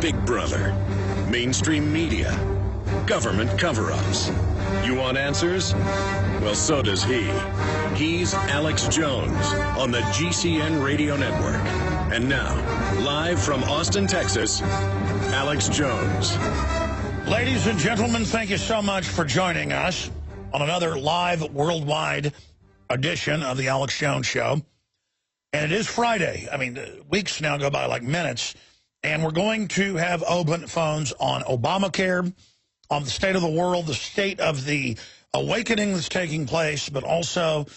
Big Brother, mainstream media, government cover-ups. You want answers? Well, so does he. He's Alex Jones on the GCN Radio Network. And now, live from Austin, Texas, Alex Jones. Ladies and gentlemen, thank you so much for joining us on another live worldwide edition of the Alex Jones Show. And it is Friday. I mean, weeks now go by like minutes. And we're going to have open phones on Obamacare, on the state of the world, the state of the awakening that's taking place, but also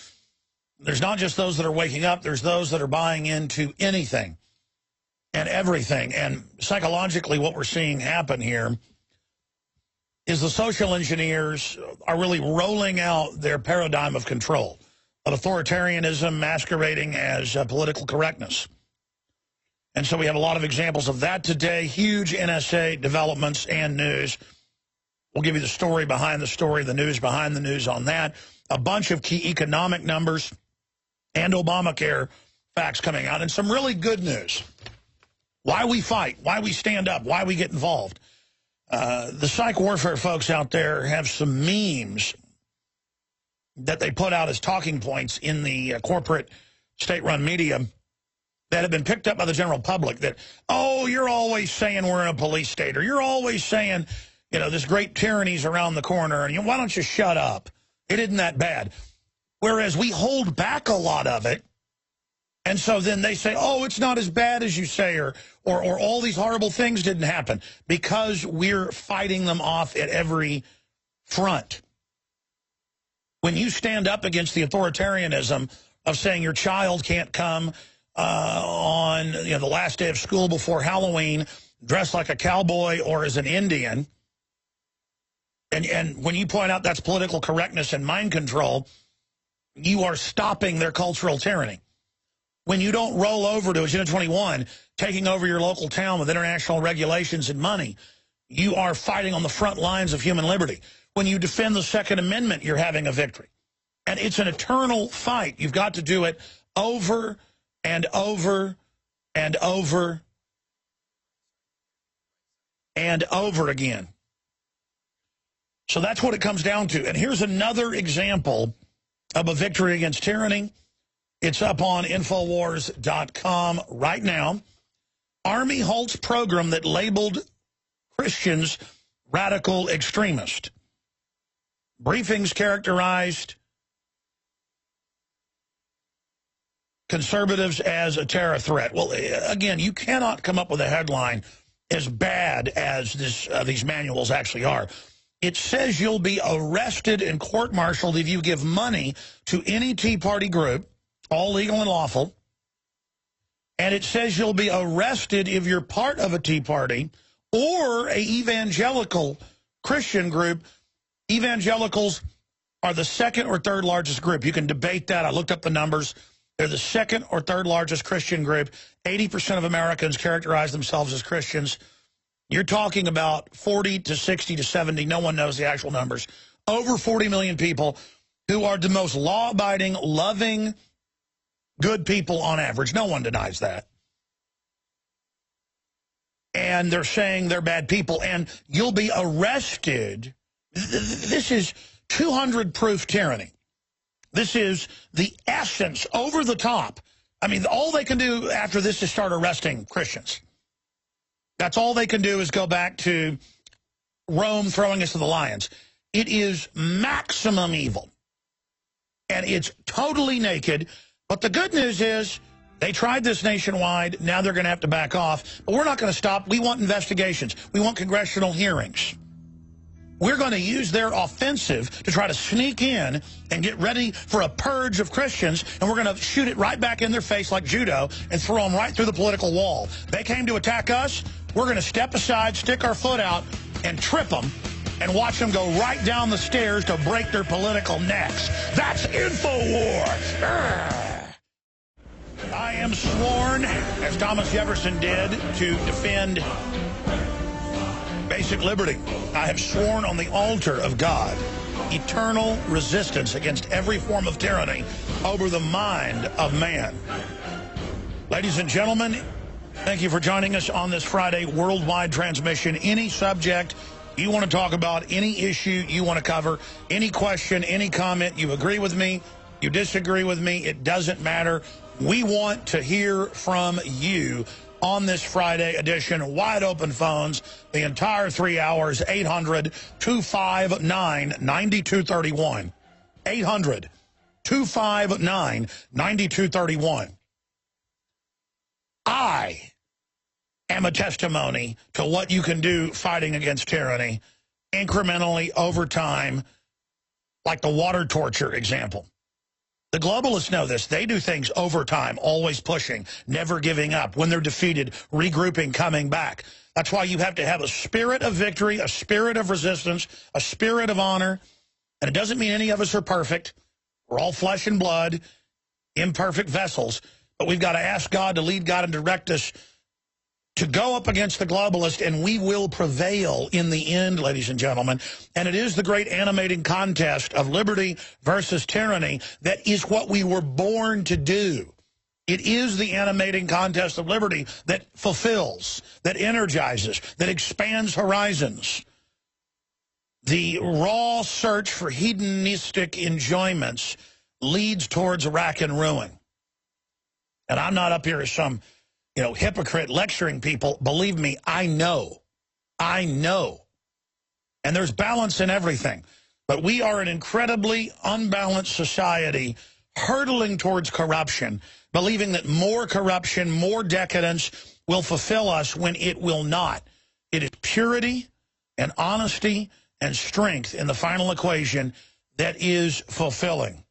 there's not just those that are waking up, there's those that are buying into anything and everything. And psychologically what we're seeing happen here is the social engineers are really rolling out their paradigm of control, of authoritarianism masquerading as political correctness. And so we have a lot of examples of that today, huge NSA developments and news. We'll give you the story behind the story, the news behind the news on that, a bunch of key economic numbers and Obamacare facts coming out, and some really good news. Why we fight, why we stand up, why we get involved. The psych warfare folks out there have some memes that they put out as talking points in the corporate state-run media that have been picked up by the general public that, oh, you're always saying we're in a police state, or you're always saying, you know, this great tyranny's around the corner, and why don't you shut up? It isn't that bad. Whereas we hold back a lot of it, and so then they say, oh, it's not as bad as you say, or all these horrible things didn't happen, because we're fighting them off at every front. When you stand up against the authoritarianism of saying your child can't come on the last day of school before Halloween dressed like a cowboy or as an Indian, and when you point out that's political correctness and mind control, you are stopping their cultural tyranny. When you don't roll over to Agenda 21, taking over your local town with international regulations and money, you are fighting on the front lines of human liberty. When you defend the Second Amendment, you're having a victory. And it's an eternal fight. You've got to do it over and over and over and over again. So that's what it comes down to. And here's another example of a victory against tyranny. It's up on Infowars.com right now. Army halts program that labeled Christians radical extremist. Briefings characterized conservatives as a terror threat. Well, again, you cannot come up with a headline as bad as these manuals actually are. It says you'll be arrested and court-martialed if you give money to any Tea Party group, all legal and lawful. And it says you'll be arrested if you're part of a Tea Party or a evangelical Christian group. Evangelicals are the second or third largest group. You can debate that. I looked up the numbers. They're the second or third largest Christian group. 80% of Americans characterize themselves as Christians. You're talking about 40 to 60 to 70, no one knows the actual numbers, over 40 million people who are the most law-abiding, loving, good people on average. No one denies that. And they're saying they're bad people, and you'll be arrested. This is 200-proof tyranny. This is the essence, over the top. I mean, all they can do after this is start arresting Christians. That's all they can do is go back to Rome throwing us to the lions. It is maximum evil. And it's totally naked. But the good news is they tried this nationwide. Now they're going to have to back off. But we're not going to stop. We want investigations. We want congressional hearings. We're going to use their offensive to try to sneak in and get ready for a purge of Christians, and we're going to shoot it right back in their face like judo and throw them right through the political wall. They came to attack us. We're going to step aside, stick our foot out, and trip them, and watch them go right down the stairs to break their political necks. That's InfoWar. I am sworn, as Thomas Jefferson did, to defend basic liberty. I have sworn on the altar of God eternal resistance against every form of tyranny over the mind of man. Ladies and gentlemen, Thank you for joining us on this Friday worldwide transmission. Any subject you want to talk about, any issue you want to cover, any question, any comment, you agree with me, you disagree with me, it doesn't matter. We want to hear from you on this Friday edition. Wide open phones, the entire 3 hours, 800-259-9231. 800-259-9231. I am a testimony to what you can do fighting against tyranny, incrementally over time, like the water torture example. The globalists know this. They do things over time, always pushing, never giving up. When they're defeated, regrouping, coming back. That's why you have to have a spirit of victory, a spirit of resistance, a spirit of honor. And it doesn't mean any of us are perfect. We're all flesh and blood, imperfect vessels. But we've got to ask God to lead God and direct us to go up against the globalist, and we will prevail in the end, ladies and gentlemen. And it is the great animating contest of liberty versus tyranny that is what we were born to do. It is the animating contest of liberty that fulfills, that energizes, that expands horizons. The raw search for hedonistic enjoyments leads towards rack and ruin. And I'm not up here as some hypocrite lecturing people. Believe me, I know. I know. And there's balance in everything. But we are an incredibly unbalanced society hurtling towards corruption, believing that more corruption, more decadence will fulfill us when it will not. It is purity and honesty and strength in the final equation that is fulfilling.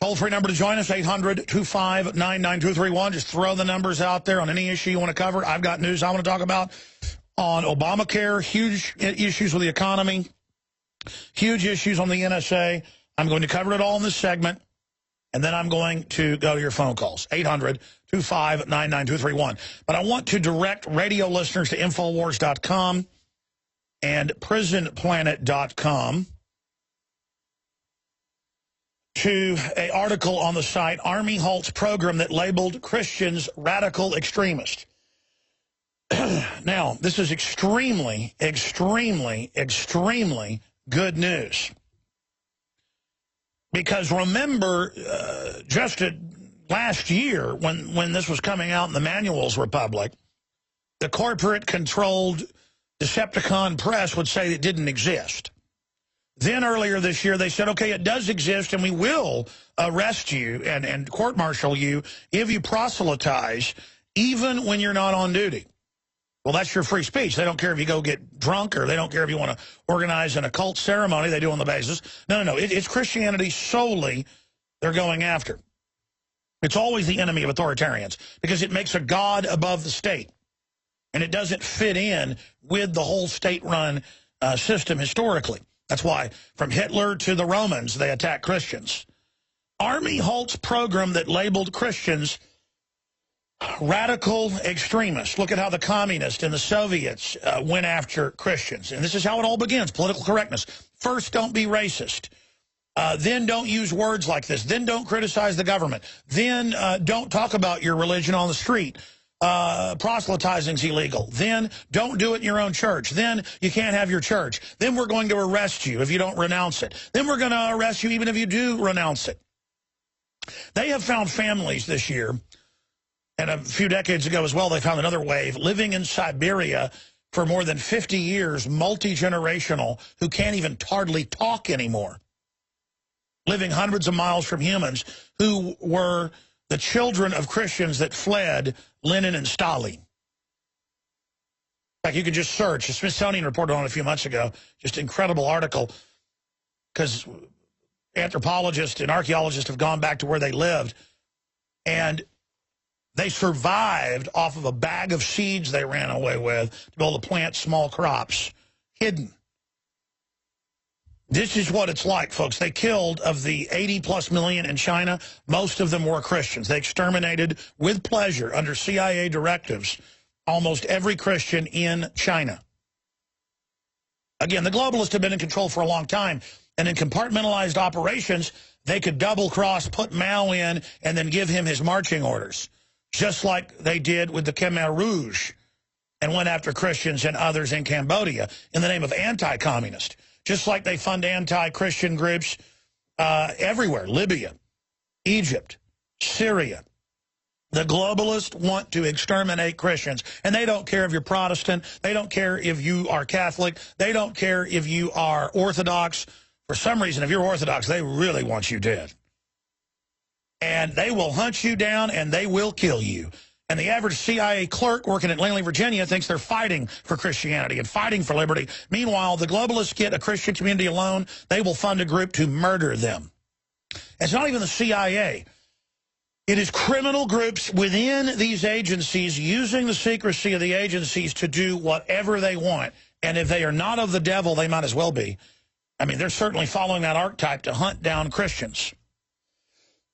Toll-free number to join us, 800-259-9231. Just throw the numbers out there on any issue you want to cover. I've got news I want to talk about on Obamacare, huge issues with the economy, huge issues on the NSA. I'm going to cover it all in this segment, and then I'm going to go to your phone calls, 800-259-9231. But I want to direct radio listeners to Infowars.com and PrisonPlanet.com. to an article on the site, Army halts program that labeled Christians radical extremists. Now, this is extremely, extremely, extremely good news. Because remember, just last year, when this was coming out and the manuals were public, the corporate-controlled Decepticon press would say it didn't exist. Then earlier this year, they said, okay, it does exist, and we will arrest you and court-martial you if you proselytize, even when you're not on duty. Well, that's your free speech. They don't care if you go get drunk, or they don't care if you want to organize an occult ceremony. They do on the basis. No. It's Christianity solely they're going after. It's always the enemy of authoritarians, because it makes a God above the state. And it doesn't fit in with the whole state-run system historically. That's why from Hitler to the Romans, they attacked Christians. Army halts program that labeled Christians radical extremists. Look at how the communists and the Soviets went after Christians. And this is how it all begins, political correctness. First, don't be racist. Then don't use words like this. Then don't criticize the government. Then don't talk about your religion on the street. Proselytizing's illegal. Then don't do it in your own church. Then you can't have your church. Then we're going to arrest you if you don't renounce it. Then we're going to arrest you even if you do renounce it. They have found families this year, and a few decades ago as well, they found another wave, living in Siberia for more than 50 years, multi-generational, who can't even hardly talk anymore. Living hundreds of miles from humans who were the children of Christians that fled Lenin and Stalin. In fact, you can just search. The Smithsonian reported on it a few months ago. Just an incredible article, because anthropologists and archaeologists have gone back to where they lived, and they survived off of a bag of seeds they ran away with to be able to plant small crops, hidden. This is what it's like, folks. They killed, of the 80+ million in China, most of them were Christians. They exterminated with pleasure, under CIA directives, almost every Christian in China. Again, the globalists have been in control for a long time, and in compartmentalized operations, they could double-cross, put Mao in, and then give him his marching orders. just like they did with the Khmer Rouge and went after Christians and others in Cambodia in the name of anti-communist. Just like they fund anti-Christian groups everywhere, Libya, Egypt, Syria. The globalists want to exterminate Christians, and they don't care if you're Protestant. They don't care if you are Catholic. They don't care if you are Orthodox. For some reason, if you're Orthodox, they really want you dead. And they will hunt you down, and they will kill you. And the average CIA clerk working at Langley, Virginia, thinks they're fighting for Christianity and fighting for liberty. Meanwhile, the globalists get a Christian community alone. They will fund a group to murder them. It's not even the CIA. It is criminal groups within these agencies using the secrecy of the agencies to do whatever they want. And if they are not of the devil, they might as well be. I mean, they're certainly following that archetype to hunt down Christians.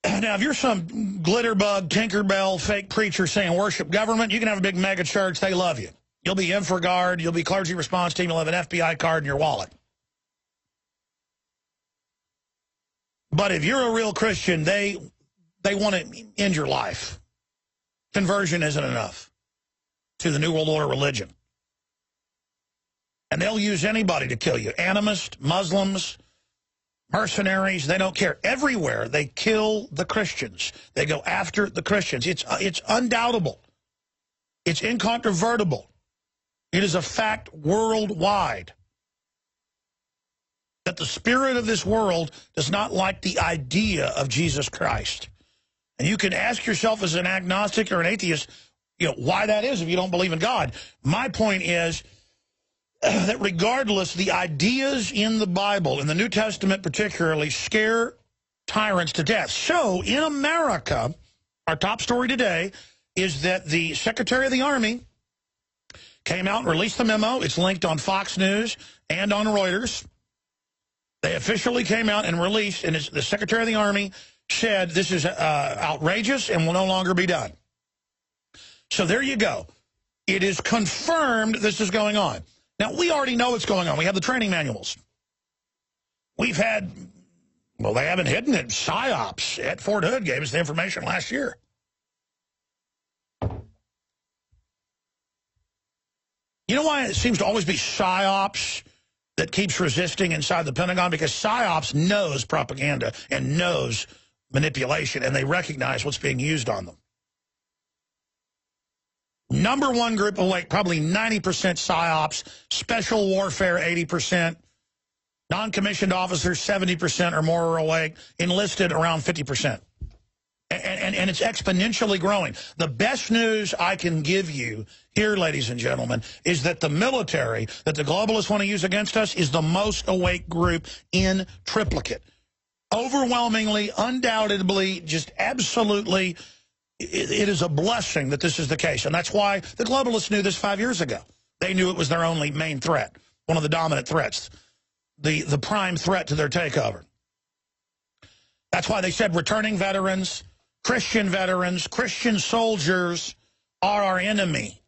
Now, if you're some glitterbug, Tinkerbell, fake preacher saying worship government, you can have a big mega church. They love you. You'll be InfraGard. You'll be clergy response team. You'll have an FBI card in your wallet. But if you're a real Christian, they want to end your life. Conversion isn't enough to the New World Order religion. And they'll use anybody to kill you. Animists, Muslims, mercenaries, they don't care. Everywhere they kill the Christians. They go after the Christians. It's undoubtable. It's incontrovertible. It is a fact worldwide that the spirit of this world does not like the idea of Jesus Christ. And you can ask yourself as an agnostic or an atheist, why that is if you don't believe in God. My point is that regardless, the ideas in the Bible, in the New Testament particularly, scare tyrants to death. So in America, our top story today is that the Secretary of the Army came out and released the memo. It's linked on Fox News and on Reuters. They officially came out and released, and the Secretary of the Army said this is outrageous and will no longer be done. So there you go. It is confirmed this is going on. Now, we already know what's going on. We have the training manuals. We've had, well, they haven't hidden it. PSYOPs at Fort Hood gave us the information last year. You know why it seems to always be PSYOPs that keeps resisting inside the Pentagon? Because PSYOPs knows propaganda and knows manipulation, and they recognize what's being used on them. Number one group awake, probably 90% PSYOPs, special warfare 80%, non-commissioned officers 70% or more are awake, enlisted around 50%. And it's exponentially growing. The best news I can give you here, ladies and gentlemen, is that the military that the globalists want to use against us is the most awake group in triplicate. Overwhelmingly, undoubtedly, just absolutely, it is a blessing that this is the case. And that's why the globalists knew this 5 years ago. They knew it was their only main threat, one of the dominant threats, the prime threat to their takeover. That's why they said returning veterans, Christian soldiers are our enemy.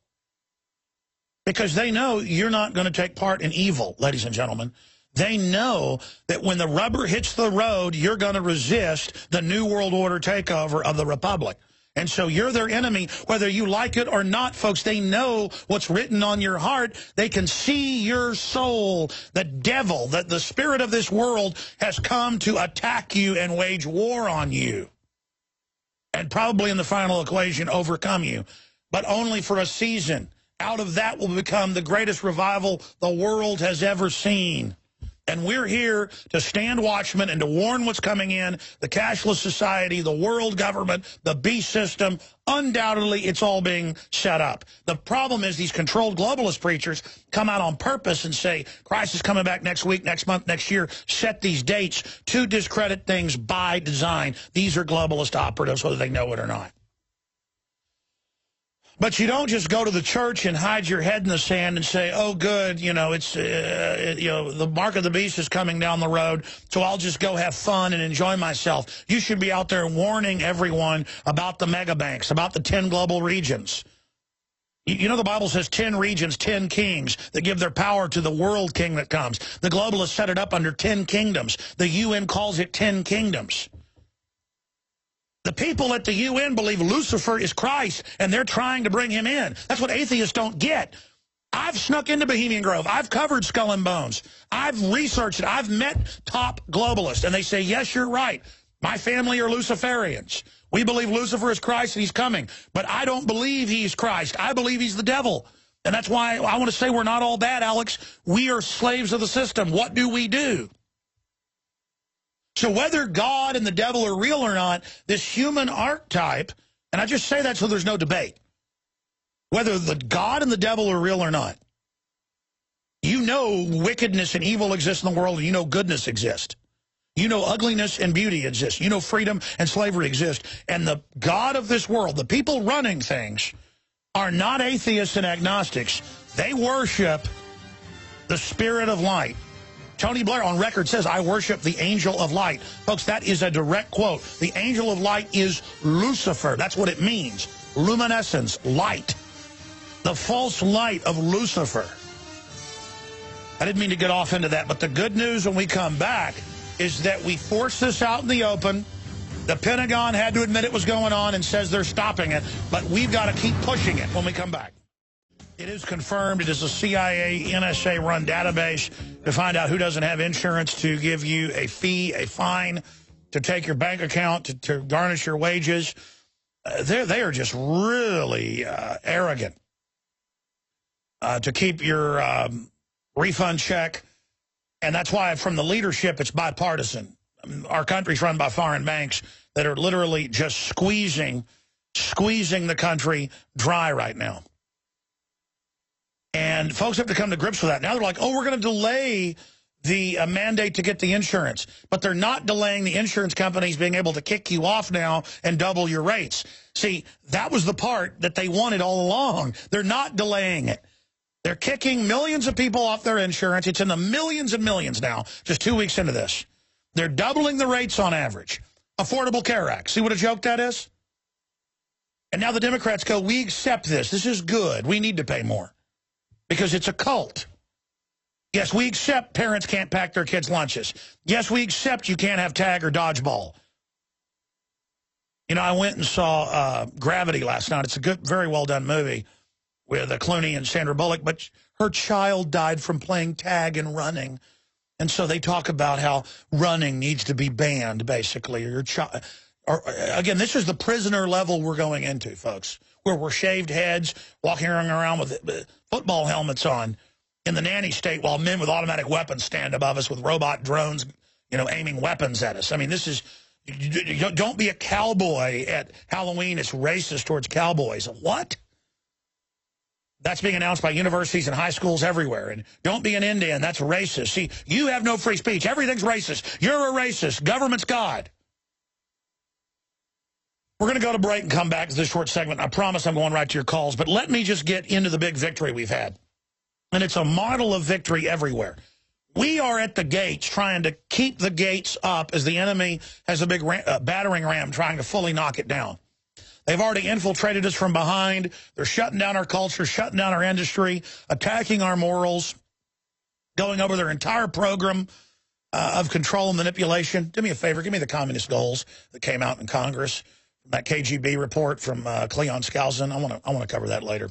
Because they know you're not going to take part in evil, ladies and gentlemen. They know that when the rubber hits the road, you're going to resist the New World Order takeover of the Republic. And so you're their enemy, whether you like it or not, folks. They know what's written on your heart. They can see your soul. The devil, the spirit of this world has come to attack you and wage war on you. And probably in the final equation, overcome you. But only for a season. Out of that will become the greatest revival the world has ever seen. And we're here to stand watchmen and to warn what's coming in, the cashless society, the world government, the beast system. Undoubtedly, it's all being set up. The problem is these controlled globalist preachers come out on purpose and say, Christ is coming back next week, next month, next year, set these dates to discredit things by design. These are globalist operatives, whether they know it or not. But you don't just go to the church and hide your head in the sand and say, oh, good, it's, the mark of the beast is coming down the road, so I'll just go have fun and enjoy myself. You should be out there warning everyone about the mega banks, about the 10 global regions. You know the Bible says 10 regions, 10 kings that give their power to the world king that comes. The globalists set it up under 10 kingdoms. The UN calls it 10 kingdoms. The people at the UN believe Lucifer is Christ, and they're trying to bring him in. That's what atheists don't get. I've snuck into Bohemian Grove. I've covered Skull and Bones. I've researched it. I've met top globalists, and they say, yes, you're right. My family are Luciferians. We believe Lucifer is Christ and he's coming. But I don't believe he's Christ. I believe he's the devil. And that's why I want to say we're not all bad, Alex. We are slaves of the system. What do we do? So whether God and the devil are real or not, this human archetype, and I just say that so there's no debate, whether the God and the devil are real or not, you know wickedness and evil exist in the world, and you know goodness exists. You know ugliness and beauty exist. You know freedom and slavery exist. And the God of this world, the people running things, are not atheists and agnostics. They worship the spirit of light. Tony Blair on record says, I worship the angel of light. Folks, that is a direct quote. The angel of light is Lucifer. That's what it means. Luminescence, light. The false light of Lucifer. I didn't mean to get off into that, but the good news when we come back is that we forced this out in the open. The Pentagon had to admit it was going on and says they're stopping it, but we've got to keep pushing it when we come back. It is confirmed it is a CIA, NSA-run database to find out who doesn't have insurance, to give you a fee, a fine, to take your bank account, to garnish your wages. They are just really arrogant to keep your refund check. And that's why from the leadership, it's bipartisan. Our country's run by foreign banks that are literally just squeezing the country dry right now. And folks have to come to grips with that. Now they're like, oh, we're going to delay the mandate to get the insurance. But they're not delaying the insurance companies being able to kick you off now and double your rates. See, that was the part that they wanted all along. They're not delaying it. They're kicking millions of people off their insurance. It's in the millions and millions now, just 2 weeks into this. They're doubling the rates on average. Affordable Care Act. See what a joke that is? And now the Democrats go, we accept this. This is good. We need to pay more. Because it's a cult. Yes, we accept parents can't pack their kids' lunches. Yes, we accept you can't have tag or dodgeball. You know, I went and saw Gravity last night. It's a good, very well-done movie with Clooney and Sandra Bullock, but her child died from playing tag and running. And so they talk about how running needs to be banned, basically. Or your child. Again, this is the prisoner level we're going into, folks, where we're shaved heads, walking around with football helmets on in the nanny state while men with automatic weapons stand above us with robot drones, you know, aiming weapons at us. I mean, this is, don't be a cowboy at Halloween. It's racist towards cowboys. What? That's being announced by universities and high schools everywhere. And don't be an Indian. That's racist. See, you have no free speech. Everything's racist. You're a racist. Government's God. We're going to go to break and come back to this short segment. I promise I'm going right to your calls. But let me just get into the big victory we've had. And it's a model of victory everywhere. We are at the gates trying to keep the gates up as the enemy has a big battering ram trying to fully knock it down. They've already infiltrated us from behind. They're shutting down our culture, shutting down our industry, attacking our morals, going over their entire program of control and manipulation. Do me a favor, give me the communist goals that came out in Congress, that KGB report from Cleon Skousen. I want to cover that later.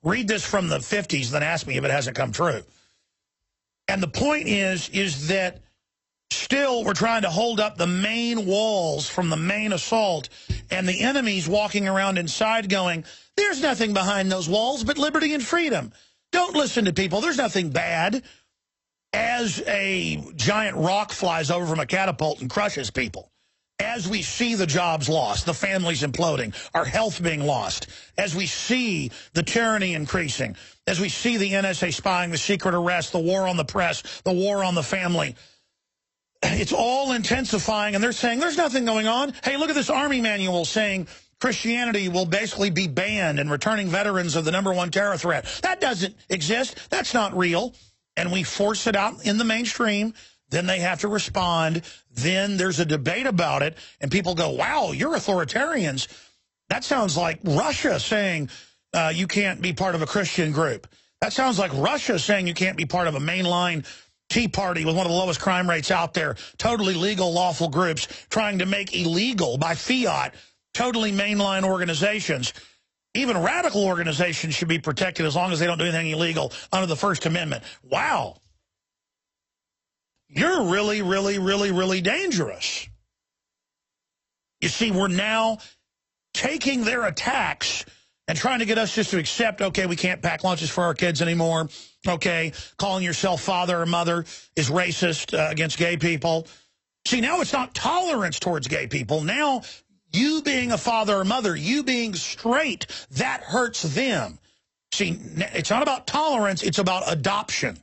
Read this from the 50s, then ask me if it hasn't come true. And the point is that still we're trying to hold up the main walls from the main assault, and the enemy's walking around inside going, there's nothing behind those walls but liberty and freedom. Don't listen to people. There's nothing bad. As a giant rock flies over from a catapult and crushes people. As we see the jobs lost, the families imploding, our health being lost, as we see the tyranny increasing, as we see the NSA spying, the secret arrest, the war on the press, the war on the family, it's all intensifying, and they're saying there's nothing going on. Hey, look at this Army manual saying Christianity will basically be banned and returning veterans of the #1 terror threat. That doesn't exist. That's not real. And we force it out in the mainstream. Then they have to respond. Then there's a debate about it, and people go, wow, you're authoritarians. That sounds like Russia saying you can't be part of a Christian group. That sounds like Russia saying you can't be part of a mainline Tea Party with one of the lowest crime rates out there, totally legal, lawful groups trying to make illegal by fiat, totally mainline organizations. Even radical organizations should be protected as long as they don't do anything illegal under the First Amendment. Wow. You're really, really, really, really dangerous. You see, we're now taking their attacks and trying to get us just to accept, okay, we can't pack lunches for our kids anymore. Okay, calling yourself father or mother is racist against gay people. See, now it's not tolerance towards gay people. Now, you being a father or mother, you being straight, that hurts them. See, it's not about tolerance, it's about adoption.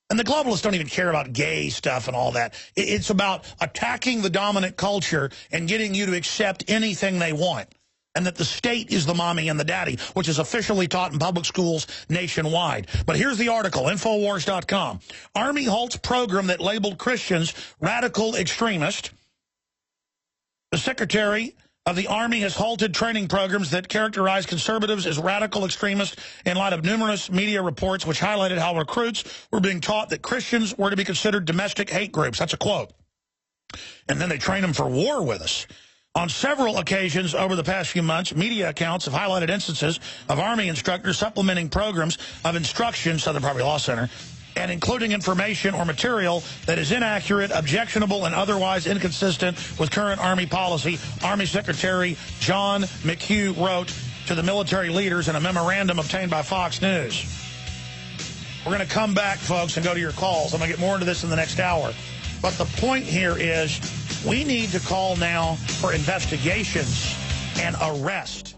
And the globalists don't even care about gay stuff and all that. It's about attacking the dominant culture and getting you to accept anything they want. And that the state is the mommy and the daddy, which is officially taught in public schools nationwide. But here's the article, Infowars.com. Army halts program that labeled Christians radical extremist. The Secretary of the Army has halted training programs that characterize conservatives as radical extremists in light of numerous media reports which highlighted how recruits were being taught that Christians were to be considered domestic hate groups. That's a quote. And then they train them for war with us. On several occasions over the past few months, media accounts have highlighted instances of Army instructors supplementing programs of instruction, Southern Poverty Law Center, and including information or material that is inaccurate, objectionable, and otherwise inconsistent with current Army policy. Army Secretary John McHugh wrote to the military leaders in a memorandum obtained by Fox News. We're going to come back, folks, and go to your calls. I'm going to get more into this in the next hour. But the point here is we need to call now for investigations and arrest.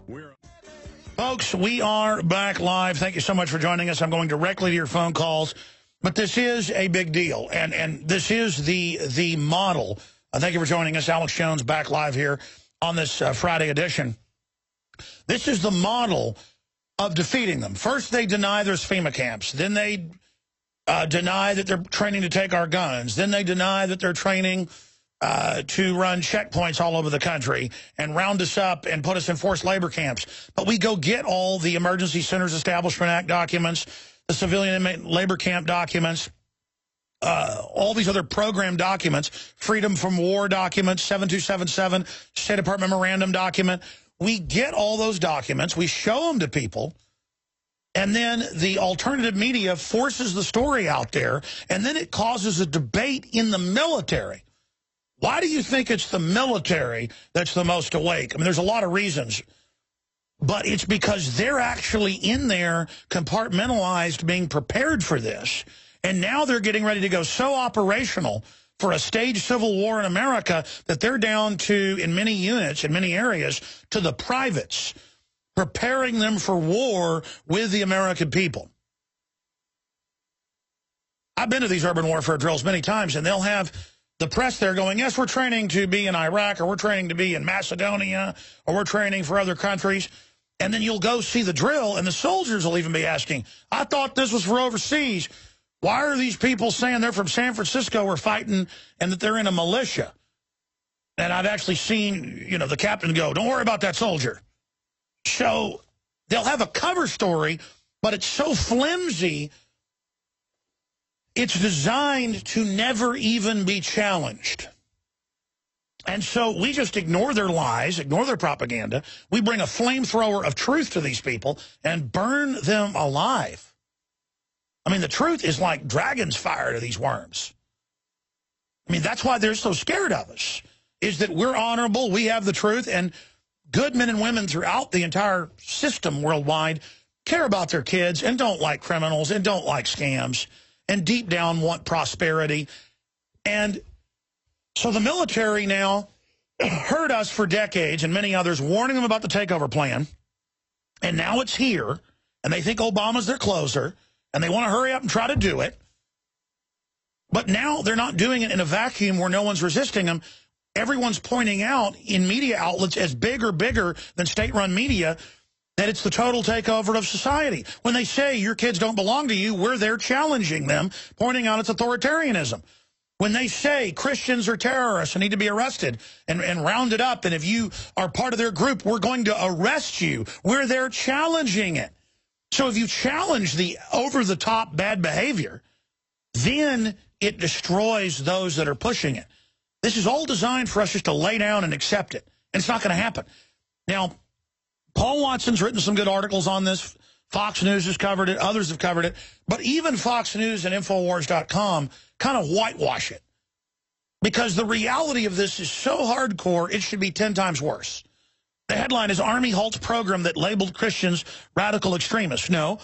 Folks, we are back live. Thank you so much for joining us. I'm going directly to your phone calls. But this is a big deal, and this is the model. Thank you for joining us. Alex Jones back live here on this Friday edition. This is the model of defeating them. First, they deny there's FEMA camps. Then they deny that they're training to take our guns. Then they deny that they're training to run checkpoints all over the country and round us up and put us in forced labor camps. But we go get all the Emergency Centers Establishment Act documents, the Civilian Inmate Labor Camp documents, all these other program documents, Freedom from War documents, 7277, State Department Memorandum document. We get all those documents. We show them to people. And then the alternative media forces the story out there, and then it causes a debate in the military. Why do you think it's the military that's the most awake? I mean, there's a lot of reasons. But it's because they're actually in there compartmentalized, being prepared for this. And now they're getting ready to go so operational for a staged civil war in America that they're down to, in many units, in many areas, to the privates, preparing them for war with the American people. I've been to these urban warfare drills many times, and they'll have the press there going, yes, we're training to be in Iraq, or we're training to be in Macedonia, or we're training for other countries. And then you'll go see the drill, and the soldiers will even be asking, I thought this was for overseas. Why are these people saying they're from San Francisco or fighting and that they're in a militia? And I've actually seen, you know, the captain go, don't worry about that soldier. So they'll have a cover story, but it's so flimsy, it's designed to never even be challenged. And so we just ignore their lies, ignore their propaganda. We bring a flamethrower of truth to these people and burn them alive. I mean, the truth is like dragon's fire to these worms. I mean, that's why they're so scared of us, is that we're honorable, we have the truth, and good men and women throughout the entire system worldwide care about their kids and don't like criminals and don't like scams and deep down want prosperity. And so the military now heard us for decades and many others warning them about the takeover plan. And now it's here, and they think Obama's their closer, and they want to hurry up and try to do it. But now they're not doing it in a vacuum where no one's resisting them. Everyone's pointing out in media outlets as bigger than state-run media that it's the total takeover of society. When they say your kids don't belong to you, we're there challenging them, pointing out it's authoritarianism. When they say Christians are terrorists and need to be arrested and rounded up, and if you are part of their group, we're going to arrest you, we're there challenging it. So if you challenge the over-the-top bad behavior, then it destroys those that are pushing it. This is all designed for us just to lay down and accept it. And it's not going to happen. Now, Paul Watson's written some good articles on this. Fox News has covered it. Others have covered it. But even Fox News and Infowars.com kind of whitewash it. Because the reality of this is so hardcore, it should be 10 times worse. The headline is Army halts program that labeled Christians radical extremists. No,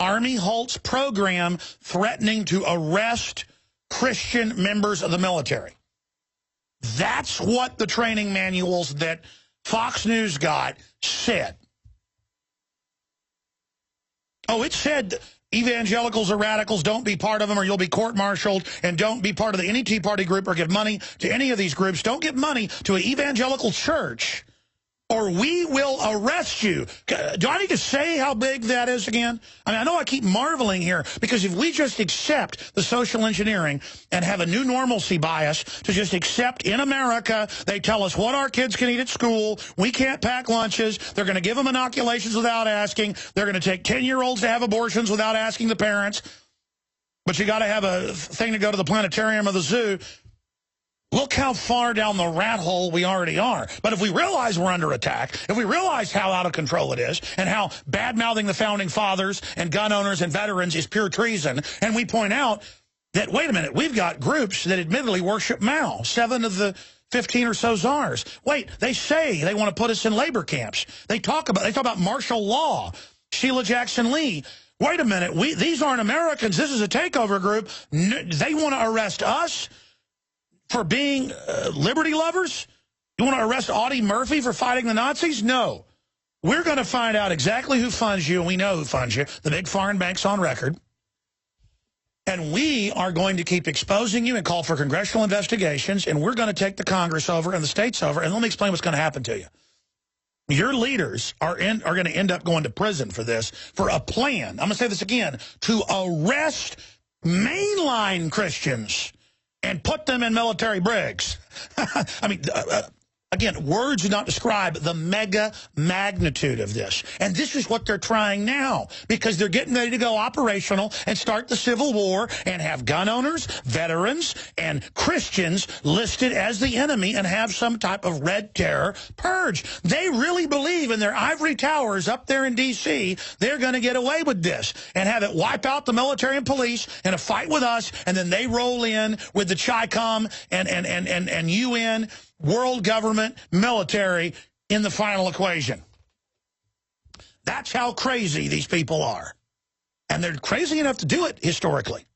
Army halts program threatening to arrest Christian members of the military. That's what the training manuals that Fox News got said. Oh, it said evangelicals or radicals, don't be part of them or you'll be court-martialed, and don't be part of any Tea Party group or give money to any of these groups. Don't give money to an evangelical church or we will arrest you. Do I need to say how big that is again? I mean, I know I keep marveling here, because if we just accept the social engineering and have a new normalcy bias to just accept in America, they tell us what our kids can eat at school, we can't pack lunches, they're going to give them inoculations without asking, they're going to take 10-year-olds to have abortions without asking the parents, but you got to have a thing to go to the planetarium or the zoo. Look how far down the rat hole we already are. But if we realize we're under attack, if we realize how out of control it is, and how bad-mouthing the Founding Fathers and gun owners and veterans is pure treason, and we point out that, wait a minute, we've got groups that admittedly worship Mao, 7 of the 15 or so czars. Wait, they say they want to put us in labor camps. They talk about martial law, Sheila Jackson Lee. Wait a minute, these aren't Americans. This is a takeover group. They want to arrest us for being liberty lovers? You want to arrest Audie Murphy for fighting the Nazis? No. We're going to find out exactly who funds you, and we know who funds you, the big foreign banks on record. And we are going to keep exposing you and call for congressional investigations, and we're going to take the Congress over and the states over. And let me explain what's going to happen to you. Your leaders are going to end up going to prison for this, for a plan, I'm going to say this again, to arrest mainline Christians and put them in military brigs. I mean, again, words do not describe the mega magnitude of this. And this is what they're trying now, because they're getting ready to go operational and start the Civil War and have gun owners, veterans, and Christians listed as the enemy and have some type of red terror purge. They really believe in their ivory towers up there in D.C. they're going to get away with this and have it wipe out the military and police in a fight with us, and then they roll in with the CHICOM and UN, world government, military in the final equation. That's how crazy these people are. And they're crazy enough to do it historically.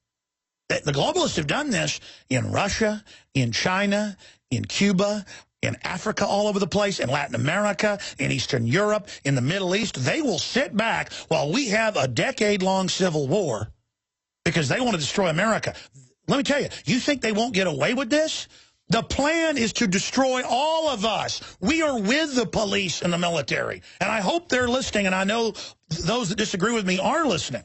The globalists have done this in Russia, in China, in Cuba, in Africa, all over the place, in Latin America, in Eastern Europe, in the Middle East. They will sit back while we have a decade-long civil war because they want to destroy America. Let me tell you, you think they won't get away with this? The plan is to destroy all of us. We are with the police and the military. And I hope they're listening, and I know those that disagree with me are listening.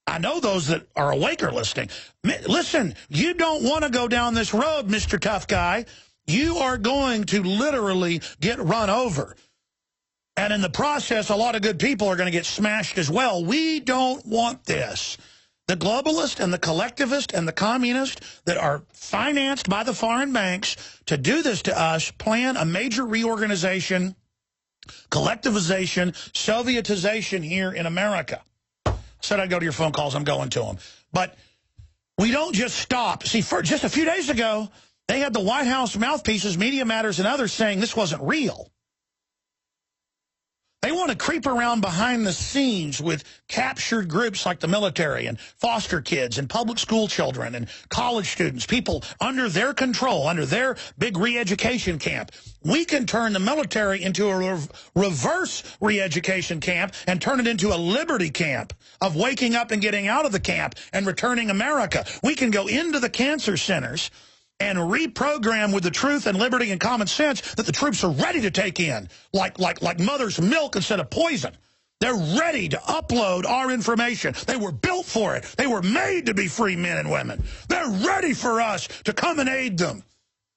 I know those that are awake are listening. Listen, you don't want to go down this road, Mr. Tough Guy. You are going to literally get run over. And in the process, a lot of good people are going to get smashed as well. We don't want this. The globalist and the collectivist and the communist that are financed by the foreign banks to do this to us plan a major reorganization, collectivization, Sovietization here in America. Said I'd go to your phone calls. I'm going to them. But we don't just stop. See, for just a few days ago, they had the White House mouthpieces, Media Matters, and others saying this wasn't real. They want to creep around behind the scenes with captured groups like the military and foster kids and public school children and college students, people under their control, under their big re-education camp. We can turn the military into a reverse re-education camp and turn it into a liberty camp of waking up and getting out of the camp and returning America. We can go into the cancer centers and reprogram with the truth and liberty and common sense that the troops are ready to take in, like mother's milk instead of poison. They're ready to upload our information. They were built for it. They were made to be free men and women. They're ready for us to come and aid them.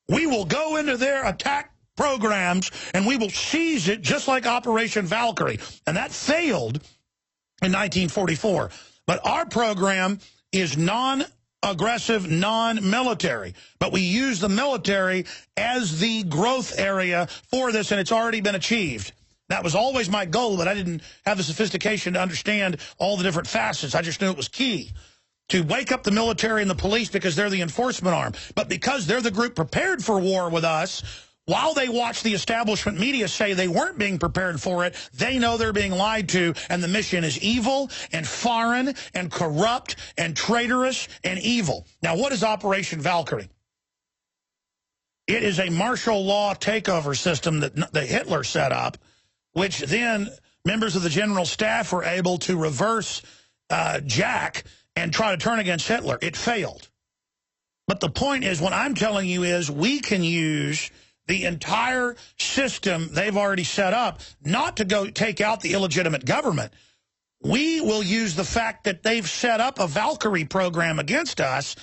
We will go into their attack programs, and we will seize it just like Operation Valkyrie. And that failed in 1944. But our program is aggressive non-military. But we use the military as the growth area for this, and it's already been achieved. That was always my goal, but I didn't have the sophistication to understand all the different facets. I just knew it was key to wake up the military and the police because they're the enforcement arm. But because they're the group prepared for war with us, while they watch the establishment media say they weren't being prepared for it, they know they're being lied to, and the mission is evil and foreign and corrupt and traitorous and evil. Now, what is Operation Valkyrie? It is a martial law takeover system that Hitler set up, which then members of the general staff were able to reverse Jack and try to turn against Hitler. It failed. But the point is, what I'm telling you is we can use the entire system they've already set up not to go take out the illegitimate government. We will use the fact that they've set up a Valkyrie program against us,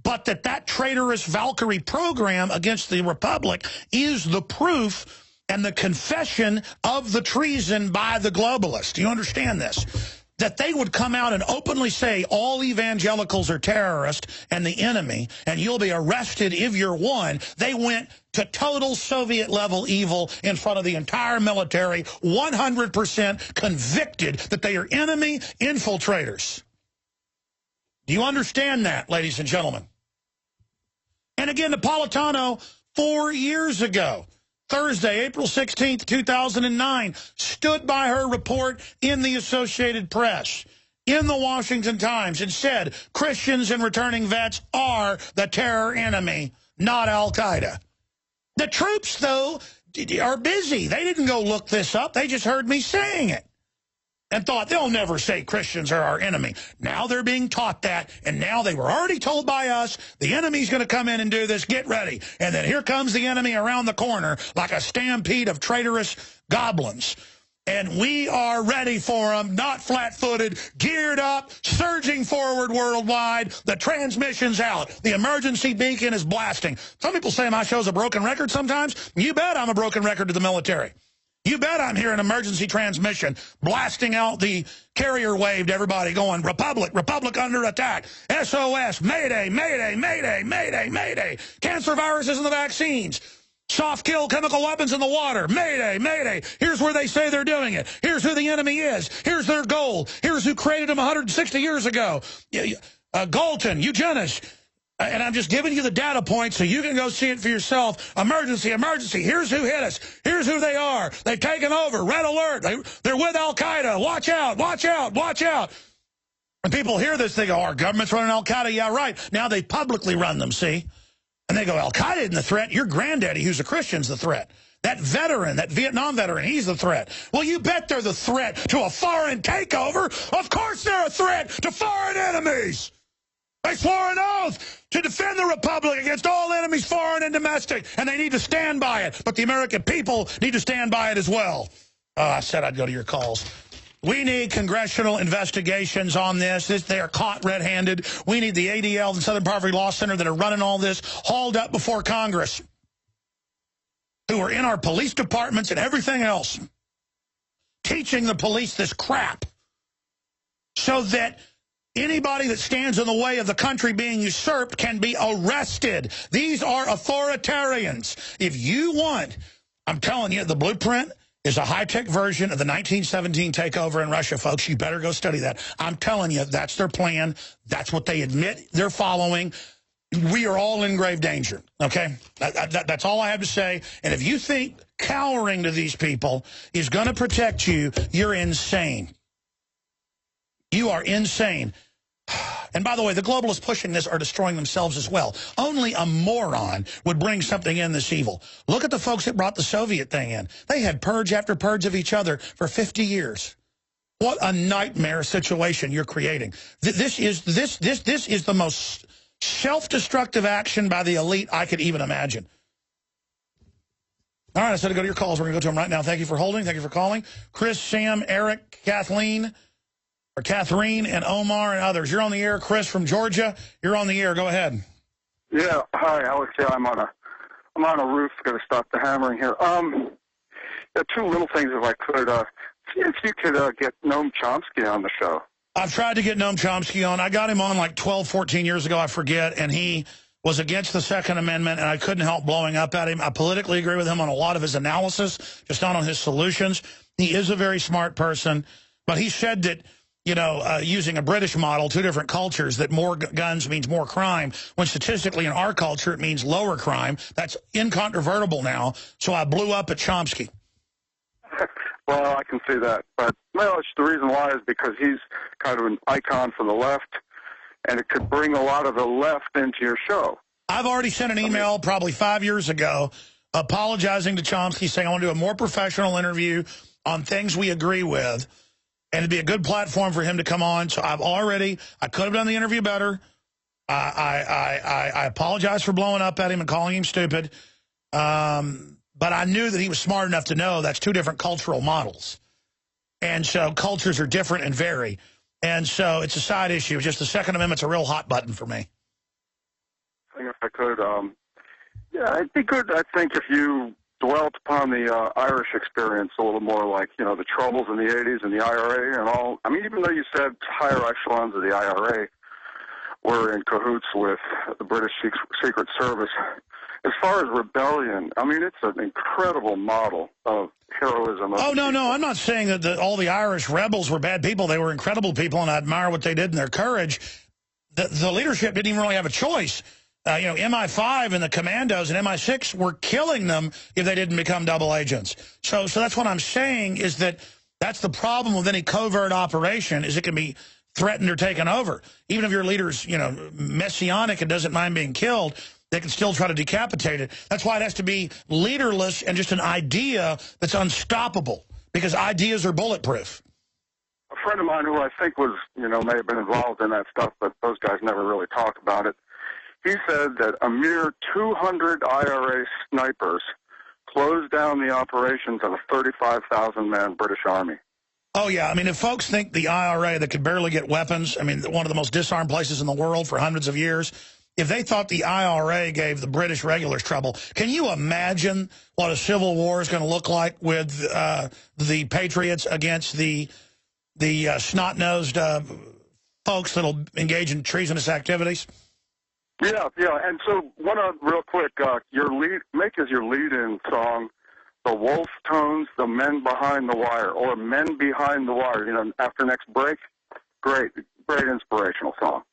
but that traitorous Valkyrie program against the Republic is the proof and the confession of the treason by the globalists. Do you understand this? That they would come out and openly say all evangelicals are terrorists and the enemy, and you'll be arrested if you're one. They went to total Soviet-level evil in front of the entire military, 100% convicted that they are enemy infiltrators. Do you understand that, ladies and gentlemen? And again, Napolitano, 4 years ago, Thursday, April 16th, 2009, stood by her report in the Associated Press, in the Washington Times, and said Christians and returning vets are the terror enemy, not al-Qaeda. The troops, though, are busy. They didn't go look this up. They just heard me saying it and thought they'll never say Christians are our enemy. Now they're being taught that, and now they were already told by us, the enemy's going to come in and do this, get ready. And then here comes the enemy around the corner like a stampede of traitorous goblins. And we are ready for them, not flat-footed, geared up, surging forward worldwide. The transmission's out. The emergency beacon is blasting. Some people say my show's a broken record sometimes. You bet I'm a broken record to the military. You bet I'm hearing emergency transmission, blasting out the carrier wave to everybody going, Republic, Republic under attack, SOS, Mayday, Mayday, Mayday, Mayday, Mayday, cancer viruses in the vaccines, soft kill chemical weapons in the water, Mayday, Mayday, here's where they say they're doing it, here's who the enemy is, here's their goal, here's who created them 160 years ago, Galton, eugenics. And I'm just giving you the data points so you can go see it for yourself. Emergency, emergency. Here's who hit us. Here's who they are. They've taken over. Red alert. They're with al-Qaeda. Watch out, watch out, watch out. When people hear this, they go, our government's running al-Qaeda. Yeah, right. Now they publicly run them, see? And they go, al-Qaeda isn't the threat. Your granddaddy, who's a Christian's the threat. That veteran, that Vietnam veteran, he's the threat. Well, you bet they're the threat to a foreign takeover. Of course they're a threat to foreign enemies. They swore an oath to defend the Republic against all enemies, foreign and domestic, and they need to stand by it. But the American people need to stand by it as well. I said I'd go to your calls. We need congressional investigations on this. They are caught red-handed. We need the ADL, the Southern Poverty Law Center, that are running all this, hauled up before Congress, who are in our police departments and everything else, teaching the police this crap so that anybody that stands in the way of the country being usurped can be arrested. These are authoritarians. If you want, I'm telling you, the blueprint is a high-tech version of the 1917 takeover in Russia, folks. You better go study that. I'm telling you, that's their plan. That's what they admit they're following. We are all in grave danger, okay? That's all I have to say. And if you think cowering to these people is going to protect you, you're insane. You are insane. And by the way, the globalists pushing this are destroying themselves as well. Only a moron would bring something in this evil. Look at the folks that brought the Soviet thing in. They had purge after purge of each other for 50 years. What a nightmare situation you're creating. This is the most self-destructive action by the elite I could even imagine. All right, I said to go to your calls. We're going to go to them right now. Thank you for holding. Thank you for calling. Chris, Sam, Eric, Kathleen, or Catherine, and Omar, and others. You're on the air. Chris from Georgia, you're on the air. Go ahead. Yeah, hi, Alex. Yeah, I'm on a roof. Got to stop the hammering here. Two little things, if I could. See if you could get Noam Chomsky on the show. I've tried to get Noam Chomsky on. I got him on like 12, 14 years ago, I forget, and he was against the Second Amendment, and I couldn't help blowing up at him. I politically agree with him on a lot of his analysis, just not on his solutions. He is a very smart person, but he said that, you know, using a British model, two different cultures, that more guns means more crime, when statistically in our culture it means lower crime. That's incontrovertible now, so I blew up at Chomsky. Well, I can see that. But, well, it's the reason why is because he's kind of an icon for the left, and it could bring a lot of the left into your show. I've already sent an email probably 5 years ago apologizing to Chomsky, saying I want to do a more professional interview on things we agree with, and it'd be a good platform for him to come on. So I could have done the interview better. I apologize for blowing up at him and calling him stupid. But I knew that he was smart enough to know that's two different cultural models. And so cultures are different and vary. And so it's a side issue. It's just the Second Amendment's a real hot button for me. If I could, yeah, it'd be good, I think, if you dwelt upon the Irish experience a little more, like, you know, the troubles in the 80s and the IRA and all. I mean, even though you said higher echelons of the IRA were in cahoots with the British Secret Service, as far as rebellion, I mean, it's an incredible model of heroism. Oh, no, I'm not saying that all the Irish rebels were bad people. They were incredible people, and I admire what they did and their courage. The leadership didn't even really have a choice. You know, MI5 and the commandos and MI6 were killing them if they didn't become double agents. So that's what I'm saying, is that that's the problem with any covert operation, is it can be threatened or taken over. Even if your leader's, you know, messianic and doesn't mind being killed, they can still try to decapitate it. That's why it has to be leaderless and just an idea that's unstoppable, because ideas are bulletproof. A friend of mine who I think was, you know, may have been involved in that stuff, but those guys never really talk about it. He said that a mere 200 IRA snipers closed down the operations of a 35,000-man British Army. Oh, yeah. I mean, if folks think the IRA that could barely get weapons, I mean, one of the most disarmed places in the world for hundreds of years, if they thought the IRA gave the British regulars trouble, can you imagine what a civil war is going to look like with the Patriots against the snot-nosed folks that'll engage in treasonous activities? Yeah, and so real quick, make as your lead-in song the Wolf Tones, the Men Behind the Wire, or Men Behind the Wire, you know, after next break. Great inspirational song.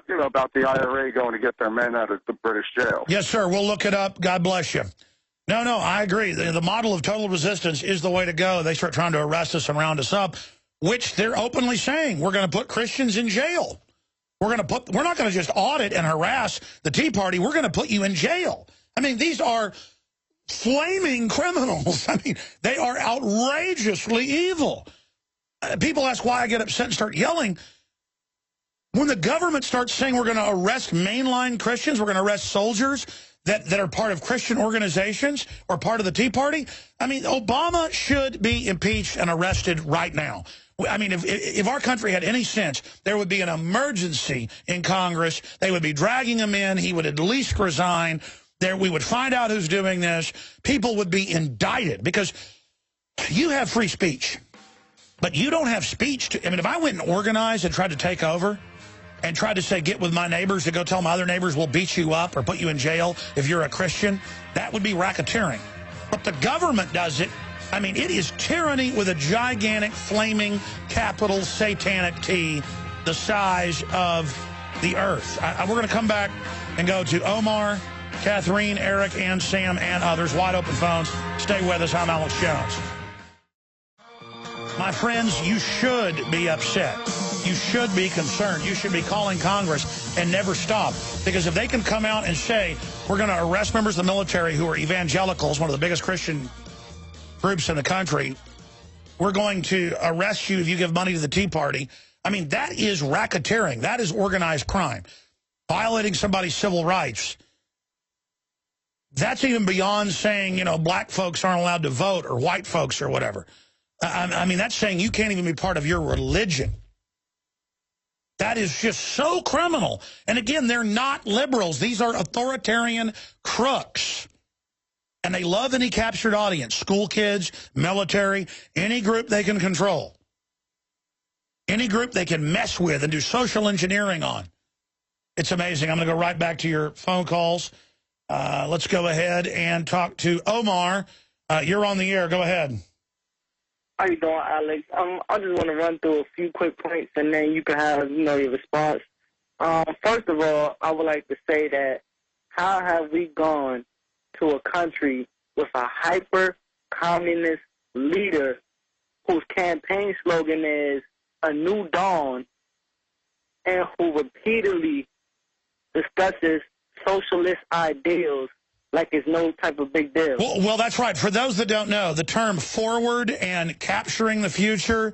You know, about the IRA going to get their men out of the British jail. Yes, sir. We'll look it up. God bless you. No, I agree. The model of total resistance is the way to go. They start trying to arrest us and round us up, which they're openly saying. We're going to put Christians in jail. We're not going to just audit and harass the Tea Party. We're going to put you in jail. I mean, these are flaming criminals. I mean, they are outrageously evil. People ask why I get upset and start yelling. When the government starts saying we're going to arrest mainline Christians, we're going to arrest soldiers that are part of Christian organizations or part of the Tea Party, I mean, Obama should be impeached and arrested right now. I mean, if our country had any sense, there would be an emergency in Congress. They would be dragging him in. He would at least resign. We would find out who's doing this. People would be indicted, because you have free speech, but you don't have speech to. I mean, if I went and organized and tried to take over and tried to say, get with my neighbors to go tell my other neighbors we'll beat you up or put you in jail if you're a Christian, that would be racketeering. But the government does it. I mean, it is tyranny with a gigantic, flaming, capital, satanic T, the size of the earth. We're going to come back and go to Omar, Catherine, Eric, and Sam, and others. Wide open phones. Stay with us. I'm Alex Jones. My friends, you should be upset. You should be concerned. You should be calling Congress and never stop. Because if they can come out and say, we're going to arrest members of the military who are evangelicals, one of the biggest Christian groups in the country, we're going to arrest you if you give money to the Tea Party. I mean, that is racketeering. That is organized crime. Violating somebody's civil rights. That's even beyond saying, you know, black folks aren't allowed to vote or white folks or whatever. I mean, that's saying you can't even be part of your religion. That is just so criminal. And again, they're not liberals. These are authoritarian crooks. And they love any captured audience, school kids, military, any group they can control. Any group they can mess with and do social engineering on. It's amazing. I'm going to go right back to your phone calls. Let's go ahead and talk to Omar. You're on the air. Go ahead. How you doing, Alex? I just want to run through a few quick points, and then you can have, your response. First of all, I would like to say that how have we gone to a country with a hyper-communist leader whose campaign slogan is "A New Dawn," and who repeatedly discusses socialist ideals like it's no type of big deal. Well, that's right. For those that don't know, the term forward and capturing the future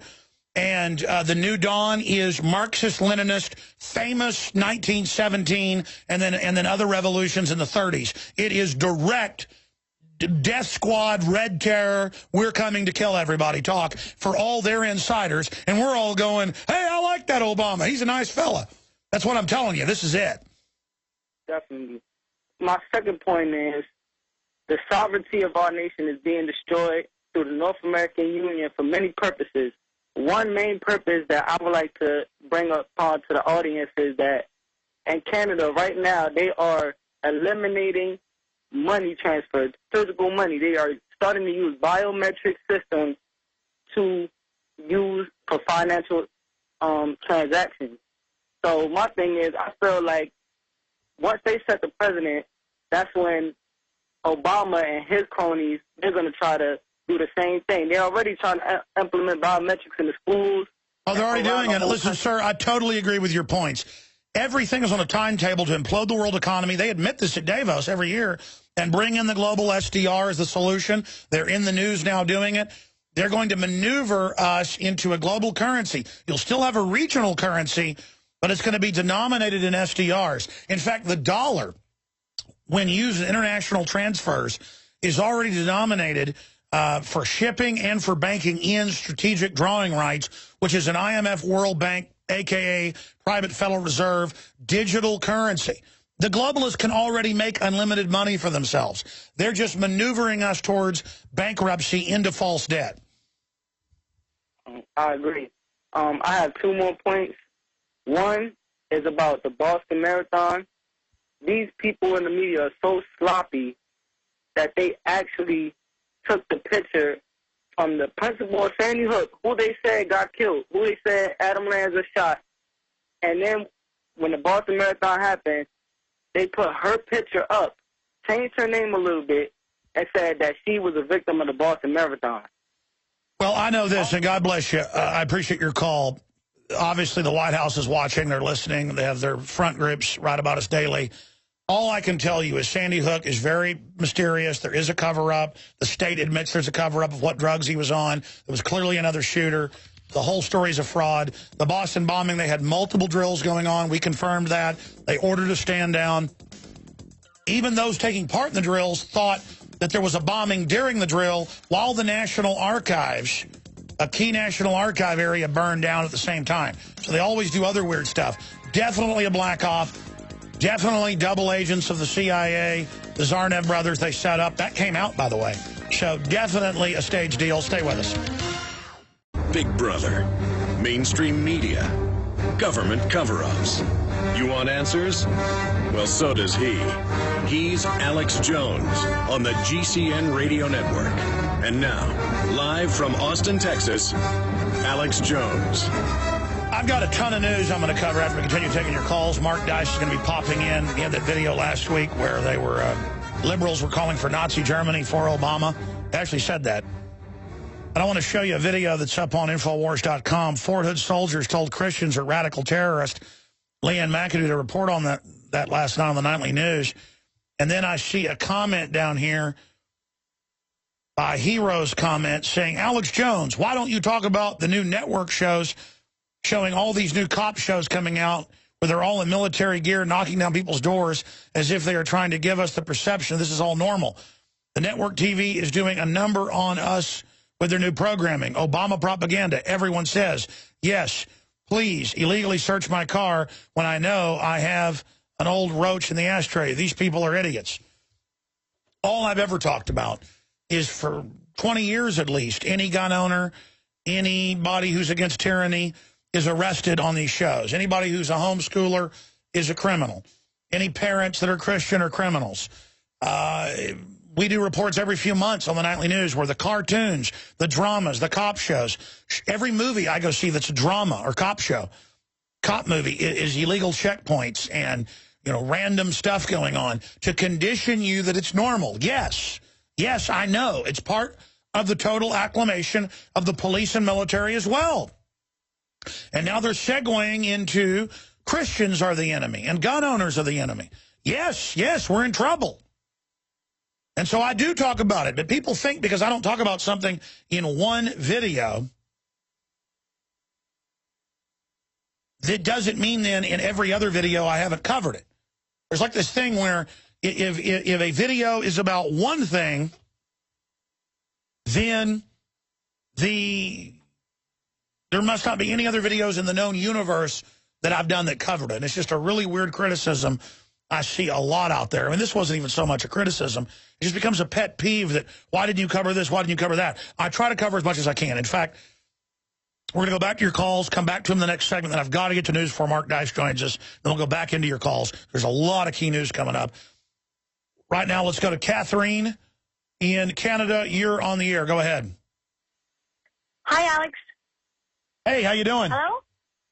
and the New Dawn is Marxist-Leninist, famous 1917, and then other revolutions in the 30s. It is direct death squad, red terror, we're coming to kill everybody talk for all their insiders, and we're all going, hey, I like that Obama. He's a nice fella. That's what I'm telling you. This is it. Definitely. My second point is the sovereignty of our nation is being destroyed through the North American Union for many purposes. One main purpose that I would like to bring up to the audience is that in Canada right now they are eliminating money transfer, physical money. They are starting to use biometric systems to use for financial transactions. So my thing is I feel like once they set the president, that's when Obama and his cronies, they're going to try to do the same thing. They're already trying to implement biometrics in the schools. Oh, they're already doing it. Listen, sir, I totally agree with your points. Everything is on a timetable to implode the world economy. They admit this at Davos every year and bring in the global SDR as the solution. They're in the news now doing it. They're going to maneuver us into a global currency. You'll still have a regional currency, but it's going to be denominated in SDRs. In fact, the dollar, when used in international transfers, is already denominated for shipping and for banking in strategic drawing rights, which is an IMF World Bank, a.k.a. Private Federal Reserve, digital currency. The globalists can already make unlimited money for themselves. They're just maneuvering us towards bankruptcy into false debt. I agree. I have two more points. One is about the Boston Marathon. These people in the media are so sloppy that they actually took the picture from the principal of Sandy Hook, who they said got killed, who they said Adam Lanza shot. And then when the Boston Marathon happened, they put her picture up, changed her name a little bit, and said that she was a victim of the Boston Marathon. Well, I know this, and God bless you. I appreciate your call. Obviously, the White House is watching. They're listening. They have their front groups write about us daily. All I can tell you is Sandy Hook is very mysterious. There is a cover-up. The state admits there's a cover-up of what drugs he was on. There was clearly another shooter. The whole story is a fraud. The Boston bombing, they had multiple drills going on. We confirmed that. They ordered a stand down. Even those taking part in the drills thought that there was a bombing during the drill while the National Archives, a key National Archive area, burned down at the same time. So they always do other weird stuff. Definitely a black op. Definitely double agents of the CIA, the Zarnev brothers they set up. That came out, by the way. So definitely a stage deal. Stay with us. Big Brother, mainstream media, government cover-ups. You want answers? Well, so does he. He's Alex Jones on the GCN Radio Network. And now, live from Austin, Texas, Alex Jones. I've got a ton of news I'm going to cover after we continue taking your calls. Mark Dice is going to be popping in. He had that video last week where they were, liberals were calling for Nazi Germany for Obama. They actually said that. And I want to show you a video that's up on Infowars.com. Fort Hood soldiers told Christians are radical terrorists. Leanne McAdoo did a report on that last night on the Nightly News. And then I see a comment down here by Hero's comment saying, Alex Jones, why don't you talk about the new network shows showing all these new cop shows coming out where they're all in military gear knocking down people's doors as if they are trying to give us the perception this is all normal. The network TV is doing a number on us with their new programming. Obama propaganda. Everyone says, yes, please illegally search my car when I know I have an old roach in the ashtray. These people are idiots. All I've ever talked about is for 20 years at least, any gun owner, anybody who's against tyranny, is arrested on these shows. Anybody who's a homeschooler is a criminal. Any parents that are Christian are criminals. We do reports every few months on the nightly news where the cartoons, the dramas, the cop shows, every movie I go see that's a drama or cop show, cop movie is illegal checkpoints and, you know, random stuff going on to condition you that it's normal. Yes, yes, I know. It's part of the total acclamation of the police and military as well. And now they're segueing into Christians are the enemy and gun owners are the enemy. Yes, yes, we're in trouble. And so I do talk about it, but people think because I don't talk about something in one video, that doesn't mean then in every other video I haven't covered it. There's like this thing where if a video is about one thing, then there must not be any other videos in the known universe that I've done that covered it. And it's just a really weird criticism I see a lot out there. I mean, this wasn't even so much a criticism. It just becomes a pet peeve that, why didn't you cover this? Why didn't you cover that? I try to cover as much as I can. In fact, we're going to go back to your calls, come back to them in the next segment, then I've got to get to news before Mark Dice joins us. Then we'll go back into your calls. There's a lot of key news coming up. Right now, let's go to Catherine in Canada. You're on the air. Go ahead. Hi, Alex. Hey, how you doing? Hello?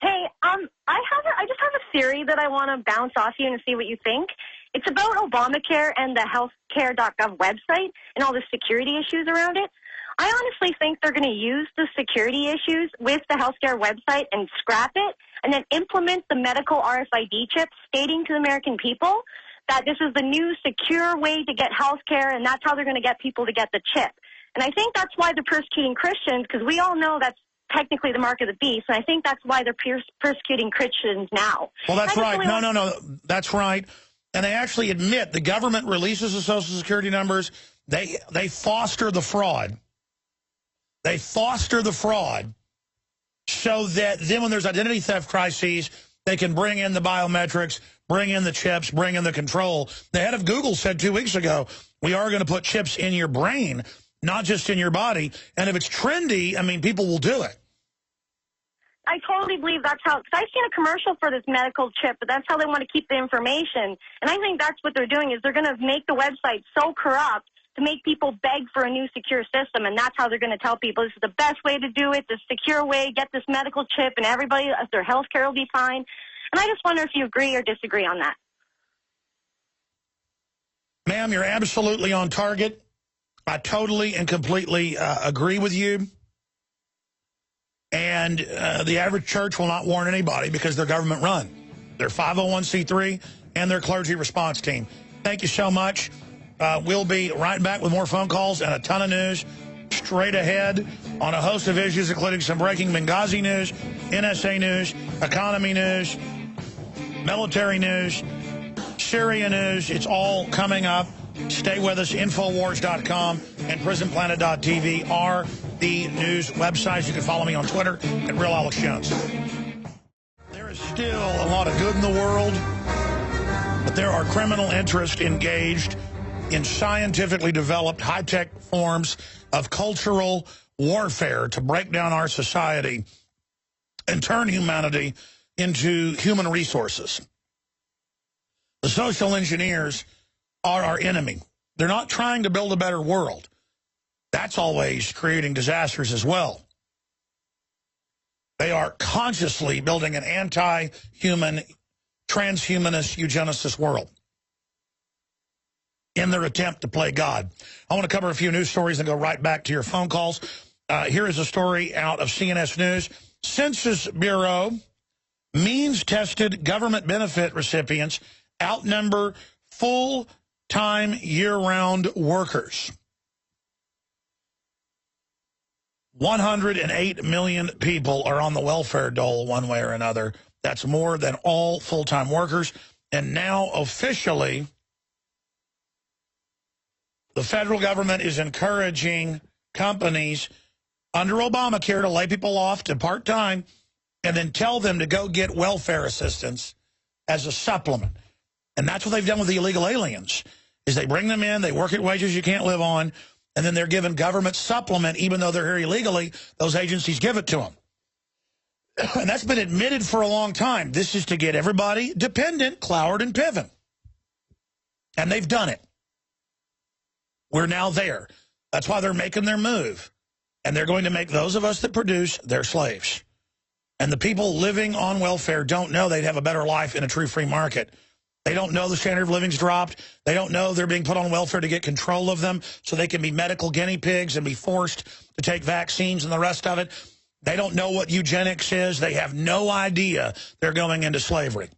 Hey, I just have a theory that I want to bounce off you and see what you think. It's about Obamacare and the healthcare.gov website and all the security issues around it. I honestly think they're going to use the security issues with the healthcare website and scrap it and then implement the medical RFID chip stating to the American people that this is the new secure way to get healthcare and that's how they're going to get people to get the chip. And I think that's why they're persecuting Christians, because we all know that's technically the mark of the beast, and I think that's why they're persecuting Christians now. Well, that's right. No, that's right. And they actually admit the government releases the Social Security numbers. They foster the fraud. They foster the fraud so that then when there's identity theft crises, they can bring in the biometrics, bring in the chips, bring in the control. The head of Google said 2 weeks ago, we are going to put chips in your brain, not just in your body. And if it's trendy, I mean, people will do it. I totally believe that's how, because I've seen a commercial for this medical chip, but that's how they want to keep the information. And I think that's what they're doing, is they're going to make the website so corrupt to make people beg for a new secure system, and that's how they're going to tell people this is the best way to do it, the secure way, get this medical chip, and everybody, their health care will be fine. And I just wonder if you agree or disagree on that. Ma'am, you're absolutely on target. I totally and completely agree with you. And the average church will not warn anybody because they're government run. They're 501c3 and their clergy response team. Thank you so much. We'll be right back with more phone calls and a ton of news straight ahead on a host of issues, including some breaking Benghazi news, NSA news, economy news, military news, Syria news. It's all coming up. Stay with us. Infowars.com and PrisonPlanet.tv are the news websites. You can follow me on Twitter at Real Alex Jones. There is still a lot of good in the world, but there are criminal interests engaged in scientifically developed high-tech forms of cultural warfare to break down our society and turn humanity into human resources. The social engineers are our enemy. They're not trying to build a better world. That's always creating disasters as well. They are consciously building an anti-human, transhumanist, eugenicist world in their attempt to play God. I want to cover a few news stories and go right back to your phone calls. Here is a story out of CNS News. Census Bureau, means-tested government benefit recipients outnumber full-time year-round workers. 108 million people are on the welfare dole one way or another. That's more than all full-time workers. And now officially, the federal government is encouraging companies under Obamacare to lay people off to part-time and then tell them to go get welfare assistance as a supplement. And that's what they've done with the illegal aliens, is they bring them in, they work at wages you can't live on, and then they're given government supplement, even though they're here illegally, those agencies give it to them. And that's been admitted for a long time. This is to get everybody dependent, Cloward and Piven. And they've done it. We're now there. That's why they're making their move. And they're going to make those of us that produce their slaves. And the people living on welfare don't know they'd have a better life in a true free market. They don't know the standard of living's dropped. They don't know they're being put on welfare to get control of them so they can be medical guinea pigs and be forced to take vaccines and the rest of it. They don't know what eugenics is. They have no idea they're going into slavery.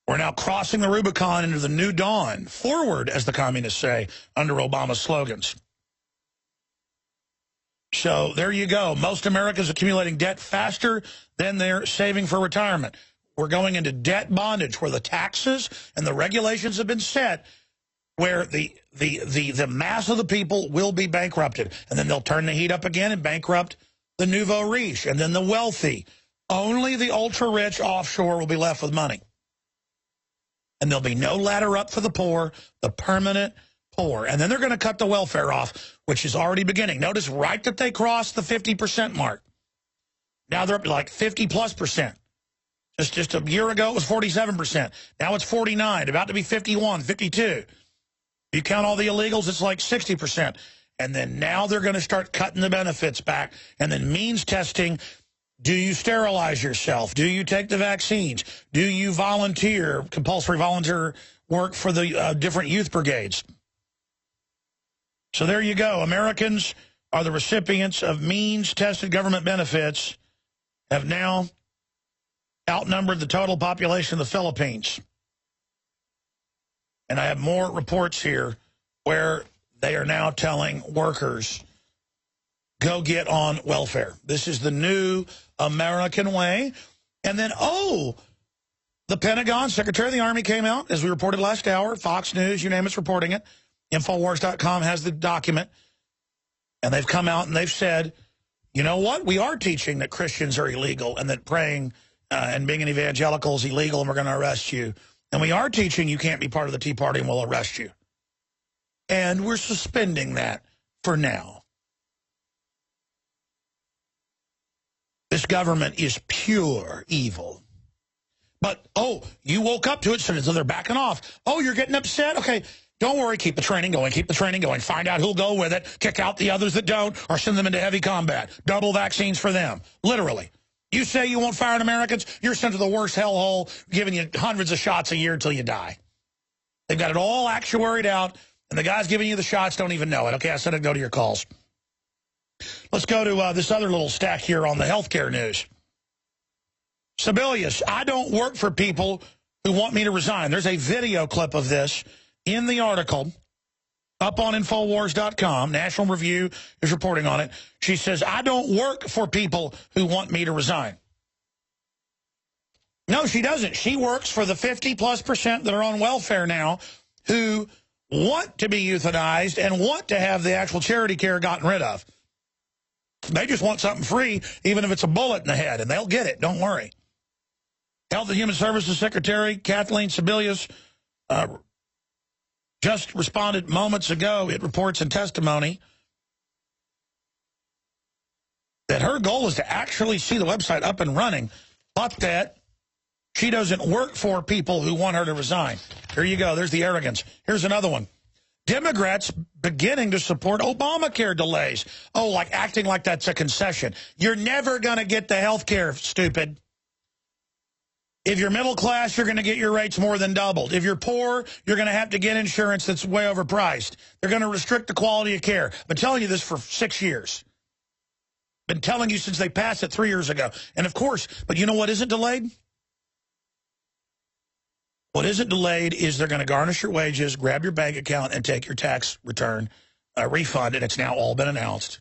We're now crossing the Rubicon into the new dawn, forward, as the communists say, under Obama's slogans. So there you go. Most Americans accumulating debt faster than they're saving for retirement. We're going into debt bondage where the taxes and the regulations have been set where the mass of the people will be bankrupted. And then they'll turn the heat up again and bankrupt the nouveau riche and then the wealthy. Only the ultra-rich offshore will be left with money. And there'll be no ladder up for the poor, the permanent poor. And then they're going to cut the welfare off, which is already beginning. Notice right that they crossed the 50% mark. Now they're up to like 50+%. Just a year ago, it was 47%. Now it's 49, about to be 51, 52. You count all the illegals, it's like 60%. And then now they're going to start cutting the benefits back. And then means testing. Do you sterilize yourself? Do you take the vaccines? Do you volunteer, compulsory volunteer work for the different youth brigades? So there you go. Americans are the recipients of means-tested government benefits, have now outnumbered the total population of the Philippines. And I have more reports here where they are now telling workers, go get on welfare. This is the new American way. And then, the Pentagon, Secretary of the Army came out, as we reported last hour, Fox News, you name it's reporting it. Infowars.com has the document. And they've come out and they've said, you know what? We are teaching that Christians are illegal and that praying and being an evangelical is illegal and we're going to arrest you. And we are teaching you can't be part of the Tea Party and we'll arrest you. And we're suspending that for now. This government is pure evil. But, you woke up to it, so they're backing off. Oh, you're getting upset? Okay, don't worry. Keep the training going. Keep the training going. Find out who'll go with it. Kick out the others that don't or send them into heavy combat. Double vaccines for them. Literally. You say you won't fire on Americans, you're sent to the worst hellhole, giving you hundreds of shots a year until you die. They've got it all actuaried out, and the guys giving you the shots don't even know it. Okay, I said I'd go to your calls. Let's go to this other little stack here on the healthcare news. Sebelius, I don't work for people who want me to resign. There's a video clip of this in the article up on Infowars.com. National Review is reporting on it. She says, I don't work for people who want me to resign. No, she doesn't. She works for the 50+% that are on welfare now who want to be euthanized and want to have the actual charity care gotten rid of. They just want something free, even if it's a bullet in the head, and they'll get it. Don't worry. Health and Human Services Secretary Kathleen Sebelius just responded moments ago, it reports in testimony, that her goal is to actually see the website up and running, but that she doesn't work for people who want her to resign. Here you go. There's the arrogance. Here's another one. Democrats beginning to support Obamacare delays. Oh, like acting like that's a concession. You're never going to get the health care, stupid. If you're middle class, you're going to get your rates more than doubled. If you're poor, you're going to have to get insurance that's way overpriced. They're going to restrict the quality of care. I've been telling you this for 6 years. Been telling you since they passed it 3 years ago. And of course, but you know what isn't delayed? What isn't delayed is they're going to garnish your wages, grab your bank account, and take your tax return refund. And it's now all been announced.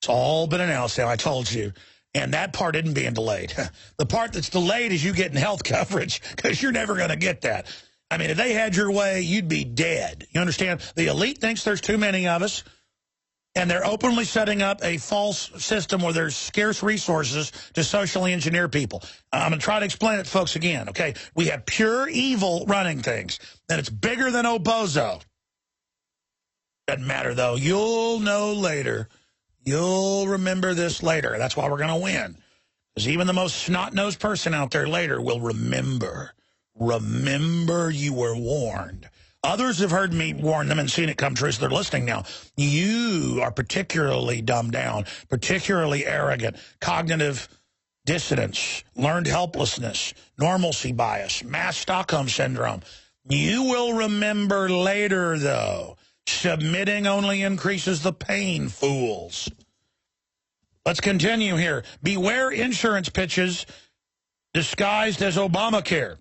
It's all been announced now, I told you. And that part isn't being delayed. The part that's delayed is you getting health coverage, because you're never going to get that. I mean, if they had your way, you'd be dead. You understand? The elite thinks there's too many of us, and they're openly setting up a false system where there's scarce resources to socially engineer people. I'm going to try to explain it to folks again, okay? We have pure evil running things, and it's bigger than Obozo. Doesn't matter, though. You'll know later. You'll remember this later. That's why we're going to win. Because even the most snot-nosed person out there later will remember. Remember you were warned. Others have heard me warn them and seen it come true, so they're listening now. You are particularly dumbed down, particularly arrogant, cognitive dissonance, learned helplessness, normalcy bias, mass Stockholm syndrome. You will remember later, though. Submitting only increases the pain, fools. Let's continue here. Beware insurance pitches disguised as Obamacare.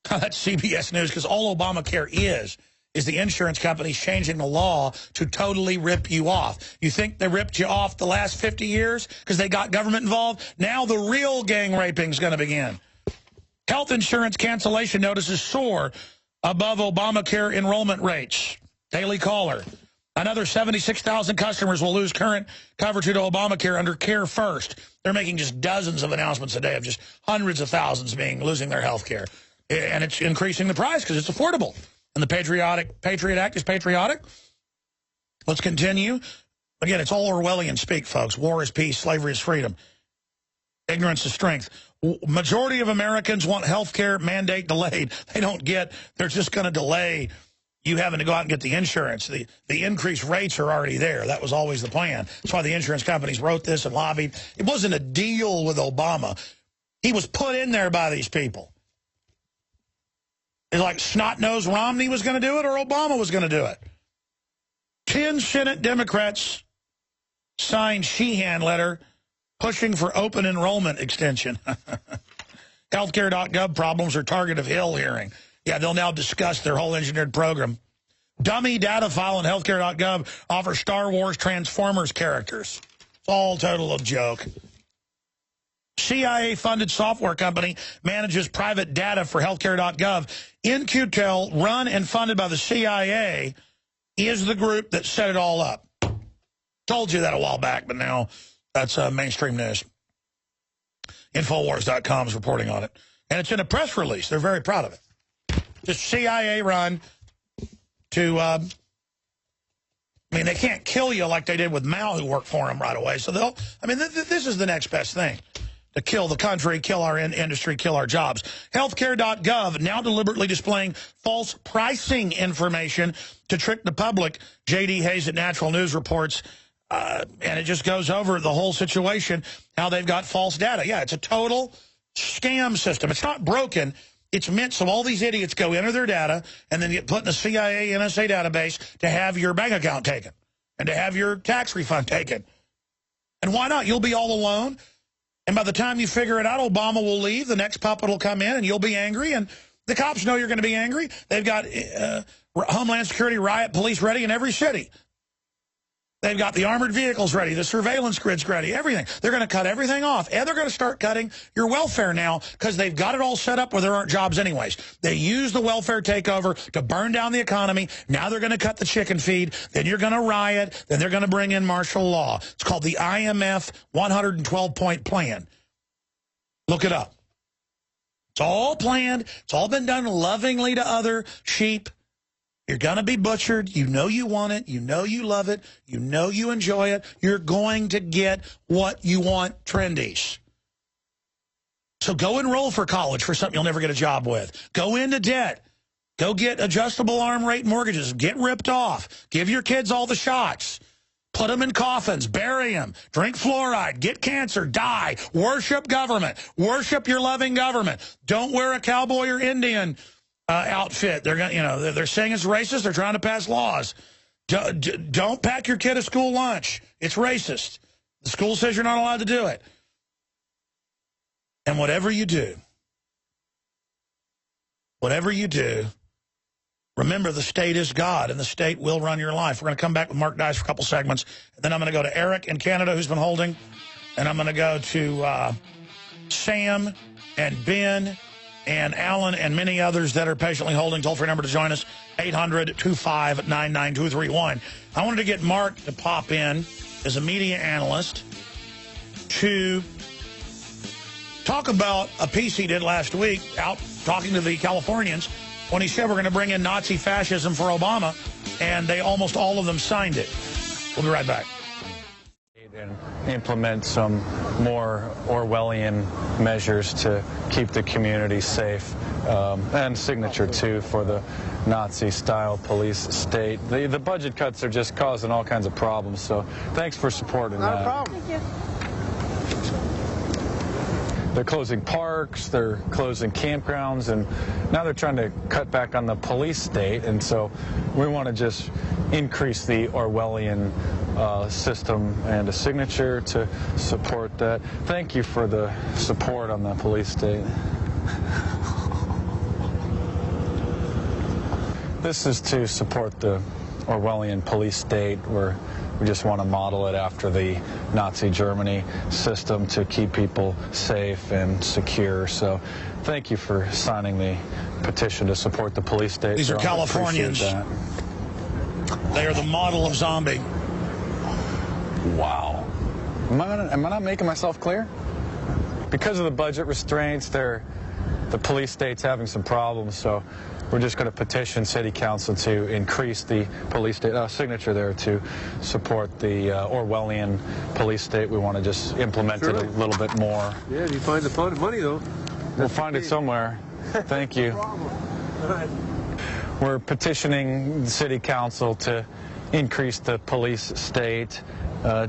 That's CBS News, because all Obamacare is the insurance companies changing the law to totally rip you off. You think they ripped you off the last 50 years because they got government involved? Now the real gang raping is going to begin. Health insurance cancellation notices soar above Obamacare enrollment rates. Daily Caller. Another 76,000 customers will lose current coverage to Obamacare under Care First. They're making just dozens of announcements a day of just hundreds of thousands losing their health care. And it's increasing the price because it's affordable. And the Patriot Act is patriotic. Let's continue. Again, it's all Orwellian speak, folks. War is peace, slavery is freedom. Ignorance is strength. Majority of Americans want health care mandate delayed. They don't get, they're just going to delay you having to go out and get the insurance. The increased rates are already there. That was always the plan. That's why the insurance companies wrote this and lobbied. It wasn't a deal with Obama. He was put in there by these people. It's like snot-nosed Romney was going to do it or Obama was going to do it. 10 Senate Democrats signed Sheehan letter pushing for open enrollment extension. Healthcare.gov problems are target of Hill hearing. Yeah, they'll now discuss their whole engineered program. Dummy data file on healthcare.gov offers Star Wars Transformers characters. It's all total of joke. CIA-funded software company manages private data for healthcare.gov. In-Q-Tel, run and funded by the CIA, is the group that set it all up. Told you that a while back, but now that's mainstream news. Infowars.com is reporting on it. And it's in a press release. They're very proud of it. Just CIA run to, I mean, they can't kill you like they did with Mao, who worked for them right away. So they'll, I mean, this is the next best thing. To kill the country, kill our industry, kill our jobs. Healthcare.gov now deliberately displaying false pricing information to trick the public. J.D. Hayes at Natural News reports, and it just goes over the whole situation, how they've got false data. Yeah, it's a total scam system. It's not broken. It's meant so all these idiots go enter their data and then get put in the CIA NSA database to have your bank account taken and to have your tax refund taken. And why not? You'll be all alone. And by the time you figure it out, Obama will leave. The next puppet will come in, and you'll be angry. And the cops know you're going to be angry. They've got Homeland Security riot police ready in every city. They've got the armored vehicles ready, the surveillance grids ready, everything. They're going to cut everything off. And they're going to start cutting your welfare now because they've got it all set up where there aren't jobs anyways. They use the welfare takeover to burn down the economy. Now they're going to cut the chicken feed. Then you're going to riot. Then they're going to bring in martial law. It's called the IMF 112-point plan. Look it up. It's all planned. It's all been done lovingly to other sheep. You're going to be butchered. You know you want it. You know you love it. You know you enjoy it. You're going to get what you want, trendies. So go enroll for college for something you'll never get a job with. Go into debt. Go get adjustable arm rate mortgages. Get ripped off. Give your kids all the shots. Put them in coffins. Bury them. Drink fluoride. Get cancer. Die. Worship government. Worship your loving government. Don't wear a cowboy or Indian outfit. They're going, they're saying it's racist. They're trying to pass laws. Don't pack your kid a school lunch. It's racist. The school says you're not allowed to do it. And whatever you do, remember the state is God, and the state will run your life. We're going to come back with Mark Dice for a couple segments, and then I'm going to go to Eric in Canada, who's been holding, and I'm going to go to Sam and Ben and Alan and many others that are patiently holding. Toll-free number to join us, 800-259-9231. I wanted to get Mark to pop in as a media analyst to talk about a piece he did last week out talking to the Californians when he said we're going to bring in Nazi fascism for Obama, and they almost all of them signed it. We'll be right back. and implement some more Orwellian measures to keep the community safe, and signature too for the Nazi-style police state. The budget cuts are just causing all kinds of problems, so thanks for supporting that. Not a problem. Thank you. They're closing parks, they're closing campgrounds, and now they're trying to cut back on the police state, and so we want to just increase the Orwellian system and a signature to support that. Thank you for the support on the police state. This is to support the Orwellian police state, where we just want to model it after the Nazi Germany system to keep people safe and secure. So thank you for signing the petition to support the police state. These are Californians. They are the model of zombie. Wow. Am I not making myself clear? Because of the budget restraints, the police state's having some problems, so we're just going to petition City Council to increase the police state signature there to support the Orwellian police state. We want to just implement it a little bit more. Yeah, if you find the money, though. We'll find it somewhere. Thank you. We're petitioning the City Council to increase the police state.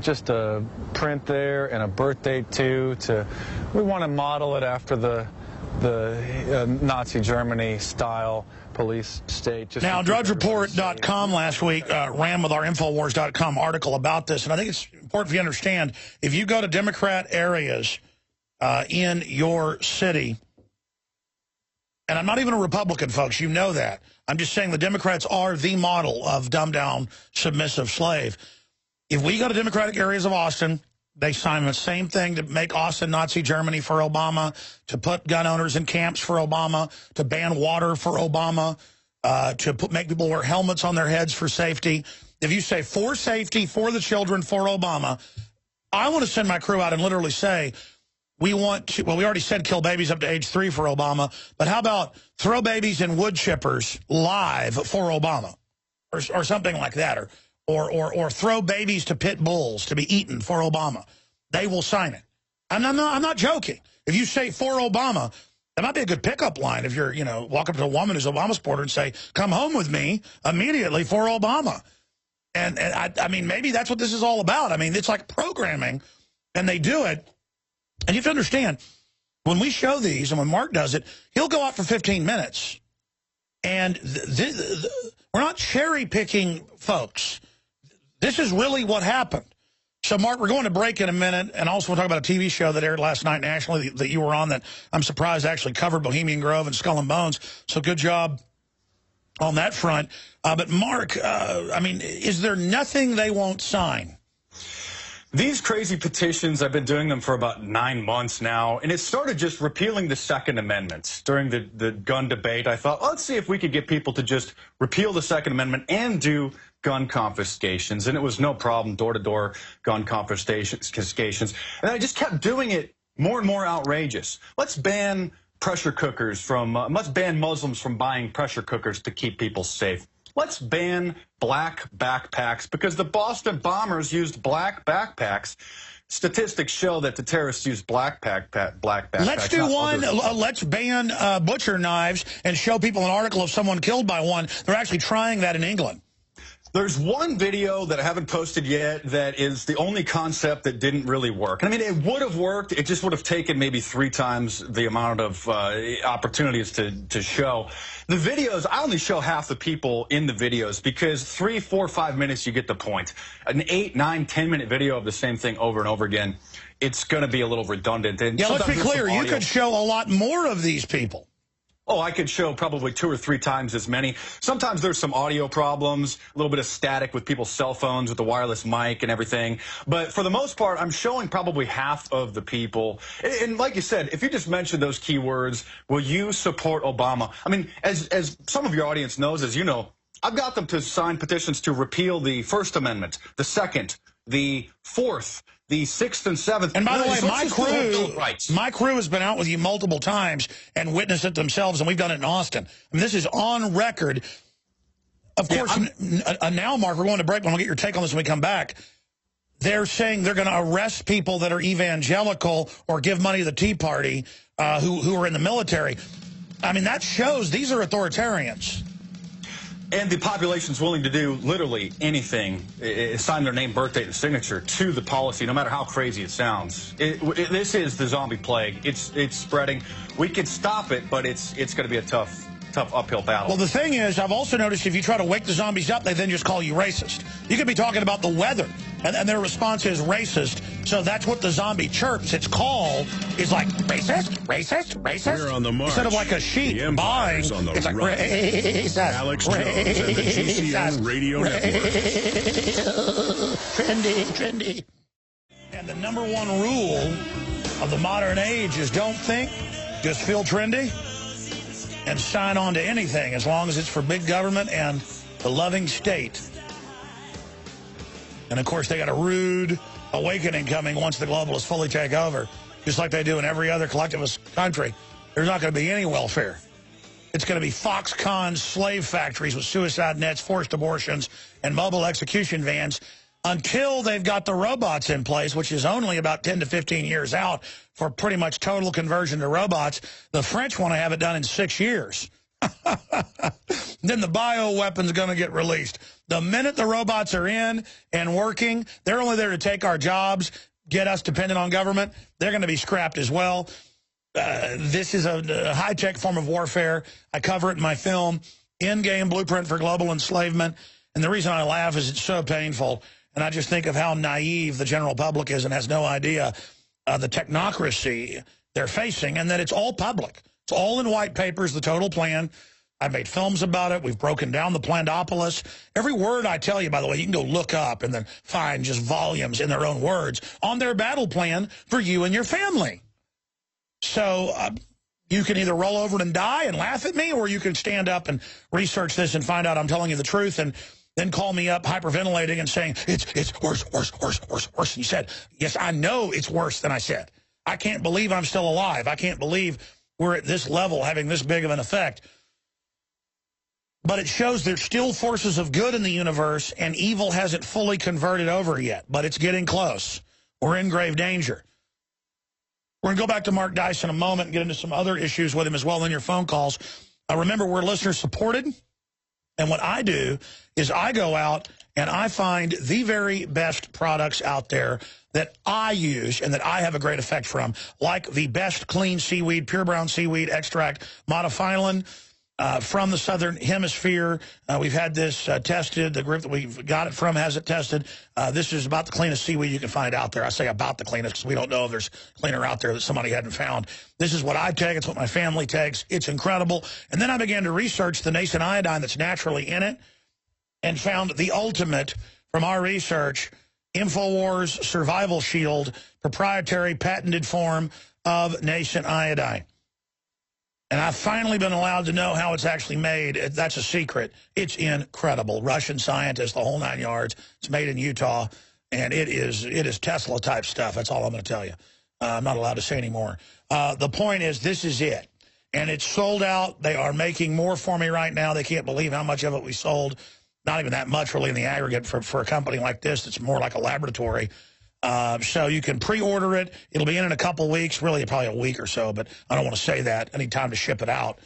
Just a print there and a birth date, too. We want to model it after the Nazi Germany style police state. Now, DrudgeReport.com last week ran with our Infowars.com article about this, and I think it's important for you to understand, if you go to Democrat areas in your city, and I'm not even a Republican, folks, you know that. I'm just saying the Democrats are the model of dumbed-down, submissive slave. If we go to Democratic areas of Austin, they sign the same thing to make Austin Nazi Germany for Obama, to put gun owners in camps for Obama, to ban water for Obama, to make people wear helmets on their heads for safety. If you say for safety, for the children, for Obama, I want to send my crew out and literally say, we want to, well, we already said kill babies up to age 3 for Obama, but how about throw babies in wood chippers live for Obama, or something like that, or throw babies to pit bulls to be eaten for Obama. They will sign it. I'm not joking. If you say for Obama, that might be a good pickup line if you're, walk up to a woman who's Obama supporter and say, come home with me immediately for Obama. And I mean, maybe that's what this is all about. I mean, it's like programming, and they do it. And you have to understand, when we show these and when Mark does it, he'll go out for 15 minutes. And we're not cherry-picking folks. This is really what happened. So, Mark, we're going to break in a minute, and also we'll talk about a TV show that aired last night nationally that you were on that I'm surprised actually covered Bohemian Grove and Skull and Bones. So good job on that front. But, Mark, I mean, is there nothing they won't sign? These crazy petitions, I've been doing them for about 9 months now, and it started just repealing the Second Amendment. During the gun debate, I thought, let's see if we could get people to just repeal the Second Amendment and do gun confiscations, and it was no problem, door-to-door gun confiscations. And I just kept doing it more and more outrageous. Let's ban pressure cookers let's ban Muslims from buying pressure cookers to keep people safe. Let's ban black backpacks because the Boston bombers used black backpacks. Statistics show that the terrorists use black backpacks. Let's do one. Let's ban butcher knives and show people an article of someone killed by one. They're actually trying that in England. There's one video that I haven't posted yet that is the only concept that didn't really work. I mean, it would have worked. It just would have taken maybe 3 times the amount of opportunities to show. The videos, I only show half the people in the videos because 3, 4, 5 minutes, you get the point. An 8, 9, 10-minute video of the same thing over and over again, it's going to be a little redundant. And yeah, let's be clear. You could show a lot more of these people. Oh, I could show probably 2 or 3 times as many. Sometimes there's some audio problems, a little bit of static with people's cell phones with the wireless mic and everything. But for the most part, I'm showing probably half of the people. And like you said, if you just mention those keywords, will you support Obama? I mean, as some of your audience knows, as you know, I've got them to sign petitions to repeal the First Amendment, the Second, the Fourth, the 6th and 7th. And by the way, my crew has been out with you multiple times and witnessed it themselves, and we've done it in Austin. I mean, this is on record. Of course, now, Mark, we're going to break. We'll get your take on this when we come back. they're saying they're going to arrest people that are evangelical or give money to the Tea Party who are in the military. I mean, that shows these are authoritarians. And the population's willing to do literally anything, sign their name, birthday, and signature to the policy, no matter how crazy it sounds. This is the zombie plague. It's spreading. We can stop it, but it's going to be a tough uphill battle. Well, the thing is, I've also noticed if you try to wake the zombies up, they then just call you racist. You could be talking about the weather, and their response is racist. So that's what the zombie chirps. Its call is like racist, racist, racist. We're on the march. Instead of like a sheep buying, on the it's like run. racist. Alex Jones and the GCN Radio Network. Trendy. And the number one rule of the modern age is don't think, just feel trendy. And sign on to anything as long as it's for big government and the loving state. And, of course, they got a rude awakening coming once the globalists fully take over, just like they do in every other collectivist country. There's not going to be any welfare. It's going to be Foxconn slave factories with suicide nets, forced abortions, and mobile execution vans until they've got the robots in place, which is only about 10 to 15 years out for pretty much total conversion to robots. The French want to have it done in 6 years. Then the bioweapon's going to get released. The minute the robots are in and working, they're only there to take our jobs, get us dependent on government. They're going to be scrapped as well. This is a high-tech form of warfare. I cover it in my film, Endgame Blueprint for Global Enslavement. And the reason I laugh is it's so painful. And I just think of how naive the general public is and has no idea the technocracy they're facing, and that it's all public. It's all in white papers, the total plan. I've made films about it. We've broken down the Plandopolis. Every word I tell you, by the way, you can go look up and then find just volumes in their own words on their battle plan for you and your family. So you can either roll over and die and laugh at me, or you can stand up and research this and find out I'm telling you the truth, and then call me up hyperventilating and saying, it's worse. And you said, yes, I know it's worse than I said. I can't believe I'm still alive. I can't believe we're at this level having this big of an effect. But it shows there's still forces of good in the universe, and evil hasn't fully converted over yet, but it's getting close. We're in grave danger. We're going to go back to Mark Dice in a moment and get into some other issues with him as well in your phone calls. Remember, we're listener-supported. And what I do is I go out and I find the very best products out there that I use and that I have a great effect from, like the best clean seaweed, pure brown seaweed extract, monophyllin from the Southern Hemisphere. We've had this tested. The group that we've got it from has it tested. This is about the cleanest seaweed you can find out there. I say about the cleanest because we don't know if there's cleaner out there that somebody hadn't found. This is what I take. It's what my family takes. It's incredible. And then I began to research the nascent iodine that's naturally in it and found the ultimate from our research, InfoWars Survival Shield, proprietary patented form of nascent iodine. And I've finally been allowed to know how it's actually made. That's a secret. It's incredible. Russian scientists, the whole 9 yards. It's made in Utah, and it is Tesla-type stuff. That's all I'm going to tell you. I'm not allowed to say anymore. The point is, this is it. And it's sold out. They are making more for me right now. They can't believe how much of it we sold. Not even that much, really, in the aggregate for a company like this. It's more like a laboratory. So you can pre-order it. It'll be in a couple weeks, really probably a week or so, but I don't want to say that. I need time to ship it out.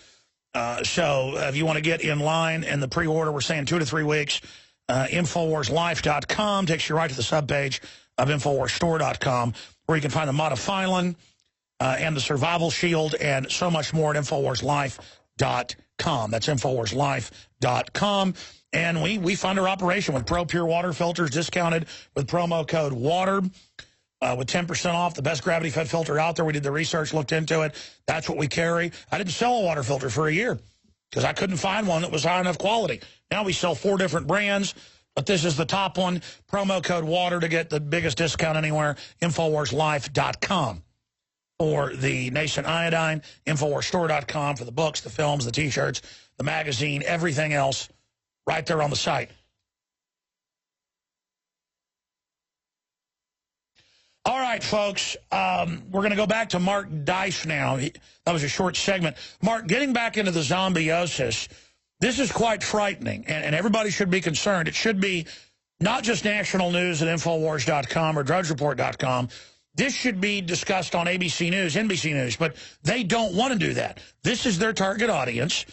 So if you want to get in line and the pre-order, we're saying 2 to 3 weeks. InfoWarsLife.com takes you right to the subpage of InfoWarsStore.com, where you can find the monophyllin and the survival shield and so much more at InfoWarsLife.com. That's InfoWarsLife.com. And we fund our operation with Pro Pure water filters discounted with promo code WATER with 10% off. The best gravity-fed filter out there. We did the research, looked into it. That's what we carry. I didn't sell a water filter for a year because I couldn't find one that was high enough quality. Now we sell 4 different brands, but this is the top one. Promo code WATER to get the biggest discount anywhere. InfoWarsLife.com for the nascent iodine. InfoWarsStore.com for the books, the films, the T-shirts, the magazine, everything else. Right there on the site. All right, folks, we're going to go back to Mark Dice now. That was a short segment. Mark, getting back into the zombiosis, this is quite frightening, and everybody should be concerned. It should be not just national news at Infowars.com or DrudgeReport.com. This should be discussed on ABC News, NBC News, but they don't want to do that. This is their target audience.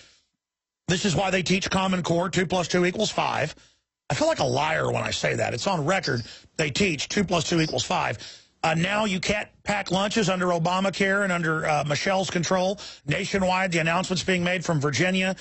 This is why they teach Common Core, 2 + 2 = 5. I feel like a liar when I say that. It's on record. They teach 2 + 2 = 5. Now you can't pack lunches under Obamacare and under Michelle's control. Nationwide, the announcement's being made from Virginia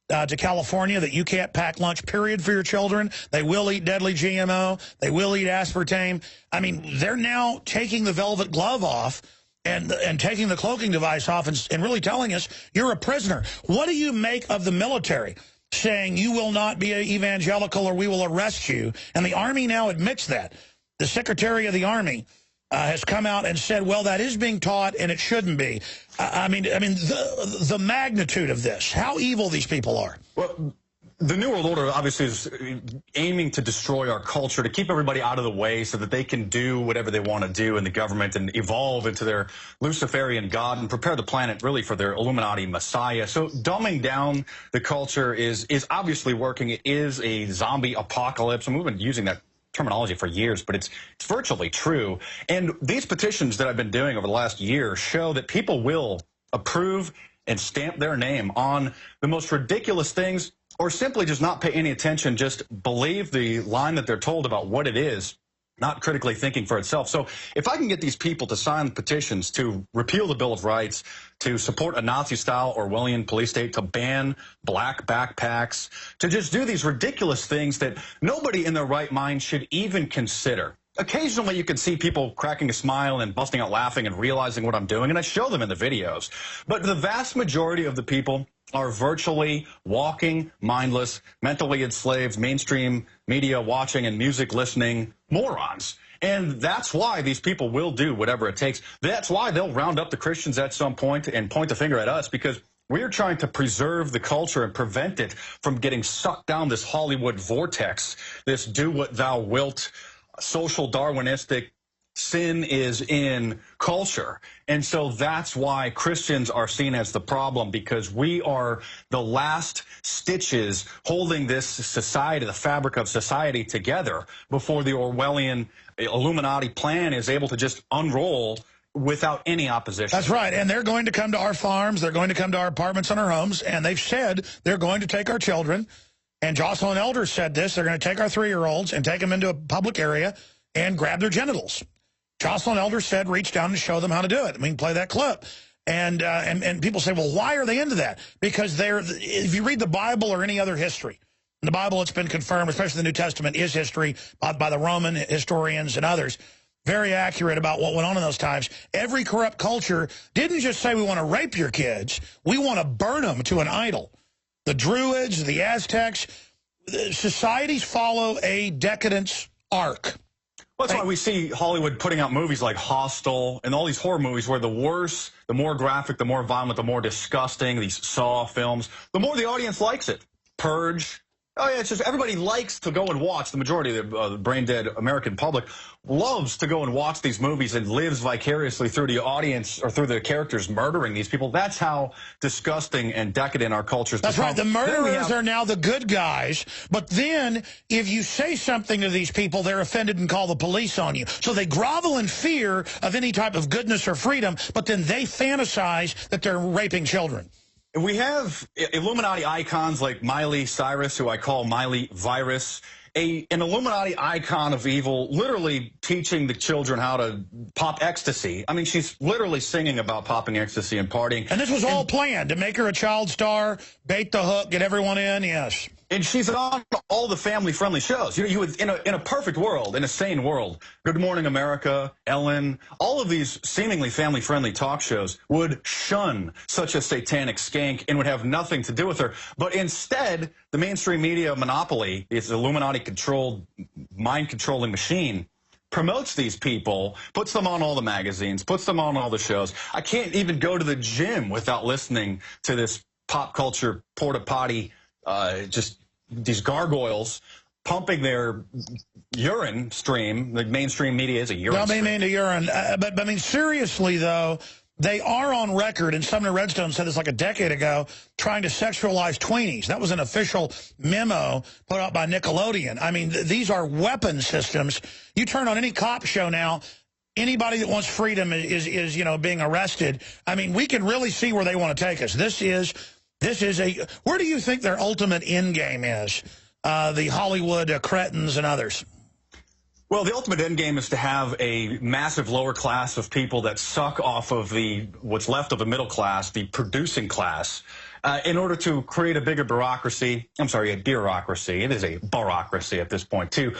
to California that you can't pack lunch, period, for your children. They will eat deadly GMO. They will eat aspartame. I mean, they're now taking the velvet glove off and taking the cloaking device off and really telling us you're a prisoner. What do you make of the military saying you will not be an evangelical or we will arrest you? And the Army now admits that. The Secretary of the Army has come out and said, well, that is being taught and it shouldn't be. I mean, the magnitude of this, how evil these people are. Well, the New World Order obviously is aiming to destroy our culture, to keep everybody out of the way so that they can do whatever they want to do in the government and evolve into their Luciferian God and prepare the planet really for their Illuminati Messiah. So dumbing down the culture is obviously working. It is a zombie apocalypse, and we've been using that terminology for years, but it's virtually true. And these petitions that I've been doing over the last year show that people will approve and stamp their name on the most ridiculous things, or simply just not pay any attention, just believe the line that they're told about what it is, not critically thinking for itself. So if I can get these people to sign petitions to repeal the Bill of Rights, to support a Nazi-style Orwellian police state, to ban black backpacks, to just do these ridiculous things that nobody in their right mind should even consider. Occasionally you can see people cracking a smile and busting out laughing and realizing what I'm doing, and I show them in the videos. But the vast majority of the people are virtually walking, mindless, mentally enslaved, mainstream media watching and music listening morons. And that's why these people will do whatever it takes. That's why they'll round up the Christians at some point and point the finger at us, because we're trying to preserve the culture and prevent it from getting sucked down this Hollywood vortex, this do what thou wilt, social Darwinistic, sin is in culture. And so that's why Christians are seen as the problem, because we are the last stitches holding this society, the fabric of society, together before the Orwellian Illuminati plan is able to just unroll without any opposition. That's right. And they're going to come to our farms. They're going to come to our apartments and our homes. And they've said they're going to take our children. And Jocelyn Elder said this. They're going to take our 3-year-olds and take them into a public area and grab their genitals. Jocelyn Elder said, reach down and show them how to do it. We can play that clip. And people say, well, why are they into that? Because if you read the Bible or any other history, in the Bible it's been confirmed, especially the New Testament is history by the Roman historians and others, very accurate about what went on in those times. Every corrupt culture didn't just say we want to rape your kids, we want to burn them to an idol. The Druids, the Aztecs, societies follow a decadence arc. Well, that's why we see Hollywood putting out movies like Hostel and all these horror movies where the worse, the more graphic, the more violent, the more disgusting, these Saw films, the more the audience likes it. Purge. Oh, yeah, it's just everybody likes to go and watch. The majority of the brain-dead American public loves to go and watch these movies and lives vicariously through the audience or through the characters murdering these people. That's how disgusting and decadent our culture's become. That's right. The murderers are now the good guys. But then if you say something to these people, they're offended and call the police on you. So they grovel in fear of any type of goodness or freedom, but then they fantasize that they're raping children. We have Illuminati icons like Miley Cyrus, who I call Miley Virus, an Illuminati icon of evil, literally teaching the children how to pop ecstasy. I mean, she's literally singing about popping ecstasy and partying. And this was all planned to make her a child star, bait the hook, get everyone in, yes. And she's on all the family-friendly shows. You would, in a perfect world, in a sane world, Good Morning America, Ellen, all of these seemingly family-friendly talk shows would shun such a satanic skank and would have nothing to do with her. But instead, the mainstream media monopoly, this Illuminati-controlled, mind-controlling machine, promotes these people, puts them on all the magazines, puts them on all the shows. I can't even go to the gym without listening to this pop culture porta-potty, just these gargoyles pumping their urine stream. The mainstream media is a urine stream. Well, they mean the urine. But I mean, seriously, though, they are on record, and Sumner Redstone said this like a decade ago, trying to sexualize tweenies. That was an official memo put out by Nickelodeon. I mean, these are weapon systems. You turn on any cop show now, anybody that wants freedom is you know, being arrested. I mean, we can really see where they want to take us. This is a, where do you think their ultimate end game is? The Hollywood cretins and others. Well, the ultimate end game is to have a massive lower class of people that suck off of what's left of the middle class, the producing class, in order to create a bigger bureaucracy. I'm sorry, a bureaucracy. It is a bureaucracy at this point, too.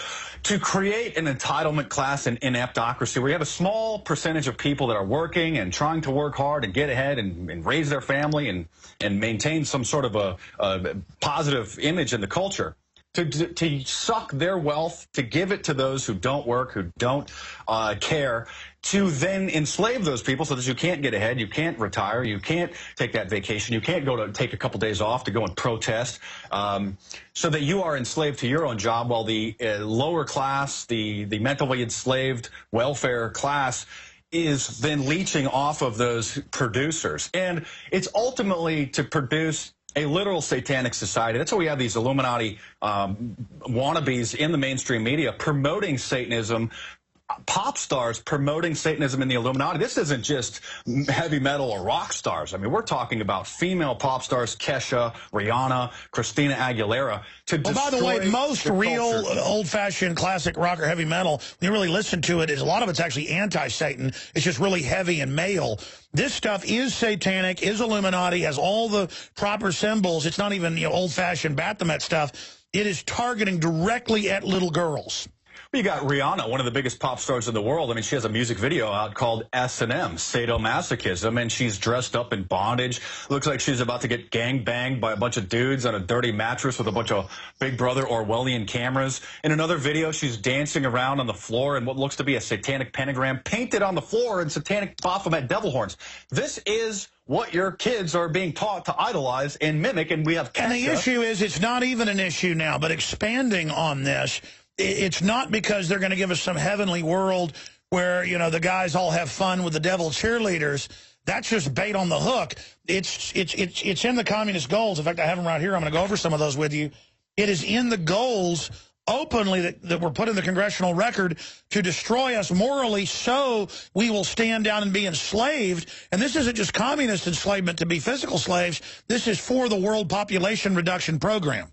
To create an entitlement class and ineptocracy where you have a small percentage of people that are working and trying to work hard and get ahead and raise their family and maintain some sort of a positive image in the culture. To suck their wealth, to give it to those who don't work, who don't care, to then enslave those people so that you can't get ahead, you can't retire, you can't take that vacation, you can't go to take a couple days off to go and protest, so that you are enslaved to your own job while the lower class, the mentally enslaved welfare class, is then leeching off of those producers. And it's ultimately to produce a literal satanic society. That's why we have these Illuminati wannabes in the mainstream media promoting Satanism, pop stars promoting Satanism in the Illuminati. This isn't just heavy metal or rock stars. I mean, we're talking about female pop stars, Kesha, Rihanna, Christina Aguilera. Well, by the way, most real old-fashioned classic rock or heavy metal, when you really listen to it, a lot of it's actually anti-Satan. It's just really heavy and male. This stuff is satanic, is Illuminati, has all the proper symbols. It's not even, you know, old-fashioned Baphomet stuff. It is targeting directly at little girls. You got Rihanna, one of the biggest pop stars in the world. I mean, she has a music video out called S&M, Sadomasochism, and she's dressed up in bondage. Looks like she's about to get gang-banged by a bunch of dudes on a dirty mattress with a bunch of Big Brother Orwellian cameras. In another video, she's dancing around on the floor in what looks to be a satanic pentagram painted on the floor in satanic Baphomet devil horns. This is what your kids are being taught to idolize and mimic, and we have Kesha. And the issue is, it's not even an issue now, but expanding on this, it's not because they're going to give us some heavenly world where, you know, the guys all have fun with the devil cheerleaders. That's just bait on the hook. It's in the communist goals. In fact, I have them right here. I'm going to go over some of those with you. It is in the goals openly that were put in the congressional record to destroy us morally so we will stand down and be enslaved. And this isn't just communist enslavement to be physical slaves. This is for the world population reduction program.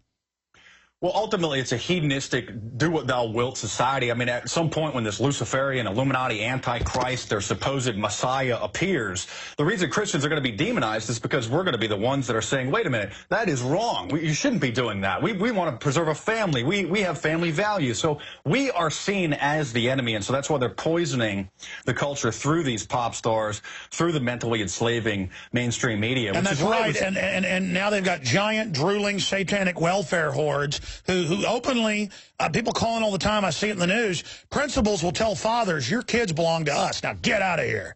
Well, ultimately, it's a hedonistic, do-what-thou-wilt society. I mean, at some point when this Luciferian, Illuminati, Antichrist, their supposed Messiah appears, the reason Christians are going to be demonized is because we're going to be the ones that are saying, wait a minute, that is wrong. You shouldn't be doing that. We want to preserve a family. We have family values. So we are seen as the enemy, and so that's why they're poisoning the culture through these pop stars, through the mentally enslaving mainstream media. And that's right. And now they've got giant, drooling, satanic welfare hordes who openly, people calling all the time, I see it in the news, principals will tell fathers, your kids belong to us, now get out of here.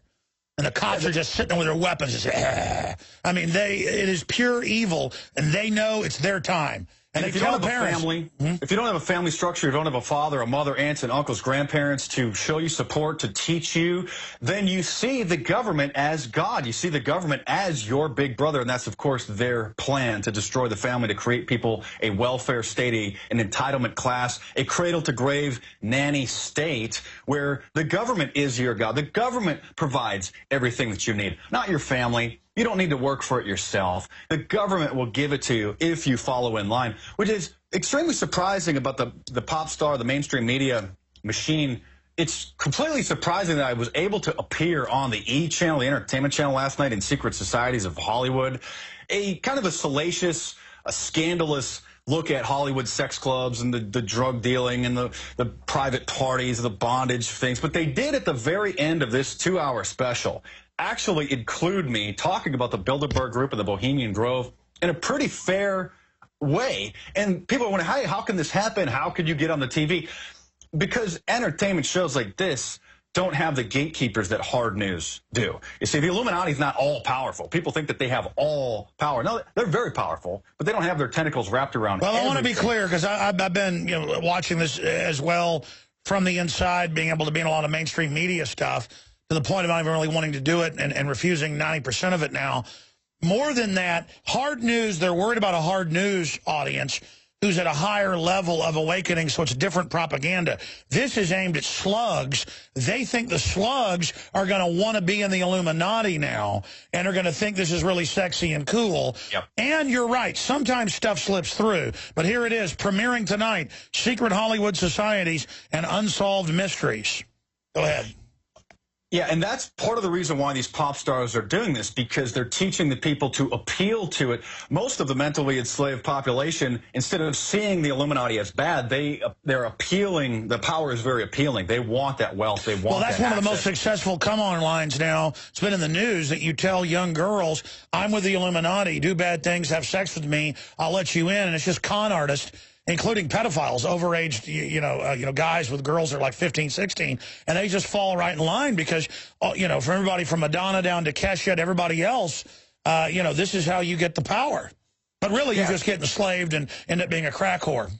And the cops are just sitting there with their weapons and say, I mean, it is pure evil, and they know it's their time. And if you don't have a family, if you don't have a family structure, you don't have a father, a mother, aunts and uncles, grandparents to show you support, to teach you, then you see the government as God. You see the government as your big brother, and that's, of course, their plan to destroy the family, to create people a welfare state, an entitlement class, a cradle-to-grave nanny state where the government is your God. The government provides everything that you need, not your family. You don't need to work for it yourself. The government will give it to you if you follow in line, which is extremely surprising about the pop star, the mainstream media machine. It's completely surprising that I was able to appear on the E! channel, the entertainment channel last night in Secret Societies of Hollywood. A kind of a salacious, a scandalous look at Hollywood sex clubs and the drug dealing and the private parties, the bondage things. But they did at the very end of this 2-hour special actually include me talking about the Bilderberg Group and the Bohemian Grove in a pretty fair way. And people are wondering, hey, how can this happen? How could you get on the TV? Because entertainment shows like this don't have the gatekeepers that hard news do. You see, the Illuminati is not all powerful. People think that they have all power. No, they're very powerful, but they don't have their tentacles wrapped around everything. I want to be clear, because I've been watching this as well from the inside, being able to be in a lot of mainstream media stuff. to the point of not even really wanting to do it and refusing 90% of it now. More than that, hard news, they're worried about a hard news audience who's at a higher level of awakening, so it's different propaganda. This is aimed at slugs. They think the slugs are going to want to be in the Illuminati now and are going to think this is really sexy and cool. Yep. And you're right, sometimes stuff slips through. But here it is, premiering tonight, Secret Hollywood Societies and Unsolved Mysteries. Go ahead. Yeah, and that's part of the reason why these pop stars are doing this, because they're teaching the people to appeal to it. Most of the mentally enslaved population, instead of seeing the Illuminati as bad, they're appealing. The power is very appealing. They want that wealth. They want. Well, that's one of the most access. successful come-on lines now. It's been in the news that you tell young girls, I'm with the Illuminati, do bad things, have sex with me, I'll let you in. And it's just con artists, including pedophiles, overaged, you know, guys with girls that are like 15, 16, and they just fall right in line because, you know, for everybody from Madonna down to Kesha to everybody else, you know, this is how you get the power. But really, you're just getting enslaved and end up being a crack whore.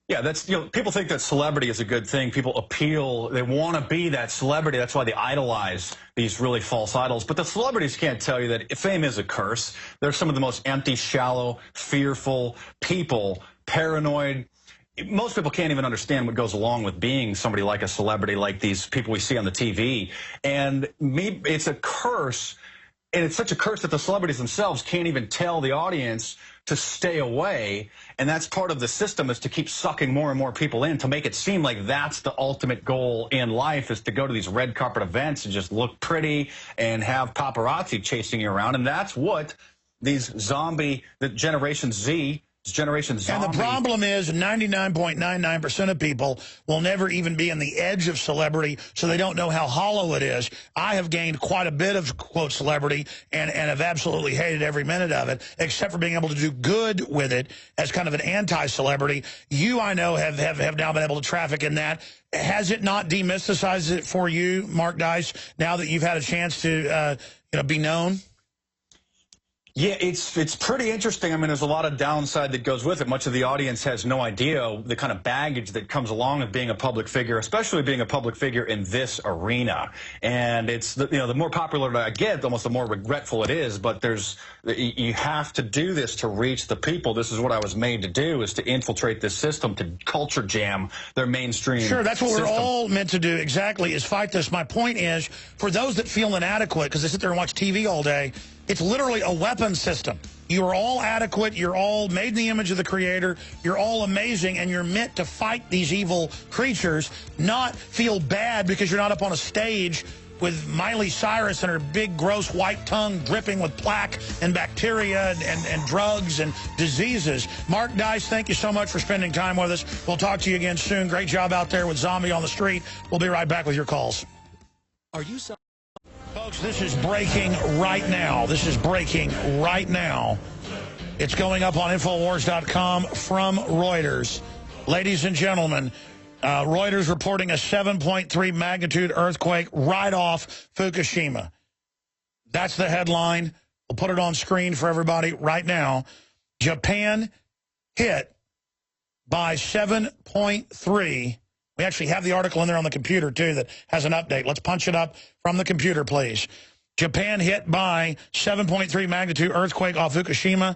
Yeah, that's, you know, people think that celebrity is a good thing. People appeal. They want to be that celebrity. That's why they idolize these really false idols. But the celebrities can't tell you that fame is a curse. They're some of the most empty, shallow, fearful people, paranoid. Most people can't even understand what goes along with being somebody like a celebrity, like these people we see on the TV. And it's a curse. And it's such a curse that the celebrities themselves can't even tell the audience to stay away. And that's part of the system, is to keep sucking more and more people in, to make it seem like that's the ultimate goal in life, is to go to these red carpet events and just look pretty and have paparazzi chasing you around. And that's what these the Generation Z, Generation Zombie. And the problem is 99.99% of people will never even be in the edge of celebrity, so they don't know how hollow it is. I have gained quite a bit of, quote, celebrity and have absolutely hated every minute of it, except for being able to do good with it as kind of an anti-celebrity. You, I know, have now been able to traffic in that. Has it not demysticized it for you, Mark Dice, now that you've had a chance to you know, be known? Yeah, it's pretty interesting. I mean, there's a lot of downside that goes with it. Much of the audience has no idea the kind of baggage that comes along with being a public figure, especially being a public figure in this arena. And it's, you know, the more popular I get, almost the more regretful it is. But you have to do this to reach the people. This is what I was made to do, is to infiltrate this system, to culture jam their mainstream. Sure, that's what system. we're all meant to do, exactly, is fight this. My point is, for those that feel inadequate because they sit there and watch TV all day, it's literally a weapon system. You are all adequate. You're all made in the image of the Creator. You're all amazing, and you're meant to fight these evil creatures, not feel bad because you're not up on a stage with Miley Cyrus and her big, gross white tongue dripping with plaque and bacteria and drugs and diseases. Mark Dice, thank you so much for spending time with us. We'll talk to you again soon. Great job out there with Zombie on the Street. We'll be right back with your calls. Are you... Folks, this is breaking right now. This is breaking right now. It's going up on Infowars.com from Reuters. Ladies and gentlemen, Reuters reporting a 7.3 magnitude earthquake right off Fukushima. That's the headline. We'll put it on screen for everybody right now. Japan hit by 7.3. We actually have the article in there on the computer, too, that has an update. Let's punch it up from the computer, please. Japan hit by 7.3 magnitude earthquake off Fukushima.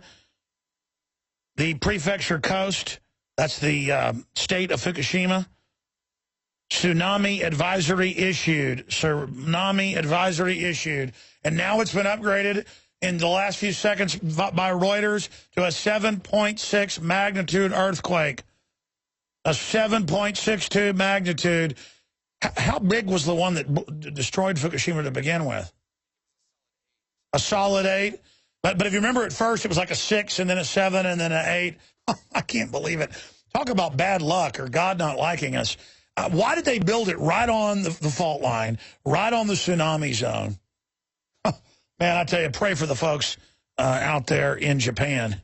The prefecture coast, that's the state of Fukushima. Tsunami advisory issued. Tsunami advisory issued. And now it's been upgraded in the last few seconds by Reuters to a 7.6 magnitude earthquake. A 7.62 magnitude. How big was the one that destroyed Fukushima to begin with? A solid 8? But if you remember at first, it was like a 6 and then a 7 and then an 8. I can't believe it. Talk about bad luck or God not liking us. Why did they build it right on the fault line, right on the tsunami zone? Man, I tell you, pray for the folks out there in Japan.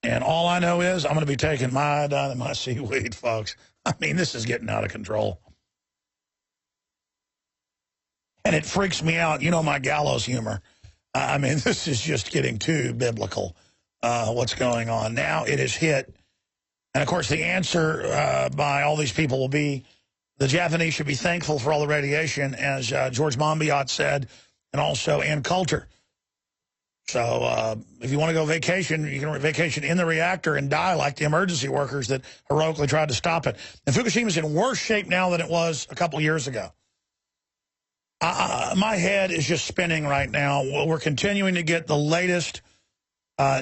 And all I know is I'm going to be taking my iodine and my seaweed, folks. I mean, this is getting out of control. And it freaks me out. You know my gallows humor. I mean, this is just getting too biblical, what's going on. Now it is hit. And, of course, the answer by all these people will be the Japanese should be thankful for all the radiation, as George Monbiot said, and also Ann Coulter. So if you want to go vacation, you can vacation in the reactor and die like the emergency workers that heroically tried to stop it. And Fukushima's in worse shape now than it was a couple of years ago. My head is just spinning right now. We're continuing to get the latest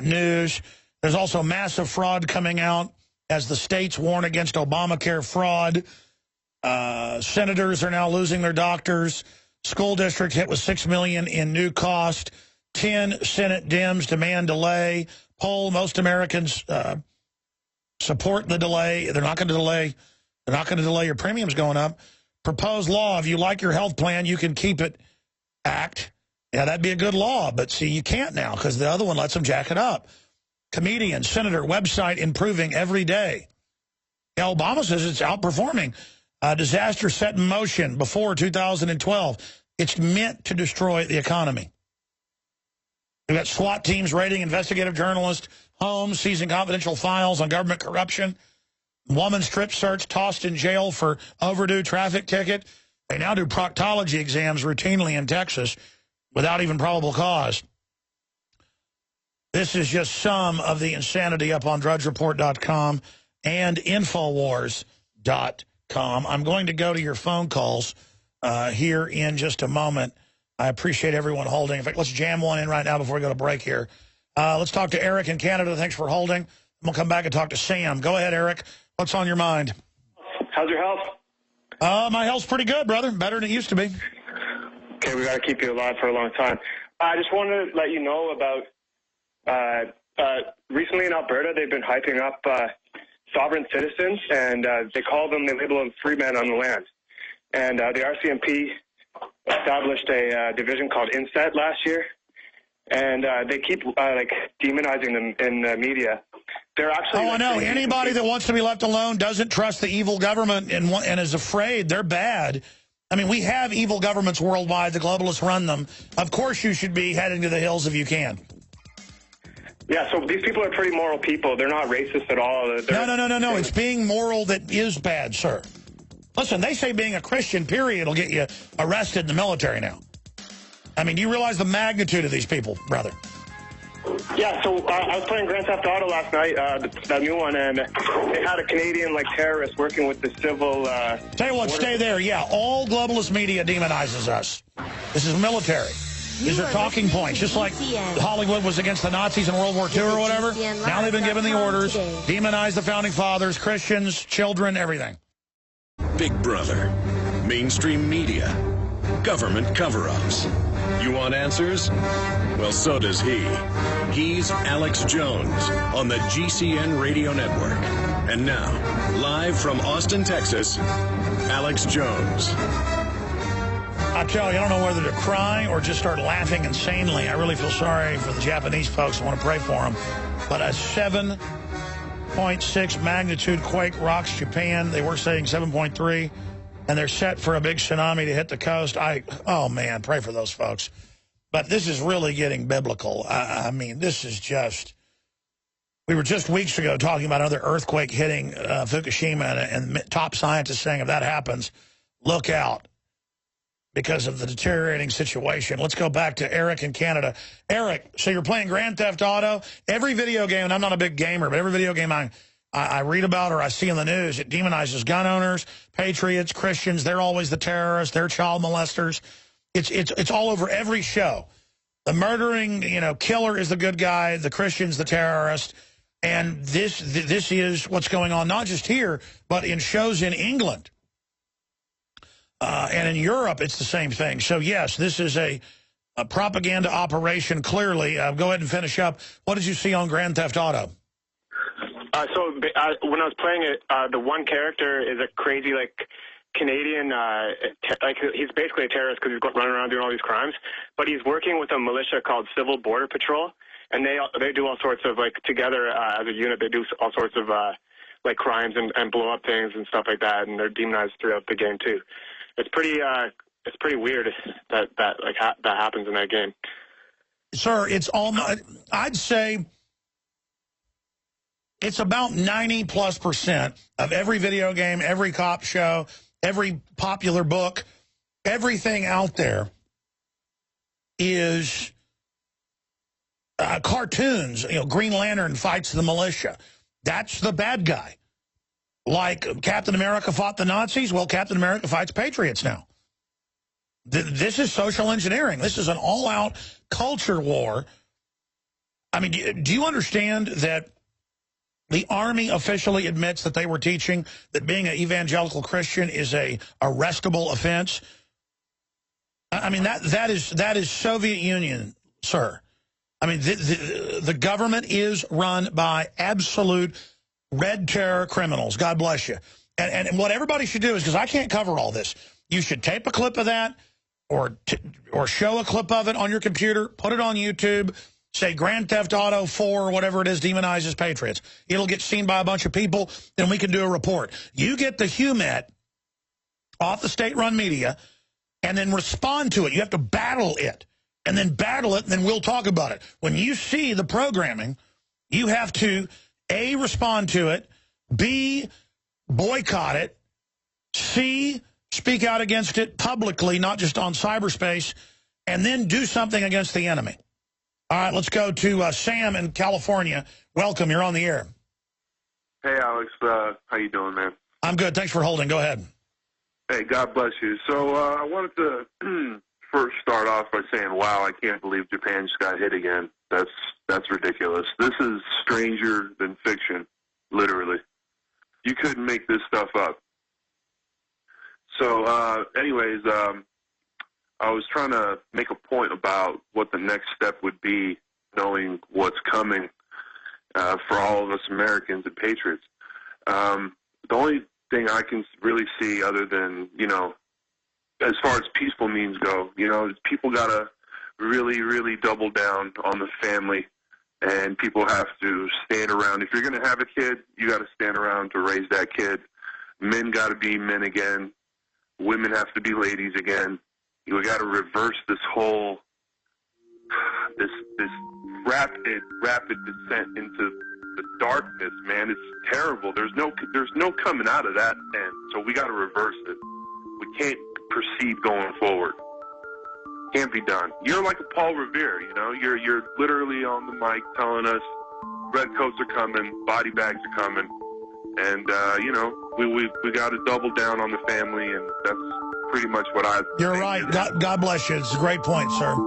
news. There's also massive fraud coming out as the states warn against Obamacare fraud. Senators are now losing their doctors. School districts hit with $6 million in new cost. 10 Senate Dems demand delay. Poll, most Americans support the delay. They're not going to delay. They're not going to delay your premiums going up. Proposed law, if you like your health plan, you can keep it. Act. Yeah, that'd be a good law, but see, you can't now because the other one lets them jack it up. Comedian, senator, website improving every day. Yeah, Obama says it's outperforming. Disaster set in motion before 2012. It's meant to destroy the economy. We've got SWAT teams raiding investigative journalists, homes, seizing confidential files on government corruption. Woman strip search, tossed in jail for overdue traffic ticket. They now do proctology exams routinely in Texas without even probable cause. This is just some of the insanity up on drudgereport.com and Infowars.com. I'm going to go to your phone calls here in just a moment. I appreciate everyone holding. In fact, let's jam one in right now before we go to break here. Let's talk to Eric in Canada. Thanks for holding. We'll come back and talk to Sam. Go ahead, Eric. What's on your mind? How's your health? My health's pretty good, brother. Better than it used to be. Okay, we got to keep you alive for a long time. I just wanted to let you know about recently in Alberta, they've been hyping up sovereign citizens, and they label them free men on the land. And the RCMP established a division called INSET last year, and they keep demonizing them in the media. They're actually. I know. Anybody that wants to be left alone doesn't trust the evil government and is afraid. They're bad. I mean, we have evil governments worldwide. The globalists run them. Of course, you should be heading to the hills if you can. Yeah, so these people are pretty moral people. They're not racist at all. No. It's being moral that is bad, sir. Listen, they say being a Christian, period, will get you arrested in the military now. I mean, do you realize the magnitude of these people, brother? Yeah, so I was playing Grand Theft Auto last night, that new one, and they had a Canadian terrorist working with the civil. Tell you what, stay there. Yeah, all globalist media demonizes us. This is military. These are talking points, just like Hollywood was against the Nazis in World War II or whatever. Now they've been given the orders, demonize the founding fathers, Christians, children, everything. Big Brother, mainstream media, government cover-ups. You want answers? Well, so does he. He's Alex Jones on the GCN Radio Network. And now, live from Austin, Texas, Alex Jones. I tell you, I don't know whether to cry or just start laughing insanely. I really feel sorry for the Japanese folks. I want to pray for them. But a 7.6 magnitude quake rocks Japan. They were saying 7.3. And they're set for a big tsunami to hit the coast. Oh, man, pray for those folks. But this is really getting biblical. I mean, this is just... We were just weeks ago talking about another earthquake hitting Fukushima, and top scientists saying if that happens, look out because of the deteriorating situation. Let's go back to Eric in Canada. Eric, so you're playing Grand Theft Auto. Every video game, and I'm not a big gamer, but every video game I read about or I see in the news, it demonizes gun owners, patriots, Christians. They're always the terrorists. They're child molesters. It's all over every show. The murdering, killer is the good guy. The Christian's the terrorist. And this is what's going on, not just here, but in shows in England. And in Europe, it's the same thing. So, yes, this is a propaganda operation, clearly. Go ahead and finish up. What did you see on Grand Theft Auto? So when I was playing it, the one character is a crazy, Canadian, he's basically a terrorist because he's running around doing all these crimes. But he's working with a militia called Civil Border Patrol, and they do all sorts of, together as a unit, they do all sorts of, crimes and blow up things and stuff like that, and they're demonized throughout the game, too. It's pretty weird that happens in that game. Sir, it's almost, I'd say it's about 90+% of every video game, every cop show, every popular book, everything out there is cartoons. You know, Green Lantern fights the militia. That's the bad guy. Like Captain America fought the Nazis. Well, Captain America fights patriots now. This is social engineering. This is an all-out culture war. I mean, do you understand that the Army officially admits that they were teaching that being an evangelical Christian is a arrestable offense? I mean, that is Soviet Union, sir. I mean, the government is run by absolute red terror criminals. God bless you. And what everybody should do is, because I can't cover all this, you should tape a clip of that or show a clip of it on your computer, put it on YouTube, say Grand Theft Auto 4 or whatever it is demonizes patriots. It'll get seen by a bunch of people, then we can do a report. You get the HUMET off the state-run media and then respond to it. You have to battle it, and then battle it, and then we'll talk about it. When you see the programming, you have to, A, respond to it, B, boycott it, C, speak out against it publicly, not just on cyberspace, and then do something against the enemy. All right, let's go to Sam in California. Welcome. You're on the air. Hey, Alex. How you doing, man? I'm good. Thanks for holding. Go ahead. Hey, God bless you. So I wanted to first start off by saying, wow, I can't believe Japan just got hit again. That's ridiculous. This is stranger than fiction, literally. You couldn't make this stuff up. So anyways, I was trying to make a point about what the next step would be, knowing what's coming for all of us Americans and patriots. The only thing I can really see, other than, you know, as far as peaceful means go, you know, people got to really, really double down on the family, and people have to stand around. If you're going to have a kid, you got to stand around to raise that kid. Men got to be men again. Women have to be ladies again. We got to reverse this whole, this rapid descent into the darkness, man. It's terrible. There's no coming out of that end. So we got to reverse it. We can't proceed going forward. Can't be done. You're like a Paul Revere, you know. You're literally on the mic telling us redcoats are coming, body bags are coming, and you know, we got to double down on the family, and that's pretty much what I. You're right. God bless you. It's a great point, sir.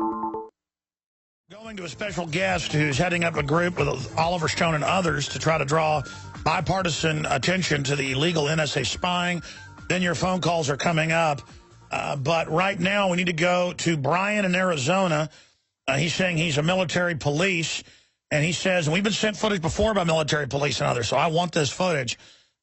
Going to a special guest who's heading up a group with Oliver Stone and others to try to draw bipartisan attention to the illegal NSA spying. Then your phone calls are coming up. But right now we need to go to Brian in Arizona. He's saying he's a military police. And he says, and we've been sent footage before by military police and others, so I want this footage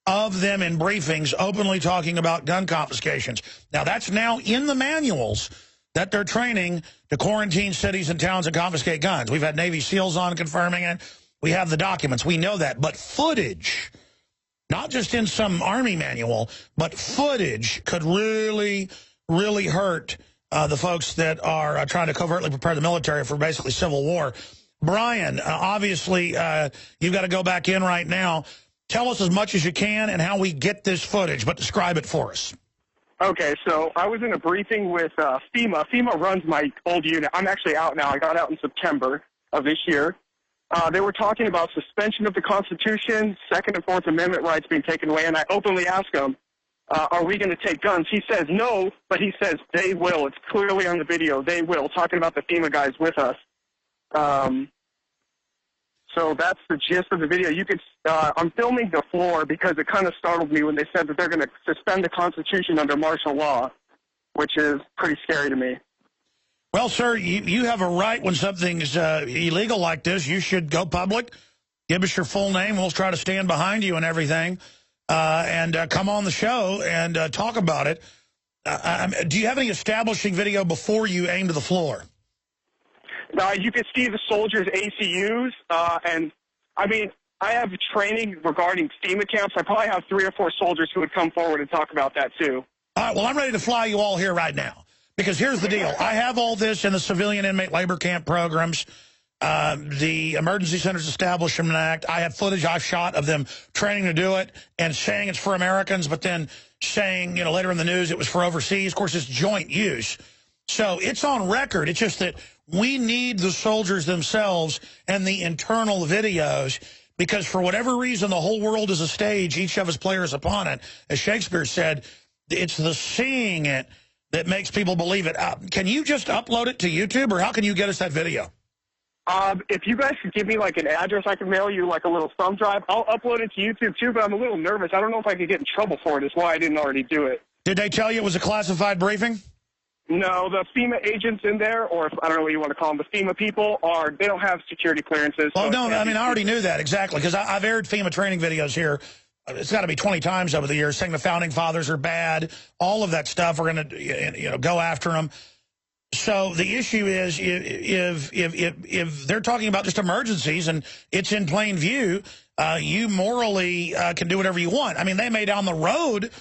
of them in briefings openly talking about gun confiscations. Now, that's now in the manuals that they're training to quarantine cities and towns and confiscate guns. We've had Navy SEALs on confirming it. We have the documents. We know that. But footage, not just in some Army manual, but footage could really, really hurt the folks that are trying to covertly prepare the military for basically civil war. Brian, obviously, you've got to go back in right now. Tell us as much as you can and how we get this footage, but describe it for us. Okay, so I was in a briefing with FEMA. FEMA runs my old unit. I'm actually out now. I got out in September of this year. They were talking about suspension of the Constitution, Second and Fourth Amendment rights being taken away, and I openly asked him, are we going to take guns? He says no, but he says they will. It's clearly on the video. They will, talking about the FEMA guys with us. So that's the gist of the video. You could, I'm filming the floor because it kind of startled me when they said that they're going to suspend the Constitution under martial law, which is pretty scary to me. Well, sir, you have a right when something's illegal like this. You should go public. Give us your full name. We'll try to stand behind you and everything, and come on the show and talk about it. Do you have any establishing video before you aim to the floor? You can see the soldiers' ACUs, and, I mean, I have training regarding FEMA camps. I probably have 3 or 4 soldiers who would come forward and talk about that, too. All right, well, I'm ready to fly you all here right now, because here's the deal. I have all this in the civilian inmate labor camp programs, the Emergency Centers Establishment Act. I have footage I've shot of them training to do it and saying it's for Americans, but then saying, you know, later in the news it was for overseas. Of course, it's joint use. So it's on record. It's just that we need the soldiers themselves and the internal videos, because for whatever reason, the whole world is a stage. Each of us players upon it. As Shakespeare said, it's the seeing it that makes people believe it. Can you just upload it to YouTube, or how can you get us that video? If you guys could give me, like, an address, I can mail you, like, a little thumb drive. I'll upload it to YouTube, too, but I'm a little nervous. I don't know if I could get in trouble for it. Is why I didn't already do it. Did they tell you it was a classified briefing? No, the FEMA agents in there, or I don't know what you want to call them, the FEMA people, they don't have security clearances. Well, so no, I mean, I already knew that, exactly, because I've aired FEMA training videos here. It's got to be 20 times over the years, saying the Founding Fathers are bad, all of that stuff. We're going to go after them. So the issue is, if they're talking about just emergencies and it's in plain view, you morally can do whatever you want. I mean, they may down the road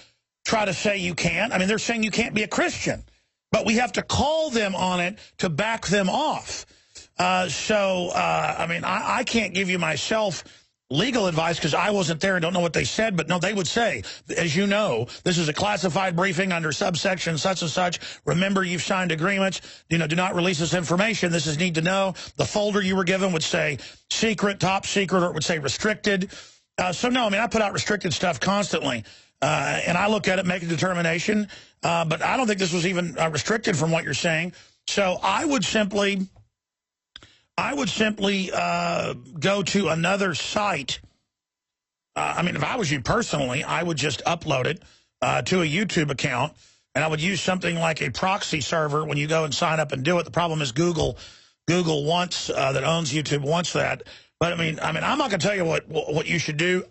try to say you can't. I mean, they're saying you can't be a Christian. But we have to call them on it to back them off. I mean, I can't give you myself legal advice because I wasn't there and don't know what they said. But, no, they would say, as you know, this is a classified briefing under subsection such and such. Remember, you've signed agreements. You know, do not release this information. This is need to know. The folder you were given would say secret, top secret, or it would say restricted. So, no, I mean, I put out restricted stuff constantly. And I look at it, make a determination. But I don't think this was even restricted from what you're saying. So I would simply go to another site. I mean, if I was you personally, I would just upload it to a YouTube account, and I would use something like a proxy server when you go and sign up and do it. The problem is Google wants that owns YouTube wants that. But I mean, I'm not going to tell you what you should do.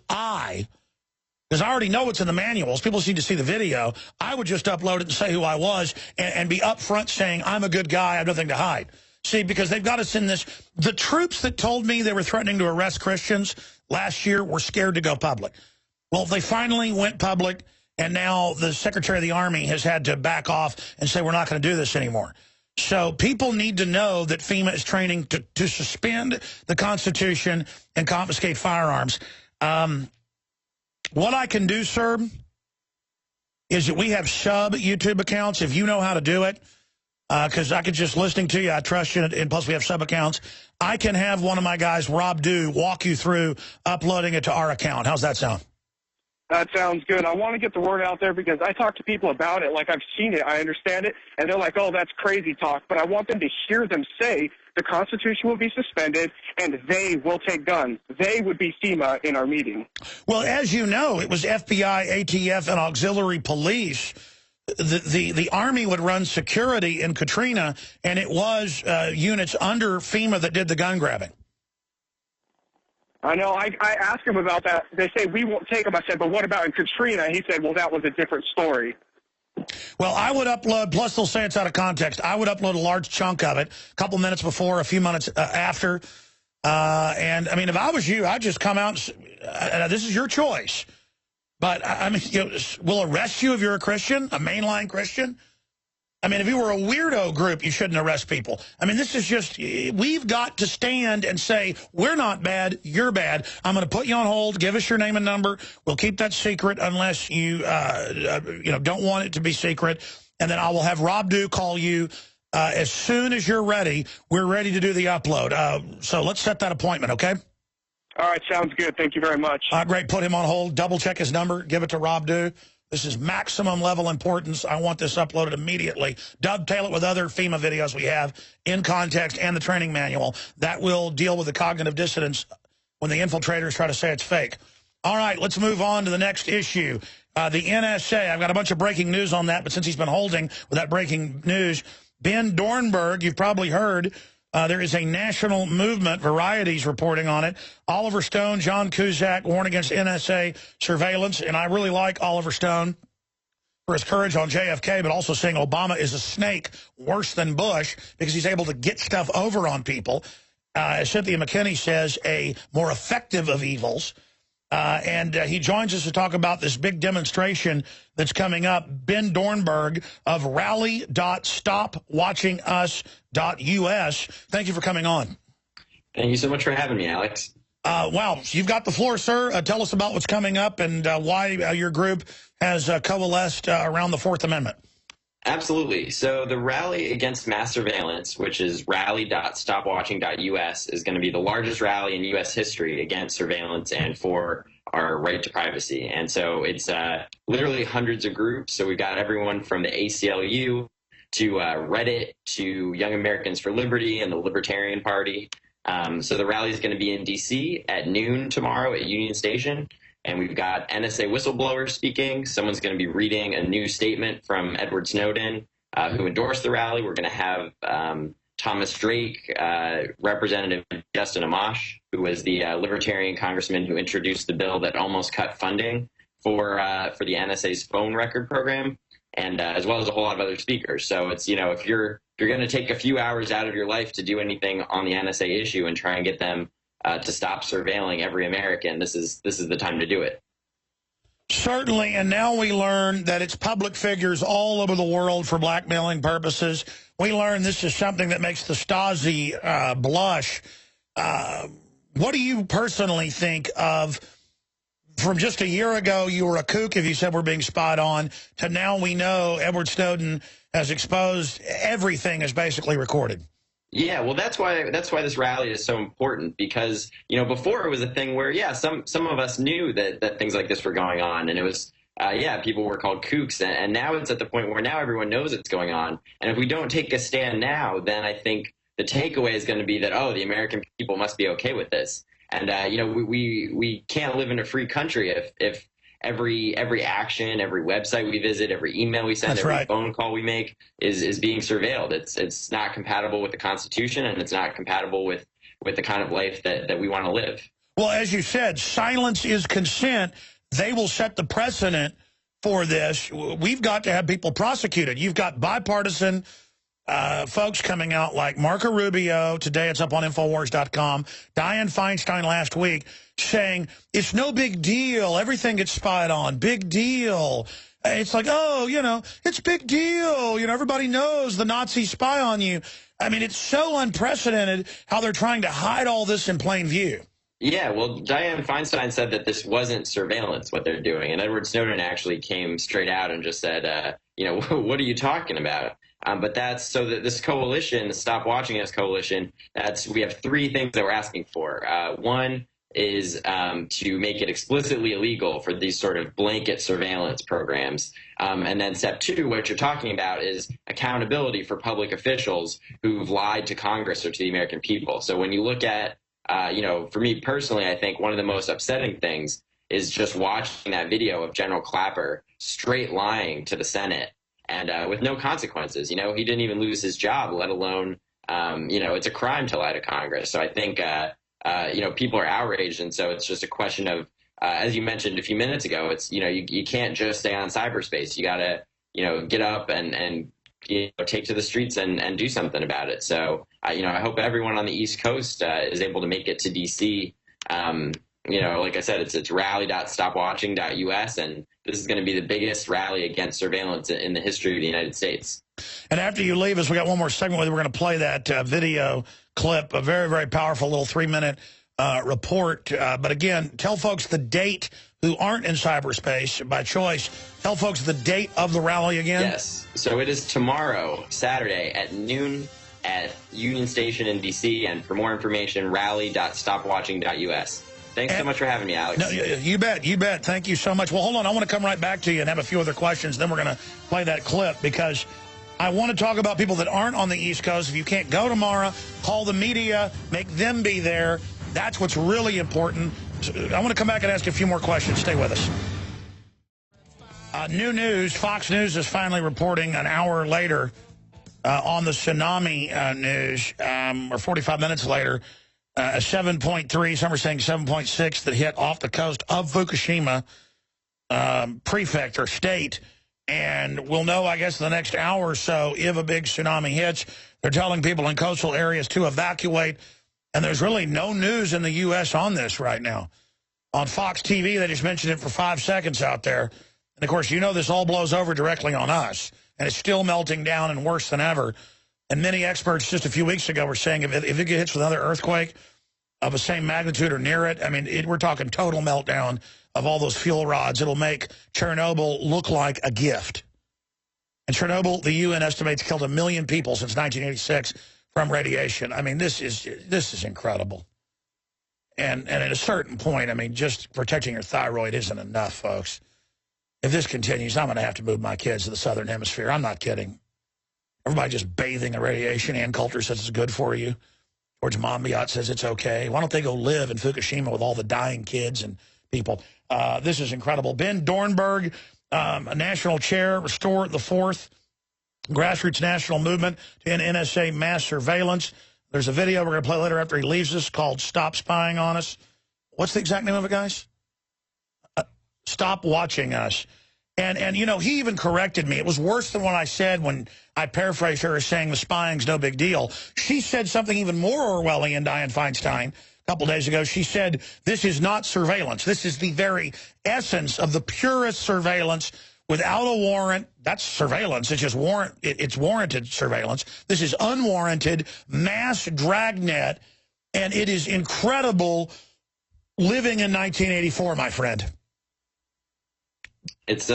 Because I already know what's in the manuals. People need to see the video. I would just upload it and say who I was and be upfront saying, I'm a good guy, I have nothing to hide. See, because they've got us in this. The troops that told me they were threatening to arrest Christians last year were scared to go public. Well, they finally went public, and now the Secretary of the Army has had to back off and say we're not going to do this anymore. So people need to know that FEMA is training to suspend the Constitution and confiscate firearms. What I can do, sir, is that we have sub-YouTube accounts, if you know how to do it, because I could just listening to you, I trust you, and plus we have sub-accounts. I can have one of my guys, Rob Dew, walk you through uploading it to our account. How's that sound? That sounds good. I want to get the word out there because I talk to people about it. Like, I've seen it, I understand it, and they're like, oh, that's crazy talk. But I want them to hear them say the Constitution will be suspended and they will take guns. They would be FEMA in our meeting. Well, as you know, it was FBI, ATF, and auxiliary police. The Army would run security in Katrina, and it was units under FEMA that did the gun grabbing. I know. I asked him about that. They say we won't take them. I said, but what about in Katrina? He said, well, that was a different story. Well, I would upload, plus they'll say it's out of context, I would upload a large chunk of it, a couple minutes before, a few minutes after. And, I mean, if I was you, I'd just come out and this is your choice. But, I mean, we'll arrest you if you're a Christian, a mainline Christian. I mean, if you were a weirdo group, you shouldn't arrest people. I mean, this is just, we've got to stand and say, we're not bad, you're bad. I'm going to put you on hold, give us your name and number. We'll keep that secret unless you, don't want it to be secret. And then I will have Rob Dew call you as soon as you're ready. We're ready to do the upload. So let's set that appointment, okay? All right, sounds good. Thank you very much. Great. Put him on hold. Double check his number. Give it to Rob Dew. This is maximum level importance. I want this uploaded immediately. Dovetail it with other FEMA videos we have in context and the training manual. That will deal with the cognitive dissonance when the infiltrators try to say it's fake. All right, let's move on to the next issue. The NSA, I've got a bunch of breaking news on that, but since he's been holding with that breaking news, Ben Dornberg, you've probably heard, there is a national movement, Variety's reporting on it. Oliver Stone, John Cusack warn against NSA surveillance, and I really like Oliver Stone for his courage on JFK, but also saying Obama is a snake worse than Bush because he's able to get stuff over on people. As Cynthia McKinney says, a more effective of evils. And he joins us to talk about this big demonstration that's coming up. Ben Dornberg of rally.stopwatchingus.us. Thank you for coming on. Thank you so much for having me, Alex. Well, you've got the floor, sir. Tell us about what's coming up and why your group has coalesced around the Fourth Amendment. Absolutely. So the rally against mass surveillance, which is rally.stopwatching.us, is going to be the largest rally in U.S. history against surveillance and for our right to privacy. And so it's literally hundreds of groups. So we've got everyone from the ACLU to Reddit to Young Americans for Liberty and the Libertarian Party. So the rally is going to be in D.C. at noon tomorrow at Union Station. And we've got NSA whistleblowers speaking. Someone's going to be reading a new statement from Edward Snowden, who endorsed the rally. We're going to have Thomas Drake, Representative Justin Amash, who was the Libertarian congressman who introduced the bill that almost cut funding for the NSA's phone record program, and as well as a whole lot of other speakers. So it's, if you're going to take a few hours out of your life to do anything on the NSA issue and try and get them to stop surveilling every American, this is the time to do it. Certainly, and now we learn that it's public figures all over the world for blackmailing purposes. We learn this is something that makes the Stasi blush. What do you personally think of, from just a year ago, you were a kook if you said we're being spied on, to now we know Edward Snowden has exposed everything is basically recorded? Yeah, well, that's why this rally is so important, because, before it was a thing where, yeah, some of us knew that things like this were going on, and it was, people were called kooks, and now it's at the point where now everyone knows it's going on. And if we don't take a stand now, then I think the takeaway is going to be that, oh, the American people must be okay with this. And, we can't live in a free country if every action, every website we visit, every email we send, every phone call we make is being surveilled. It's not compatible with the Constitution, and it's not compatible with the kind of life that we want to live. Well, as you said, silence is consent. They will set the precedent for this. We've got to have people prosecuted. You've got bipartisan folks coming out like Marco Rubio. Today it's up on Infowars.com. Dianne Feinstein last week saying it's no big deal. Everything gets spied on. Big deal. It's like, oh, it's big deal. Everybody knows the Nazis spy on you. I mean, it's so unprecedented how they're trying to hide all this in plain view. Yeah, well, Dianne Feinstein said that this wasn't surveillance, what they're doing. And Edward Snowden actually came straight out and just said, what are you talking about? But this coalition, the Stop Watching Us coalition, we have three things that we're asking for. One is to make it explicitly illegal for these sort of blanket surveillance programs. And then step two, what you're talking about, is accountability for public officials who've lied to Congress or to the American people. So when you look at, for me personally, I think one of the most upsetting things is just watching that video of General Clapper straight lying to the Senate. And with no consequences. He didn't even lose his job, let alone, it's a crime to lie to Congress. So I think, people are outraged. And so it's just a question of, as you mentioned a few minutes ago, it's, you can't just stay on cyberspace. You got to, get up and take to the streets and do something about it. So, I hope everyone on the East Coast is able to make it to D.C. Like I said, it's rally.stopwatching.us, and this is going to be the biggest rally against surveillance in the history of the United States. And after you leave us, we got one more segment where we're going to play that video clip, a very, very powerful little 3-minute report. But again, tell folks the date who aren't in cyberspace by choice. Tell folks the date of the rally again. Yes. So it is tomorrow, Saturday, at noon at Union Station in D.C. And for more information, rally.stopwatching.us. Thanks so much for having me, Alex. No, you bet. You bet. Thank you so much. Well, hold on. I want to come right back to you and have a few other questions. Then we're going to play that clip, because I want to talk about people that aren't on the East Coast. If you can't go tomorrow, call the media, make them be there. That's what's really important. I want to come back and ask a few more questions. Stay with us. New news. Fox News is finally reporting an hour later on the tsunami news, or 45 minutes later, a 7.3, some are saying 7.6, that hit off the coast of Fukushima prefect or state. And we'll know, I guess, in the next hour or so if a big tsunami hits. They're telling people in coastal areas to evacuate. And there's really no news in the U.S. on this right now. On Fox TV, they just mentioned it for 5 seconds out there. And, of course, this all blows over directly on us. And it's still melting down and worse than ever. And many experts just a few weeks ago were saying if it hits with another earthquake, of the same magnitude or near it. I mean, we're talking total meltdown of all those fuel rods. It'll make Chernobyl look like a gift. And Chernobyl, the UN estimates, killed 1 million people since 1986 from radiation. I mean, this is incredible. And at a certain point, I mean, just protecting your thyroid isn't enough, folks. If this continues, I'm going to have to move my kids to the southern hemisphere. I'm not kidding. Everybody just bathing in radiation. Ann Coulter says it's good for you. George Monbiot says it's okay. Why don't they go live in Fukushima with all the dying kids and people? This is incredible. Ben Dornberg, a national chair, Restore the Fourth, grassroots national movement to end NSA mass surveillance. There's a video we're going to play later after he leaves us called Stop Spying on Us. What's the exact name of it, guys? Stop Watching Us. And you know, he even corrected me. It was worse than what I said when I paraphrased her as saying the spying's no big deal. She said something even more Orwellian, Dianne Feinstein, a couple days ago. She said, this is not surveillance. This is the very essence of the purest surveillance without a warrant. That's surveillance. It's just it's warranted surveillance. This is unwarranted mass dragnet, and it is incredible living in 1984, my friend. It's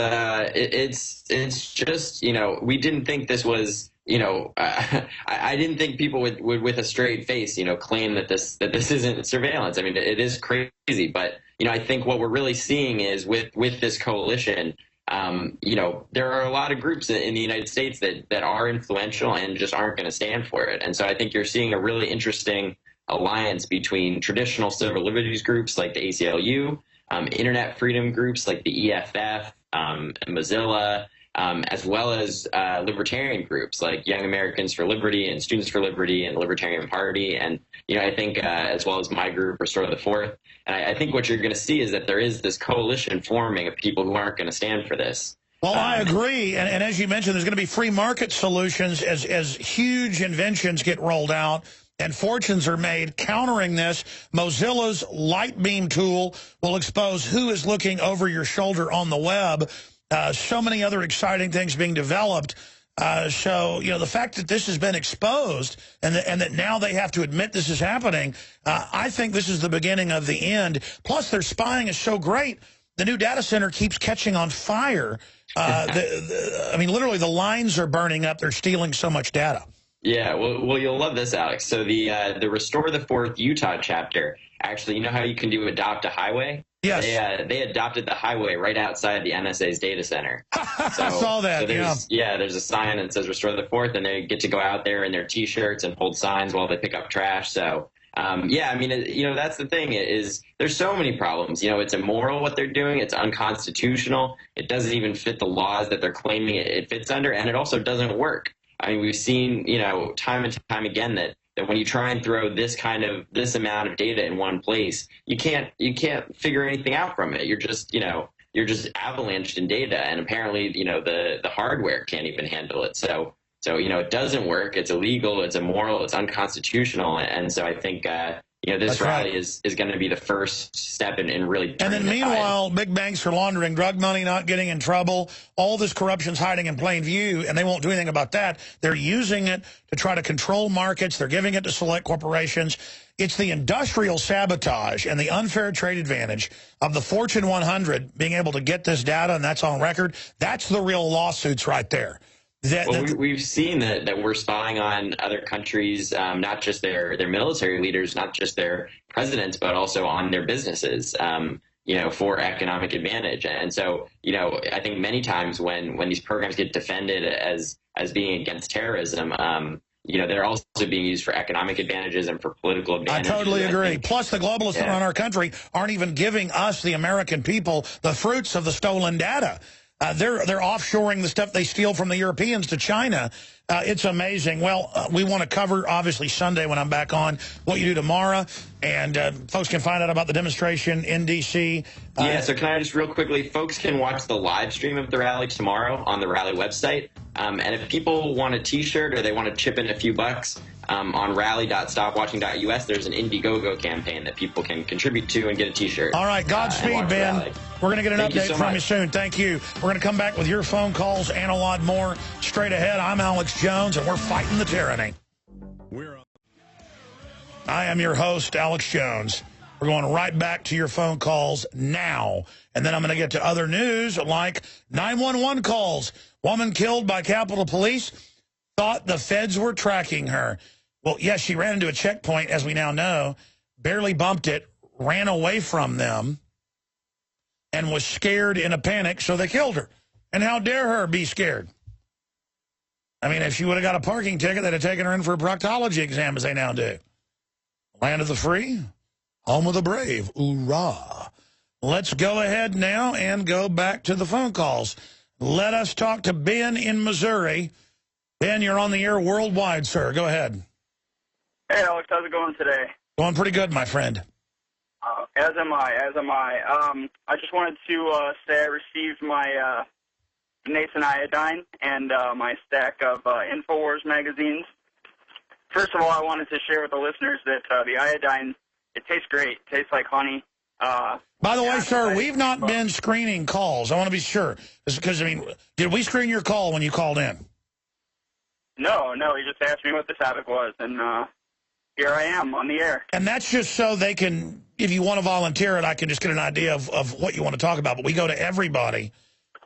just, you know, we didn't think this was, you know, I didn't think people would with a straight face, you know, claim that this isn't surveillance. I mean, it is crazy, but, you know, I think what we're really seeing is with this coalition, you know, there are a lot of groups in the United States that are influential and just aren't going to stand for it. And so I think you're seeing a really interesting alliance between traditional civil liberties groups like the ACLU, internet freedom groups like the EFF, Mozilla, as well as libertarian groups like Young Americans for Liberty and Students for Liberty and Libertarian Party. And, you know, I think as well as my group, Restore the Fourth. And I think what you're going to see is that there is this coalition forming of people who aren't going to stand for this. Well, I agree. And as you mentioned, there's going to be free market solutions as huge inventions get rolled out and fortunes are made countering this. Mozilla's Lightbeam tool will expose who is looking over your shoulder on the web. So many other exciting things being developed. So, you know, the fact that this has been exposed and that now they have to admit this is happening, I think this is the beginning of the end. Plus, their spying is so great. The new data center keeps catching on fire. I mean, literally, the lines are burning up. They're stealing so much data. Yeah, well, you'll love this, Alex. So the Restore the Fourth Utah chapter, actually, you know how you can do adopt a highway? Yes. They adopted the highway right outside the NSA's data center. So, I saw that, so there's a sign that says Restore the Fourth, and they get to go out there in their T-shirts and hold signs while they pick up trash. So, yeah, I mean, you know, that's the thing is there's so many problems. You know, it's immoral what they're doing. It's unconstitutional. It doesn't even fit the laws that they're claiming it fits under, and it also doesn't work. I mean, we've seen, you know, time and time again that when you try and throw this amount of data in one place, you can't figure anything out from it. You're just avalanched in data, and apparently, you know, the hardware can't even handle it. So you know, it doesn't work. It's illegal. It's immoral. It's unconstitutional. And so I think you know, this rally is going to be the first step in really. And then meanwhile, big banks are laundering drug money, not getting in trouble. All this corruption's hiding in plain view, and they won't do anything about that. They're using it to try to control markets. They're giving it to select corporations. It's the industrial sabotage and the unfair trade advantage of the Fortune 100 being able to get this data, and that's on record. That's the real lawsuits right there. We've seen that we're spying on other countries, not just their military leaders, not just their presidents, but also on their businesses, you know, for economic advantage. And so, you know, I think many times when these programs get defended as being against terrorism, you know, they're also being used for economic advantages and for political advantages. I totally agree. Plus, the globalists that run our country aren't even giving us, the American people, the fruits of the stolen data. They're offshoring the stuff they steal from the Europeans to China. It's amazing. Well, we want to cover, obviously, Sunday when I'm back on, what you do tomorrow. And folks can find out about the demonstration in D.C. Yeah, so can I just real quickly, folks can watch the live stream of the rally tomorrow on the rally website. And if people want a T-shirt or they want to chip in a few bucks, on rally.stopwatching.us, there's an Indiegogo campaign that people can contribute to and get a T-shirt. All right, Godspeed, Ben. We're going to get an update from you soon. Thank you. We're going to come back with your phone calls and a lot more straight ahead. I'm Alex Jones, and we're fighting the tyranny. I am your host, Alex Jones. We're going right back to your phone calls now. And then I'm going to get to other news like 911 calls. Woman killed by Capitol Police thought the feds were tracking her. Well, yes, she ran into a checkpoint, as we now know, barely bumped it, ran away from them, and was scared in a panic, so they killed her. And how dare her be scared? I mean, if she would have got a parking ticket, they'd have taken her in for a proctology exam, as they now do. Land of the free, home of the brave. Hoorah. Let's go ahead now and go back to the phone calls. Let us talk to Ben in Missouri. Ben, you're on the air worldwide, sir. Go ahead. Hey, Alex. How's it going today? Going pretty good, my friend. As am I. I just wanted to say I received my Nathan Iodine and my stack of InfoWars magazines. First of all, I wanted to share with the listeners that the iodine, it tastes great. It tastes like honey. By the way, sir, we've not been screening calls. I want to be sure. Because, I mean, did we screen your call when you called in? No, he just asked me what the topic was, and here I am on the air. And that's just so they can, if you want to volunteer it, I can just get an idea of what you want to talk about. But we go to everybody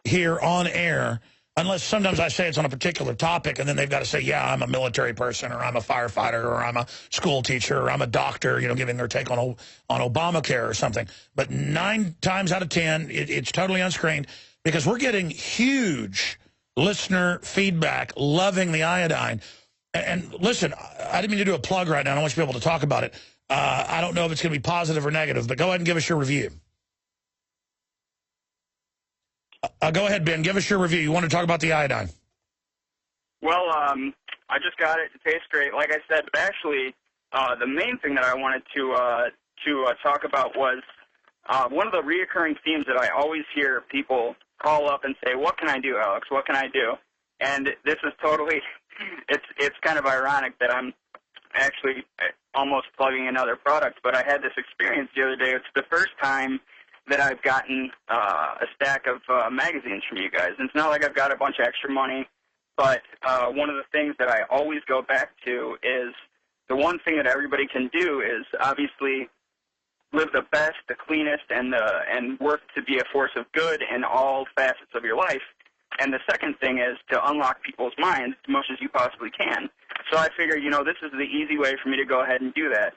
here on air, unless sometimes I say it's on a particular topic, and then they've got to say, yeah, I'm a military person, or I'm a firefighter, or I'm a school teacher, or I'm a doctor, you know, giving their take on Obamacare or something. But 9 times out of 10, it's totally unscreened, because we're getting huge listener feedback, loving the iodine. And listen, I didn't mean to do a plug right now. I don't want you to be able to talk about it. I don't know if it's going to be positive or negative, but go ahead and give us your review. Go ahead, Ben. Give us your review. You want to talk about the iodine? Well, I just got it. It tastes great, like I said. But actually, the main thing that I wanted to talk about was one of the reoccurring themes that I always hear people call up and say, "What can I do, Alex? What can I do?" And this is totally, it's kind of ironic that I'm actually almost plugging another product. But I had this experience the other day. It's the first time that I've gotten a stack of magazines from you guys. And it's not like I've got a bunch of extra money, but one of the things that I always go back to is the one thing that everybody can do is obviously live the best, the cleanest, and work to be a force of good in all facets of your life. And the second thing is to unlock people's minds as much as you possibly can. So I figured, you know, this is the easy way for me to go ahead and do that.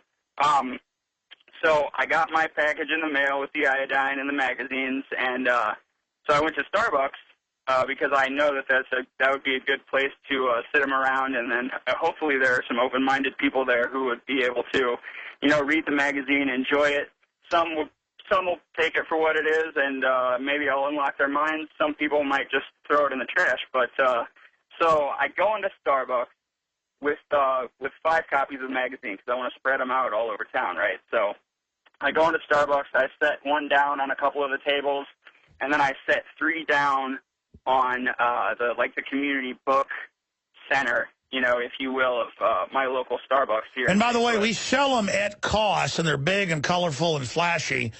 So I got my package in the mail with the iodine and the magazines, and so I went to Starbucks because I know that that would be a good place to sit them around, and then hopefully there are some open-minded people there who would be able to, you know, read the magazine, enjoy it. Some will take it for what it is, and maybe I'll unlock their minds. Some people might just throw it in the trash. But so I go into Starbucks with 5 copies of the magazine because I want to spread them out all over town, right? So I go into Starbucks, I set one down on a couple of the tables, and then I set 3 down on the community book center, you know, if you will, of my local Starbucks here. And by the way, we sell them at cost, and they're big and colorful and flashy,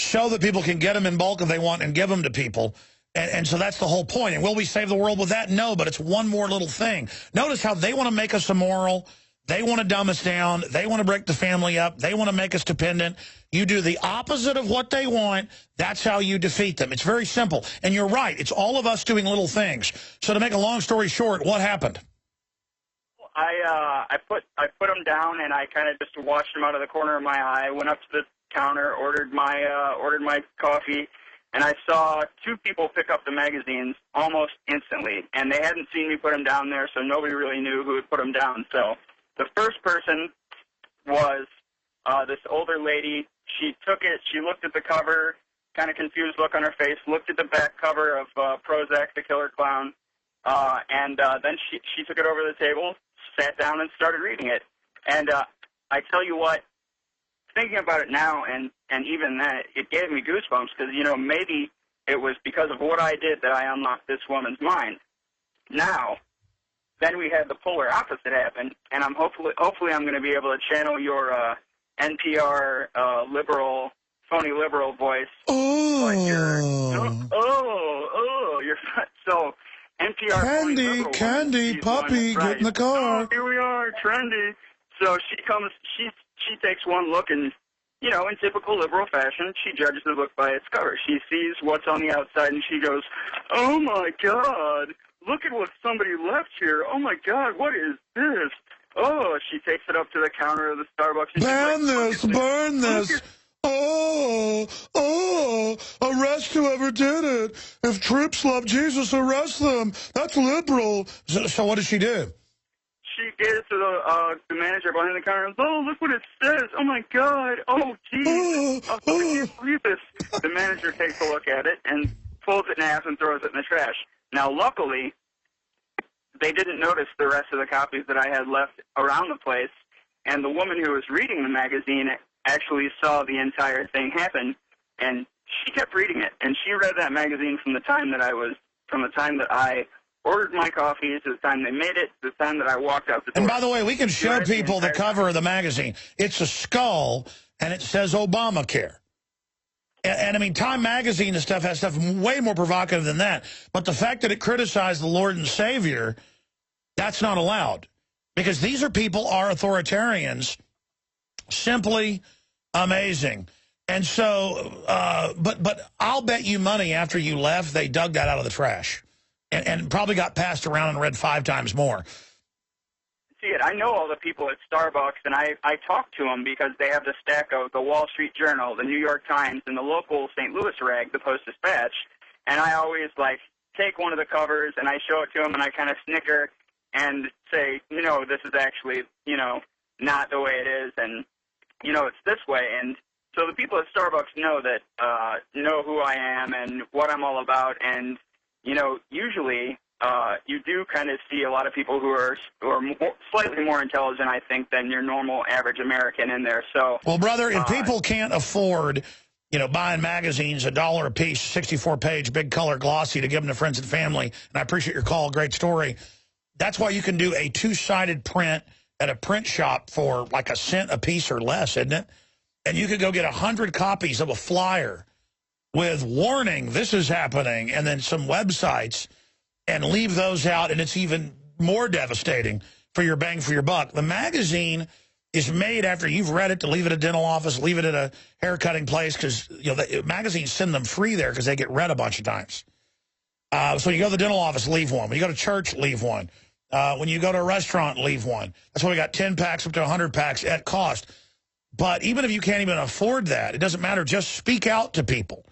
so that people can get them in bulk if they want and give them to people. And so that's the whole point. And will we save the world with that? No, but it's one more little thing. Notice how they want to make us immoral. They want to dumb us down. They want to break the family up. They want to make us dependent. You do the opposite of what they want. That's how you defeat them. It's very simple. And you're right. It's all of us doing little things. So to make a long story short, what happened? I put them down, and I kind of just watched them out of the corner of my eye. Went up to the counter, ordered my coffee, and I saw 2 people pick up the magazines almost instantly. And they hadn't seen me put them down there, so nobody really knew who had put them down. So the first person was this older lady. She took it. She looked at the cover, kind of confused look on her face, looked at the back cover of Prozac, the Killer Clown, and then she took it over the table, sat down, and started reading it. And I tell you what, thinking about it now, and even that, it gave me goosebumps because, you know, maybe it was because of what I did that I unlocked this woman's mind. Now, then we had the polar opposite happen, and I'm hopefully I'm going to be able to channel your NPR phony liberal voice. Oh, like you're so NPR. Candy, puppy, right. get in the car. Oh, here we are, trendy. So she comes. she takes one look and, you know, in typical liberal fashion, she judges the book by its cover. She sees what's on the outside and she goes, "Oh my God, look at what somebody left here. Oh my God, what is this? Oh," she takes it up to the counter of the Starbucks. And burn this, burn this. Oh, arrest whoever did it. If troops love Jesus, arrest them. That's liberal. So what does she do? She gave it to the manager behind the counter and goes, "Oh, look what it says. Oh, my God. Oh, geez. I can't believe this." The manager takes a look at it and folds it in half and throws it in the trash. Now, luckily, they didn't notice the rest of the copies that I had left around the place, and the woman who was reading the magazine actually saw the entire thing happen, and she kept reading it, and she read that magazine from the time that I ordered my coffee to the time they made it, to the time that I walked out the door. And by the way, we can show people the cover of the magazine. It's a skull, and it says Obamacare. And I mean, Time Magazine and stuff has stuff way more provocative than that. But the fact that it criticized the Lord and Savior, that's not allowed. Because these are people, are authoritarians, simply amazing. And so, but I'll bet you money after you left, they dug that out of the trash. And probably got passed around and read 5 times more. See it. I know all the people at Starbucks, and I talk to them because they have the stack of the Wall Street Journal, the New York Times, and the local St. Louis rag, the Post-Dispatch. And I always, like, take one of the covers, and I show it to them, and I kind of snicker and say, you know, this is actually, you know, not the way it is, and, you know, it's this way. And so the people at Starbucks know that, know who I am and what I'm all about, and, you know, usually you do kind of see a lot of people who are slightly more intelligent, I think, than your normal average American in there. So, well, brother, if people can't afford, you know, buying magazines $1 a piece, 64-page, big color glossy to give them to friends and family, and I appreciate your call, great story. That's why you can do a 2-sided print at a print shop for like a cent a piece or less, isn't it? And you could go get 100 copies of a flyer with warning, this is happening, and then some websites, and leave those out, and it's even more devastating for your bang for your buck. The magazine is made after you've read it to leave it at a dental office, leave it at a haircutting place, because you know the magazines send them free there because they get read a bunch of times. So you go to the dental office, leave one. When you go to church, leave one. When you go to a restaurant, leave one. That's why we got 10 packs up to 100 packs at cost. But even if you can't even afford that, it doesn't matter. Just speak out to people.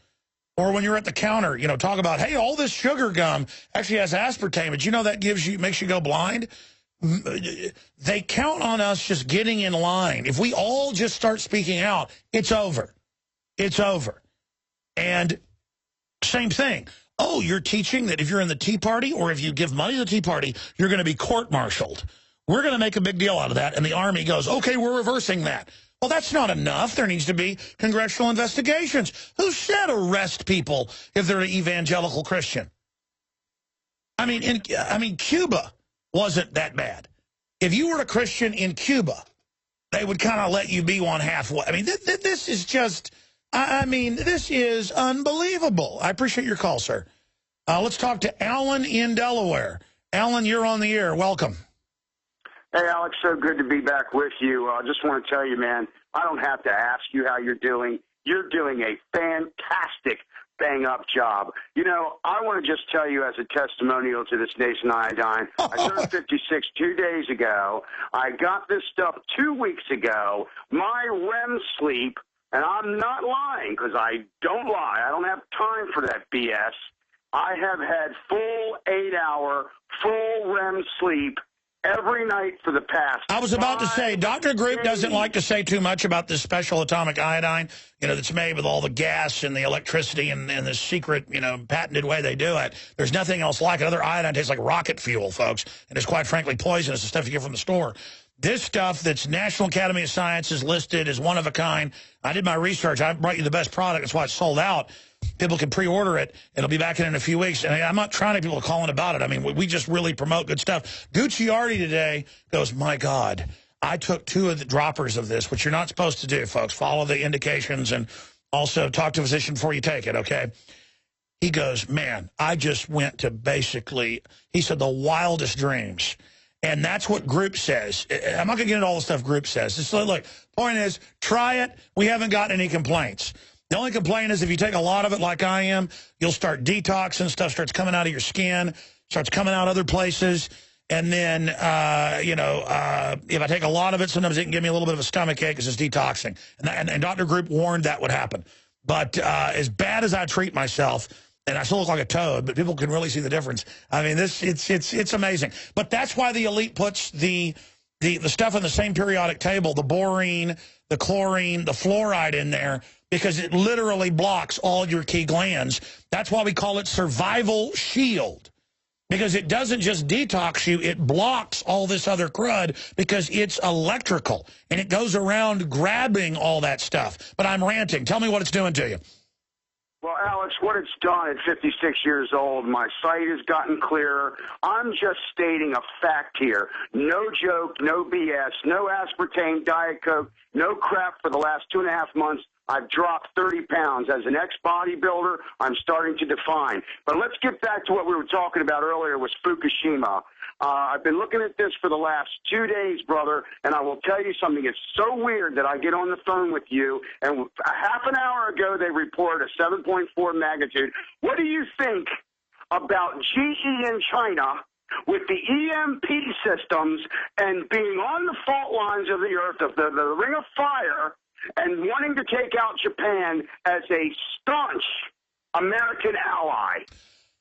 Or when you're at the counter, you know, talk about, hey, all this sugar gum actually has aspartame, but you know that makes you go blind? They count on us just getting in line. If we all just start speaking out, it's over. It's over. And same thing. Oh, you're teaching that if you're in the Tea Party or if you give money to the Tea Party, you're going to be court-martialed. We're going to make a big deal out of that. And the Army goes, okay, we're reversing that. Well, that's not enough. There needs to be congressional investigations. Who said arrest people if they're an evangelical Christian? I mean, Cuba wasn't that bad. If you were a Christian in Cuba, they would kind of let you be one halfway. I mean, this is just, I mean, this is unbelievable. I appreciate your call, sir. Let's talk to Alan in Delaware. Alan, you're on the air. Welcome. Hey, Alex, so good to be back with you. I just want to tell you, man, I don't have to ask you how you're doing. You're doing a fantastic bang-up job. You know, I want to just tell you as a testimonial to this Nation Iodine, I turned 56 2 days ago. I got this stuff 2 weeks ago. My REM sleep, and I'm not lying because I don't lie. I don't have time for that BS. I have had full 8-hour, full REM sleep every night for the past. I was about to say, Dr. Group doesn't like to say too much about this special atomic iodine, you know, that's made with all the gas and the electricity and the secret, you know, patented way they do it. There's nothing else like it. Other iodine tastes like rocket fuel, folks, and it's quite frankly poisonous, the stuff you get from the store. This stuff that's National Academy of Sciences listed as one of a kind. I did my research. I brought you the best product. That's why it's sold out. People can pre-order it. It'll be back in a few weeks. And I'm not trying to get people calling about it. I mean, we just really promote good stuff. Gucciardi today goes, my God, I took 2 of the droppers of this, which you're not supposed to do, folks. Follow the indications and also talk to a physician before you take it, okay? He goes, man, I just went to basically, he said, the wildest dreams. And that's what Group says. I'm not going to get into all the stuff Group says. Just look, point is, try it. We haven't gotten any complaints. The only complaint is if you take a lot of it like I am, you'll start detoxing, stuff starts coming out of your skin, starts coming out other places. And then, if I take a lot of it, sometimes it can give me a little bit of a stomach ache because it's detoxing. And Dr. Group warned that would happen. But as bad as I treat myself, and I still look like a toad, but people can really see the difference. I mean, it's amazing. But that's why the elite puts the stuff on the same periodic table, the borine, the chlorine, the fluoride in there, because it literally blocks all your key glands. That's why we call it survival shield, because it doesn't just detox you, it blocks all this other crud because it's electrical, and it goes around grabbing all that stuff. But I'm ranting. Tell me what it's doing to you. Well, Alex, what it's done at 56 years old, my sight has gotten clearer. I'm just stating a fact here. No joke, no BS, no aspartame, Diet Coke, no crap for the last 2.5 months. I've dropped 30 pounds. As an ex-bodybuilder, I'm starting to define. But let's get back to what we were talking about earlier was Fukushima. I've been looking at this for the last 2 days, brother, and I will tell you something. It's so weird that I get on the phone with you, and a half an hour ago they reported a 7.4 magnitude. What do you think about GE in China with the EMP systems and being on the fault lines of the earth, of the ring of fire, and wanting to take out Japan as a staunch American ally?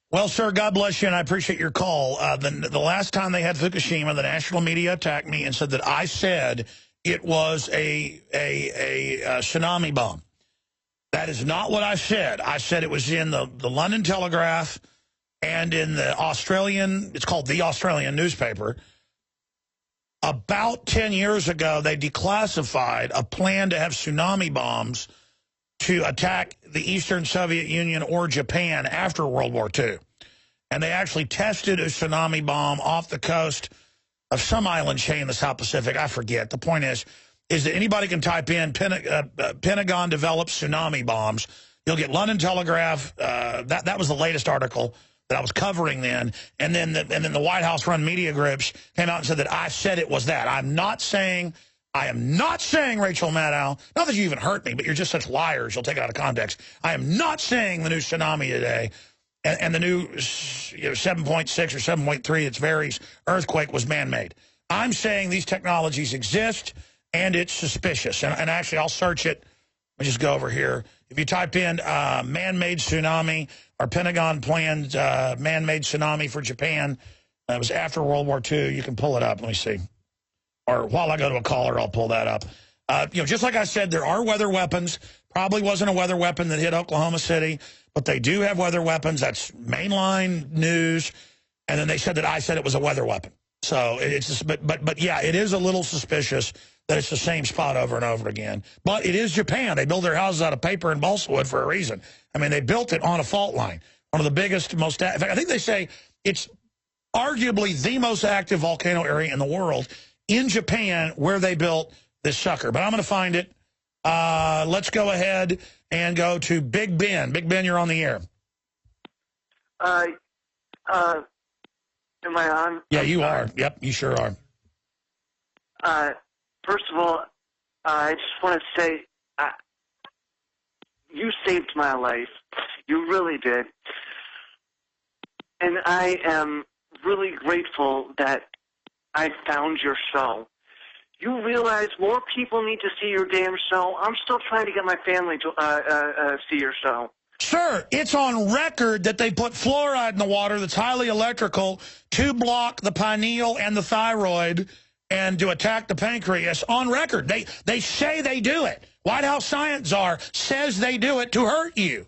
Well, sir, God bless you, and I appreciate your call. The last time they had Fukushima, the national media attacked me and said that I said it was a tsunami bomb. That is not what I said. I said it was in the London Telegraph and in the Australian, it's called the Australian newspaper. About 10 years ago, they declassified a plan to have tsunami bombs to attack the Eastern Soviet Union or Japan after World War II. And they actually tested a tsunami bomb off the coast of some island chain in the South Pacific. I forget. The point is that anybody can type in Pentagon develops tsunami bombs. You'll get London Telegraph. That was the latest article that I was covering then. And then the White House-run media groups came out and said that I said it was that. I am not saying, Rachel Maddow, not that you even hurt me, but you're just such liars, you'll take it out of context. I am not saying the new tsunami today and the new 7.6 or 7.3, it varies, earthquake was man-made. I'm saying these technologies exist, and it's suspicious. And actually, I'll search it. Let me just go over here. If you type in man-made tsunami or Pentagon planned man-made tsunami for Japan, it was after World War II, you can pull it up. Let me see. Or while I go to a caller, I'll pull that up. Just like I said, there are weather weapons. Probably wasn't a weather weapon that hit Oklahoma City, but they do have weather weapons. That's mainline news. And then they said that I said it was a weather weapon. So it's just, but yeah, it is a little suspicious that it's the same spot over and over again. But it is Japan. They build their houses out of paper and balsa wood for a reason. I mean, they built it on a fault line. One of the biggest, in fact, I think they say it's arguably the most active volcano area in the world in Japan where they built this sucker. But I'm going to find it. Let's go ahead and go to Big Ben. Big Ben, you're on the air. Am I on? Yeah, you are. Yep, you sure are. First of all, I just want to say you saved my life. You really did. And I am really grateful that I found your show. You realize more people need to see your damn show? I'm still trying to get my family to see your show. Sir, it's on record that they put fluoride in the water that's highly electrical to block the pineal and the thyroid and to attack the pancreas. On record. They say they do it. White House science czar says they do it to hurt you.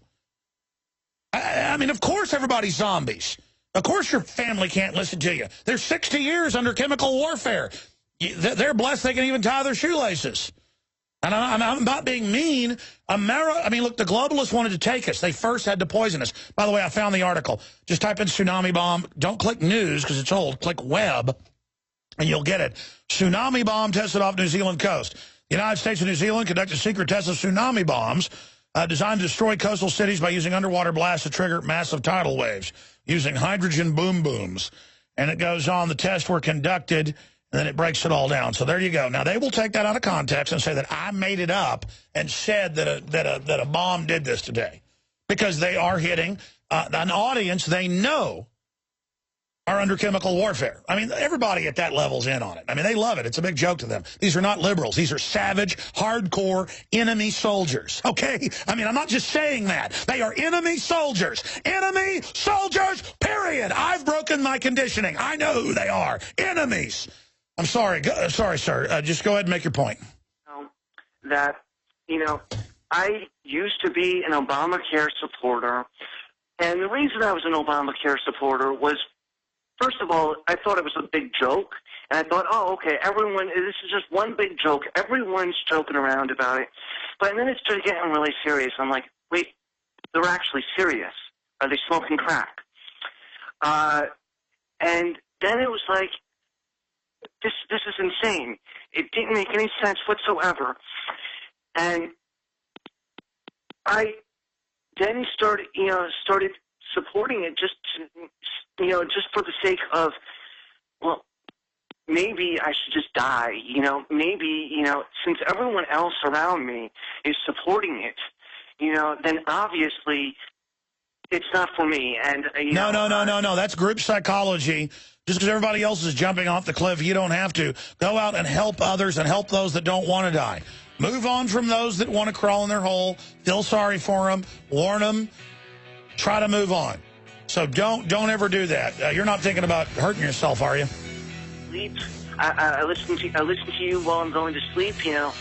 I mean, of course everybody's zombies. Of course your family can't listen to you. They're 60 years under chemical warfare. They're blessed they can even tie their shoelaces. And I'm not being mean. I mean, look, the globalists wanted to take us. They first had to poison us. By the way, I found the article. Just type in tsunami bomb. Don't click news because it's old. Click web, and you'll get it. Tsunami bomb tested off New Zealand coast. The United States and New Zealand conducted secret tests of tsunami bombs designed to destroy coastal cities by using underwater blasts to trigger massive tidal waves using hydrogen boom booms. and it goes on, the tests were conducted, and then it breaks it all down. So there you go. Now, they will take that out of context and say that I made it up and said that a bomb did this today, because they are hitting an audience they know are under chemical warfare. I mean, everybody at that level's in on it. I mean, they love it. It's a big joke to them. These are not liberals. These are savage, hardcore enemy soldiers, okay? I mean, I'm not just saying that. They are enemy soldiers. Enemy soldiers, period. I've broken my conditioning. I know who they are. Enemies. I'm sorry. Sorry, sir. Just go ahead and make your point. That, I used to be an Obamacare supporter, and the reason I was an Obamacare supporter was, first of all, I thought it was a big joke, and I thought, oh, okay, this is just one big joke. Everyone's joking around about it. But then it started getting really serious. I'm like, wait, they're actually serious. Are they smoking crack? And then it was like, this is insane. It didn't make any sense whatsoever. And I then started supporting it just for the sake of, well, maybe I should just die. Maybe, since everyone else around me is supporting it, then obviously it's not for me. And No. That's group psychology. Just because everybody else is jumping off the cliff, you don't have to. Go out and help others and help those that don't want to die. Move on from those that want to crawl in their hole. Feel sorry for them. Warn them. Try to move on. So don't ever do that. You're not thinking about hurting yourself, are you? Sleep. I listen to you while I'm going to sleep. Tell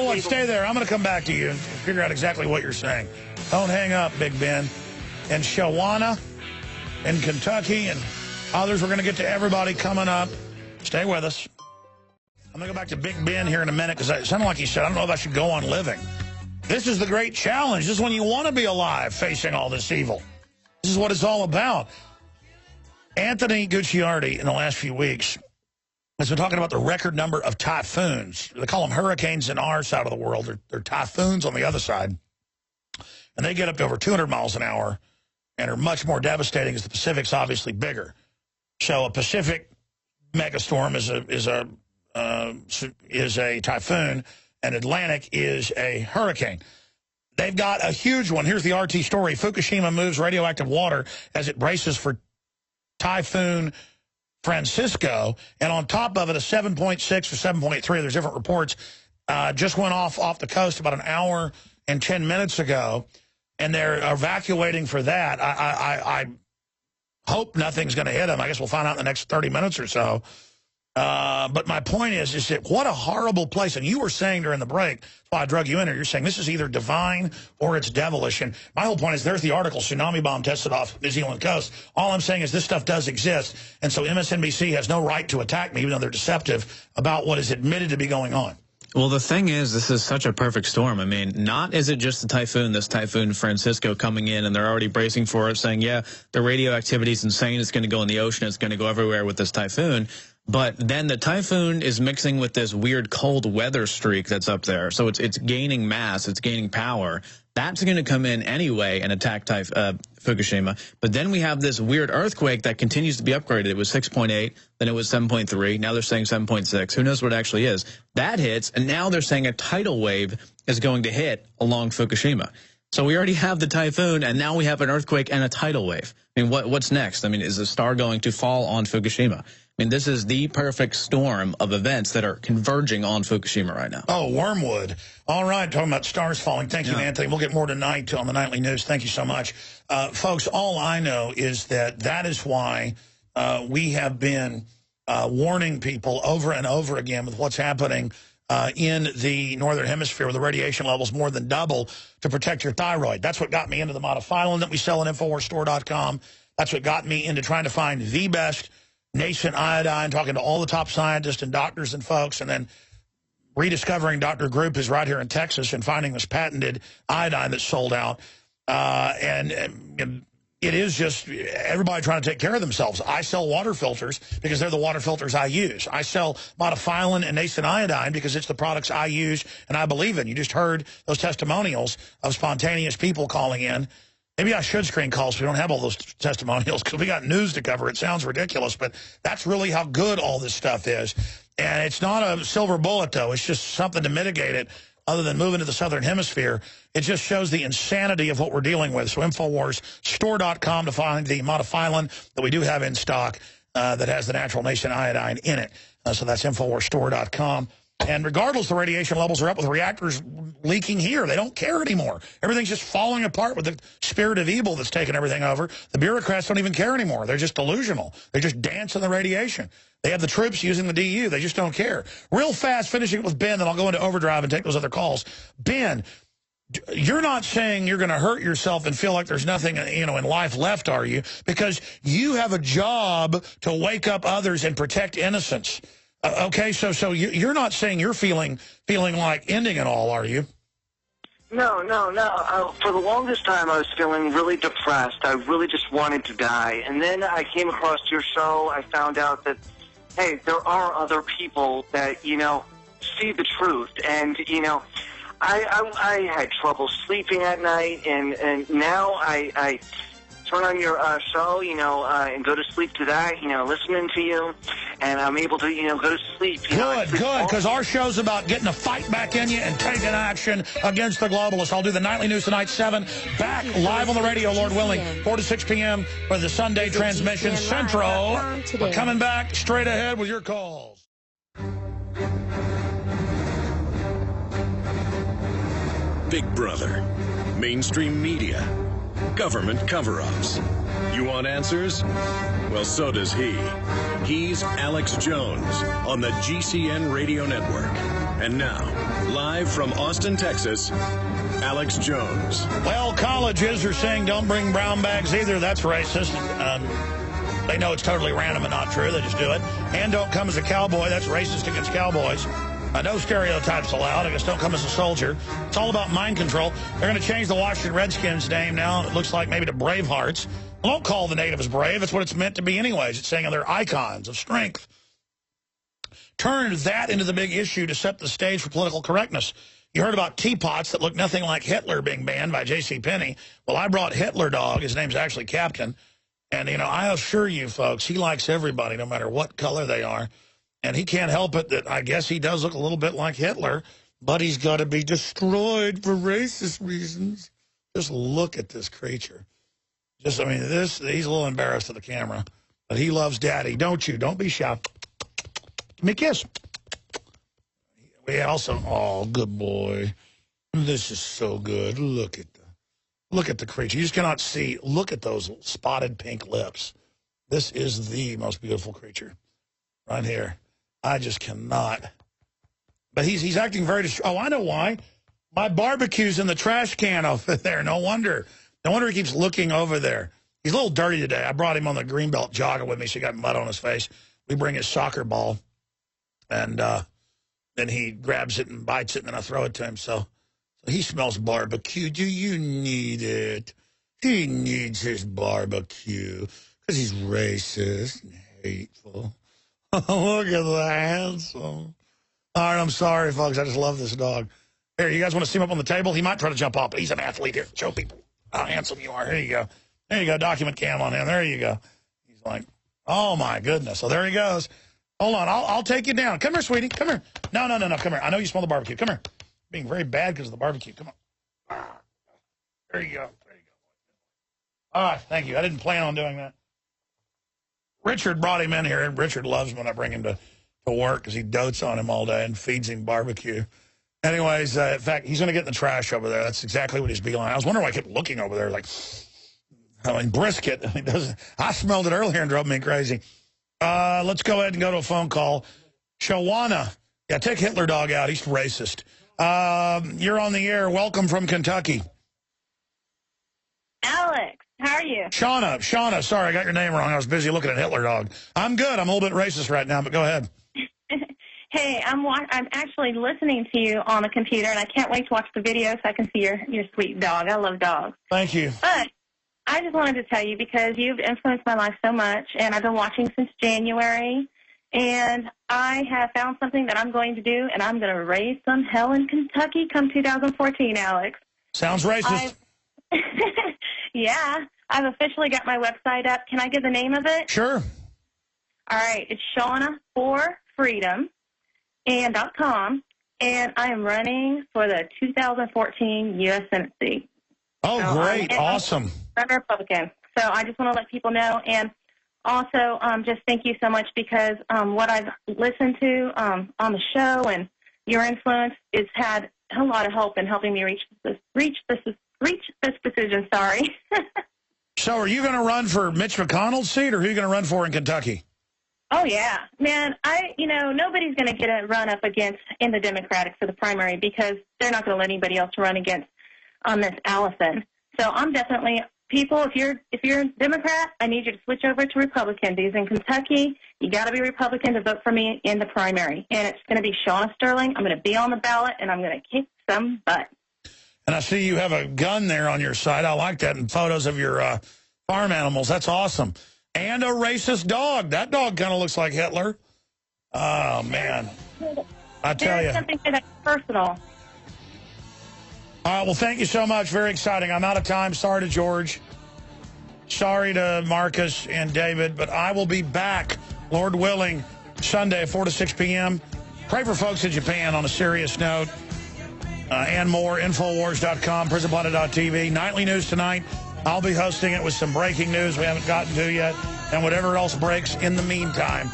you what, stay there. I'm going to come back to you and figure out exactly what you're saying. Don't hang up, Big Ben. And Shawana in Kentucky and others. We're going to get to everybody coming up. Stay with us. I'm going to go back to Big Ben here in a minute, because it sounded like he said, I don't know if I should go on living. This is the great challenge. This is when you want to be alive facing all this evil. This is what it's all about. Anthony Gucciardi, in the last few weeks, has been talking about the record number of typhoons. They call them hurricanes in our side of the world. They're typhoons on the other side. And they get up to over 200 miles an hour and are much more devastating, as the Pacific's obviously bigger. So a Pacific megastorm is a typhoon, and Atlantic is a hurricane. They've got a huge one. Here's the RT story. Fukushima moves radioactive water as it braces for Typhoon Francisco. And on top of it, a 7.6 or 7.3, there's different reports, just went off the coast about an hour and 10 minutes ago. And they're evacuating for that. I hope nothing's going to hit them. I guess we'll find out in the next 30 minutes or so. But my point is that what a horrible place. And you were saying during the break, that's why I drug you in here, you're saying this is either divine or it's devilish. And my whole point is, there's the article, tsunami bomb tested off New Zealand coast. All I'm saying is this stuff does exist. And so MSNBC has no right to attack me, even though they're deceptive about what is admitted to be going on. Well, the thing is, this is such a perfect storm. I mean, not is it just the typhoon, this Typhoon Francisco coming in, and they're already bracing for it, saying, yeah, the radioactivity is insane. It's going to go in the ocean. It's going to go everywhere with this typhoon. But then the typhoon is mixing with this weird cold weather streak that's up there. So it's gaining mass. It's gaining power. That's going to come in anyway and attack Fukushima. But then we have this weird earthquake that continues to be upgraded. It was 6.8, then it was 7.3. Now they're saying 7.6. Who knows what it actually is? That hits, and now they're saying a tidal wave is going to hit along Fukushima. So we already have the typhoon, and now we have an earthquake and a tidal wave. I mean, what's next? I mean, is the star going to fall on Fukushima? I mean, this is the perfect storm of events that are converging on Fukushima right now. Oh, wormwood. All right, talking about stars falling. Thank you, Anthony. We'll get more tonight on the Nightly News. Thank you so much. Folks, all I know is that is why we have been warning people over and over again with what's happening in the Northern Hemisphere, where the radiation levels more than double, to protect your thyroid. That's what got me into the modifilan that we sell at InfoWarsStore.com. That's what got me into trying to find the best nascent iodine, talking to all the top scientists and doctors and folks, and then rediscovering Dr. Group is right here in Texas and finding this patented iodine that's sold out. And it is just everybody trying to take care of themselves. I sell water filters because they're the water filters I use. I sell modifilan and nascent iodine because it's the products I use and I believe in. You just heard those testimonials of spontaneous people calling in Maybe I should screen calls so we don't have all those testimonials because we got news to cover. It sounds ridiculous, but that's really how good all this stuff is. And it's not a silver bullet, though. It's just something to mitigate it other than moving to the southern hemisphere. It just shows the insanity of what we're dealing with. So InfoWarsStore.com to find the monofilin that we do have in stock that has the natural nascent iodine in it. So that's InfoWarsStore.com. And regardless, the radiation levels are up with reactors leaking here. They don't care anymore. Everything's just falling apart with the spirit of evil that's taken everything over. The bureaucrats don't even care anymore. They're just delusional. They just dance in the radiation. They have the troops using the DU. They just don't care. Real fast, finishing it with Ben, then I'll go into overdrive and take those other calls. Ben, you're not saying you're going to hurt yourself and feel like there's nothing, in life left, are you? Because you have a job to wake up others and protect innocence. Okay, so you're not saying you're feeling like ending it all, are you? No. For the longest time, I was feeling really depressed. I really just wanted to die. And then I came across your show. I found out that, hey, there are other people that, see the truth. And, I had trouble sleeping at night. And now I turn on your show, and go to sleep to that, listening to you, and I'm able to, go to sleep. Good, because our show's about getting a fight back in you and taking action against the globalists. I'll do the nightly news tonight, 7, back live on the radio, Lord willing, 4 to 6 p.m. for the Sunday transmission Central. We're coming back straight ahead with your calls. Big Brother, mainstream media, government cover-ups. You want answers? Well, so does he. He's Alex Jones on the GCN Radio Network. And now, live from Austin, Texas, Alex Jones. Well, colleges are saying don't bring brown bags either. That's racist. They know it's totally random and not true. They just do it. And don't come as a cowboy. That's racist against cowboys. No stereotypes allowed. I guess don't come as a soldier. It's all about mind control. They're going to change the Washington Redskins name now. It looks like maybe to Bravehearts. Well, don't call the natives brave. It's what it's meant to be anyways. It's saying they're icons of strength. Turned that into the big issue to set the stage for political correctness. You heard about teapots that look nothing like Hitler being banned by JCPenney. Well, I brought Hitler Dog. His name's actually Captain. And, I assure you, folks, he likes everybody, no matter what color they are. And he can't help it that I guess he does look a little bit like Hitler, but he's got to be destroyed for racist reasons. Just look at this creature. He's a little embarrassed of the camera, but he loves Daddy, don't you? Don't be shy. Give me a kiss. We also, oh, good boy. This is so good. Look at the creature. You just cannot see. Look at those spotted pink lips. This is the most beautiful creature right here. I just cannot. But he's acting very oh, I know why. My barbecue's in the trash can over there. No wonder he keeps looking over there. He's a little dirty today. I brought him on the Greenbelt jogger with me, so he got mud on his face. We bring his soccer ball, and then he grabs it and bites it, and then I throw it to him. So he smells barbecue. Do you need it? He needs his barbecue because he's racist and hateful. Look at the handsome. All right, I'm sorry, folks. I just love this dog. Here, you guys want to see him up on the table? He might try to jump off, but he's an athlete here. Show people how handsome you are. Here you go. There you go. Document cam on him. There you go. He's like, oh, my goodness. So there he goes. Hold on. I'll take you down. Come here, sweetie. Come here. No. Come here. I know you smell the barbecue. Come here. Being very bad because of the barbecue. Come on. There you go. All right. Thank you. I didn't plan on doing that. Richard brought him in here, and Richard loves him when I bring him to work because he dotes on him all day and feeds him barbecue. Anyways, in fact, he's going to get in the trash over there. That's exactly what he's beeline. I was wondering why I kept looking over there like, brisket. I smelled it earlier and drove me crazy. Let's go ahead and go to a phone call. Shawana. Yeah, take Hitler Dog out. He's racist. You're on the air. Welcome from Kentucky. Alex, how are you? Shauna. Sorry, I got your name wrong. I was busy looking at Hitler Dog. I'm good. I'm a little bit racist right now, but go ahead. Hey, I'm actually listening to you on the computer, and I can't wait to watch the video so I can see your sweet dog. I love dogs. Thank you. But I just wanted to tell you because you've influenced my life so much, and I've been watching since January, and I have found something that I'm going to do, and I'm going to raise some hell in Kentucky come 2014, Alex. Sounds racist. Yeah, I've officially got my website up. Can I give the name of it? Sure. All right, it's ShaunaForFreedom.com, and I am running for the 2014 U.S. Senate seat. Oh, So great. Awesome. I'm a Republican. So I just want to let people know. And also, just thank you so much because what I've listened to on the show and your influence has had a lot of help in helping me reach this decision. Sorry. So are you going to run for Mitch McConnell's seat, or who are you going to run for in Kentucky? Oh, yeah. Man, nobody's going to get a run up against in the Democratic for the primary because they're not going to let anybody else run against Miss Allison. So I'm definitely, people, if you're a Democrat, I need you to switch over to Republican because in Kentucky, you got to be Republican to vote for me in the primary. And it's going to be Shauna Sterling. I'm going to be on the ballot, and I'm going to kick some butt. And I see you have a gun there on your side. I like that, and photos of your farm animals. That's awesome. And a racist dog. That dog kind of looks like Hitler. Oh, man. I tell you. There's something that's personal. All right, well, thank you so much. Very exciting. I'm out of time. Sorry to George. Sorry to Marcus and David. But I will be back, Lord willing, Sunday, 4 to 6 p.m. Pray for folks in Japan on a serious note. And more, Infowars.com, PrisonPlanet.tv. Nightly news tonight. I'll be hosting it with some breaking news we haven't gotten to yet, and whatever else breaks in the meantime.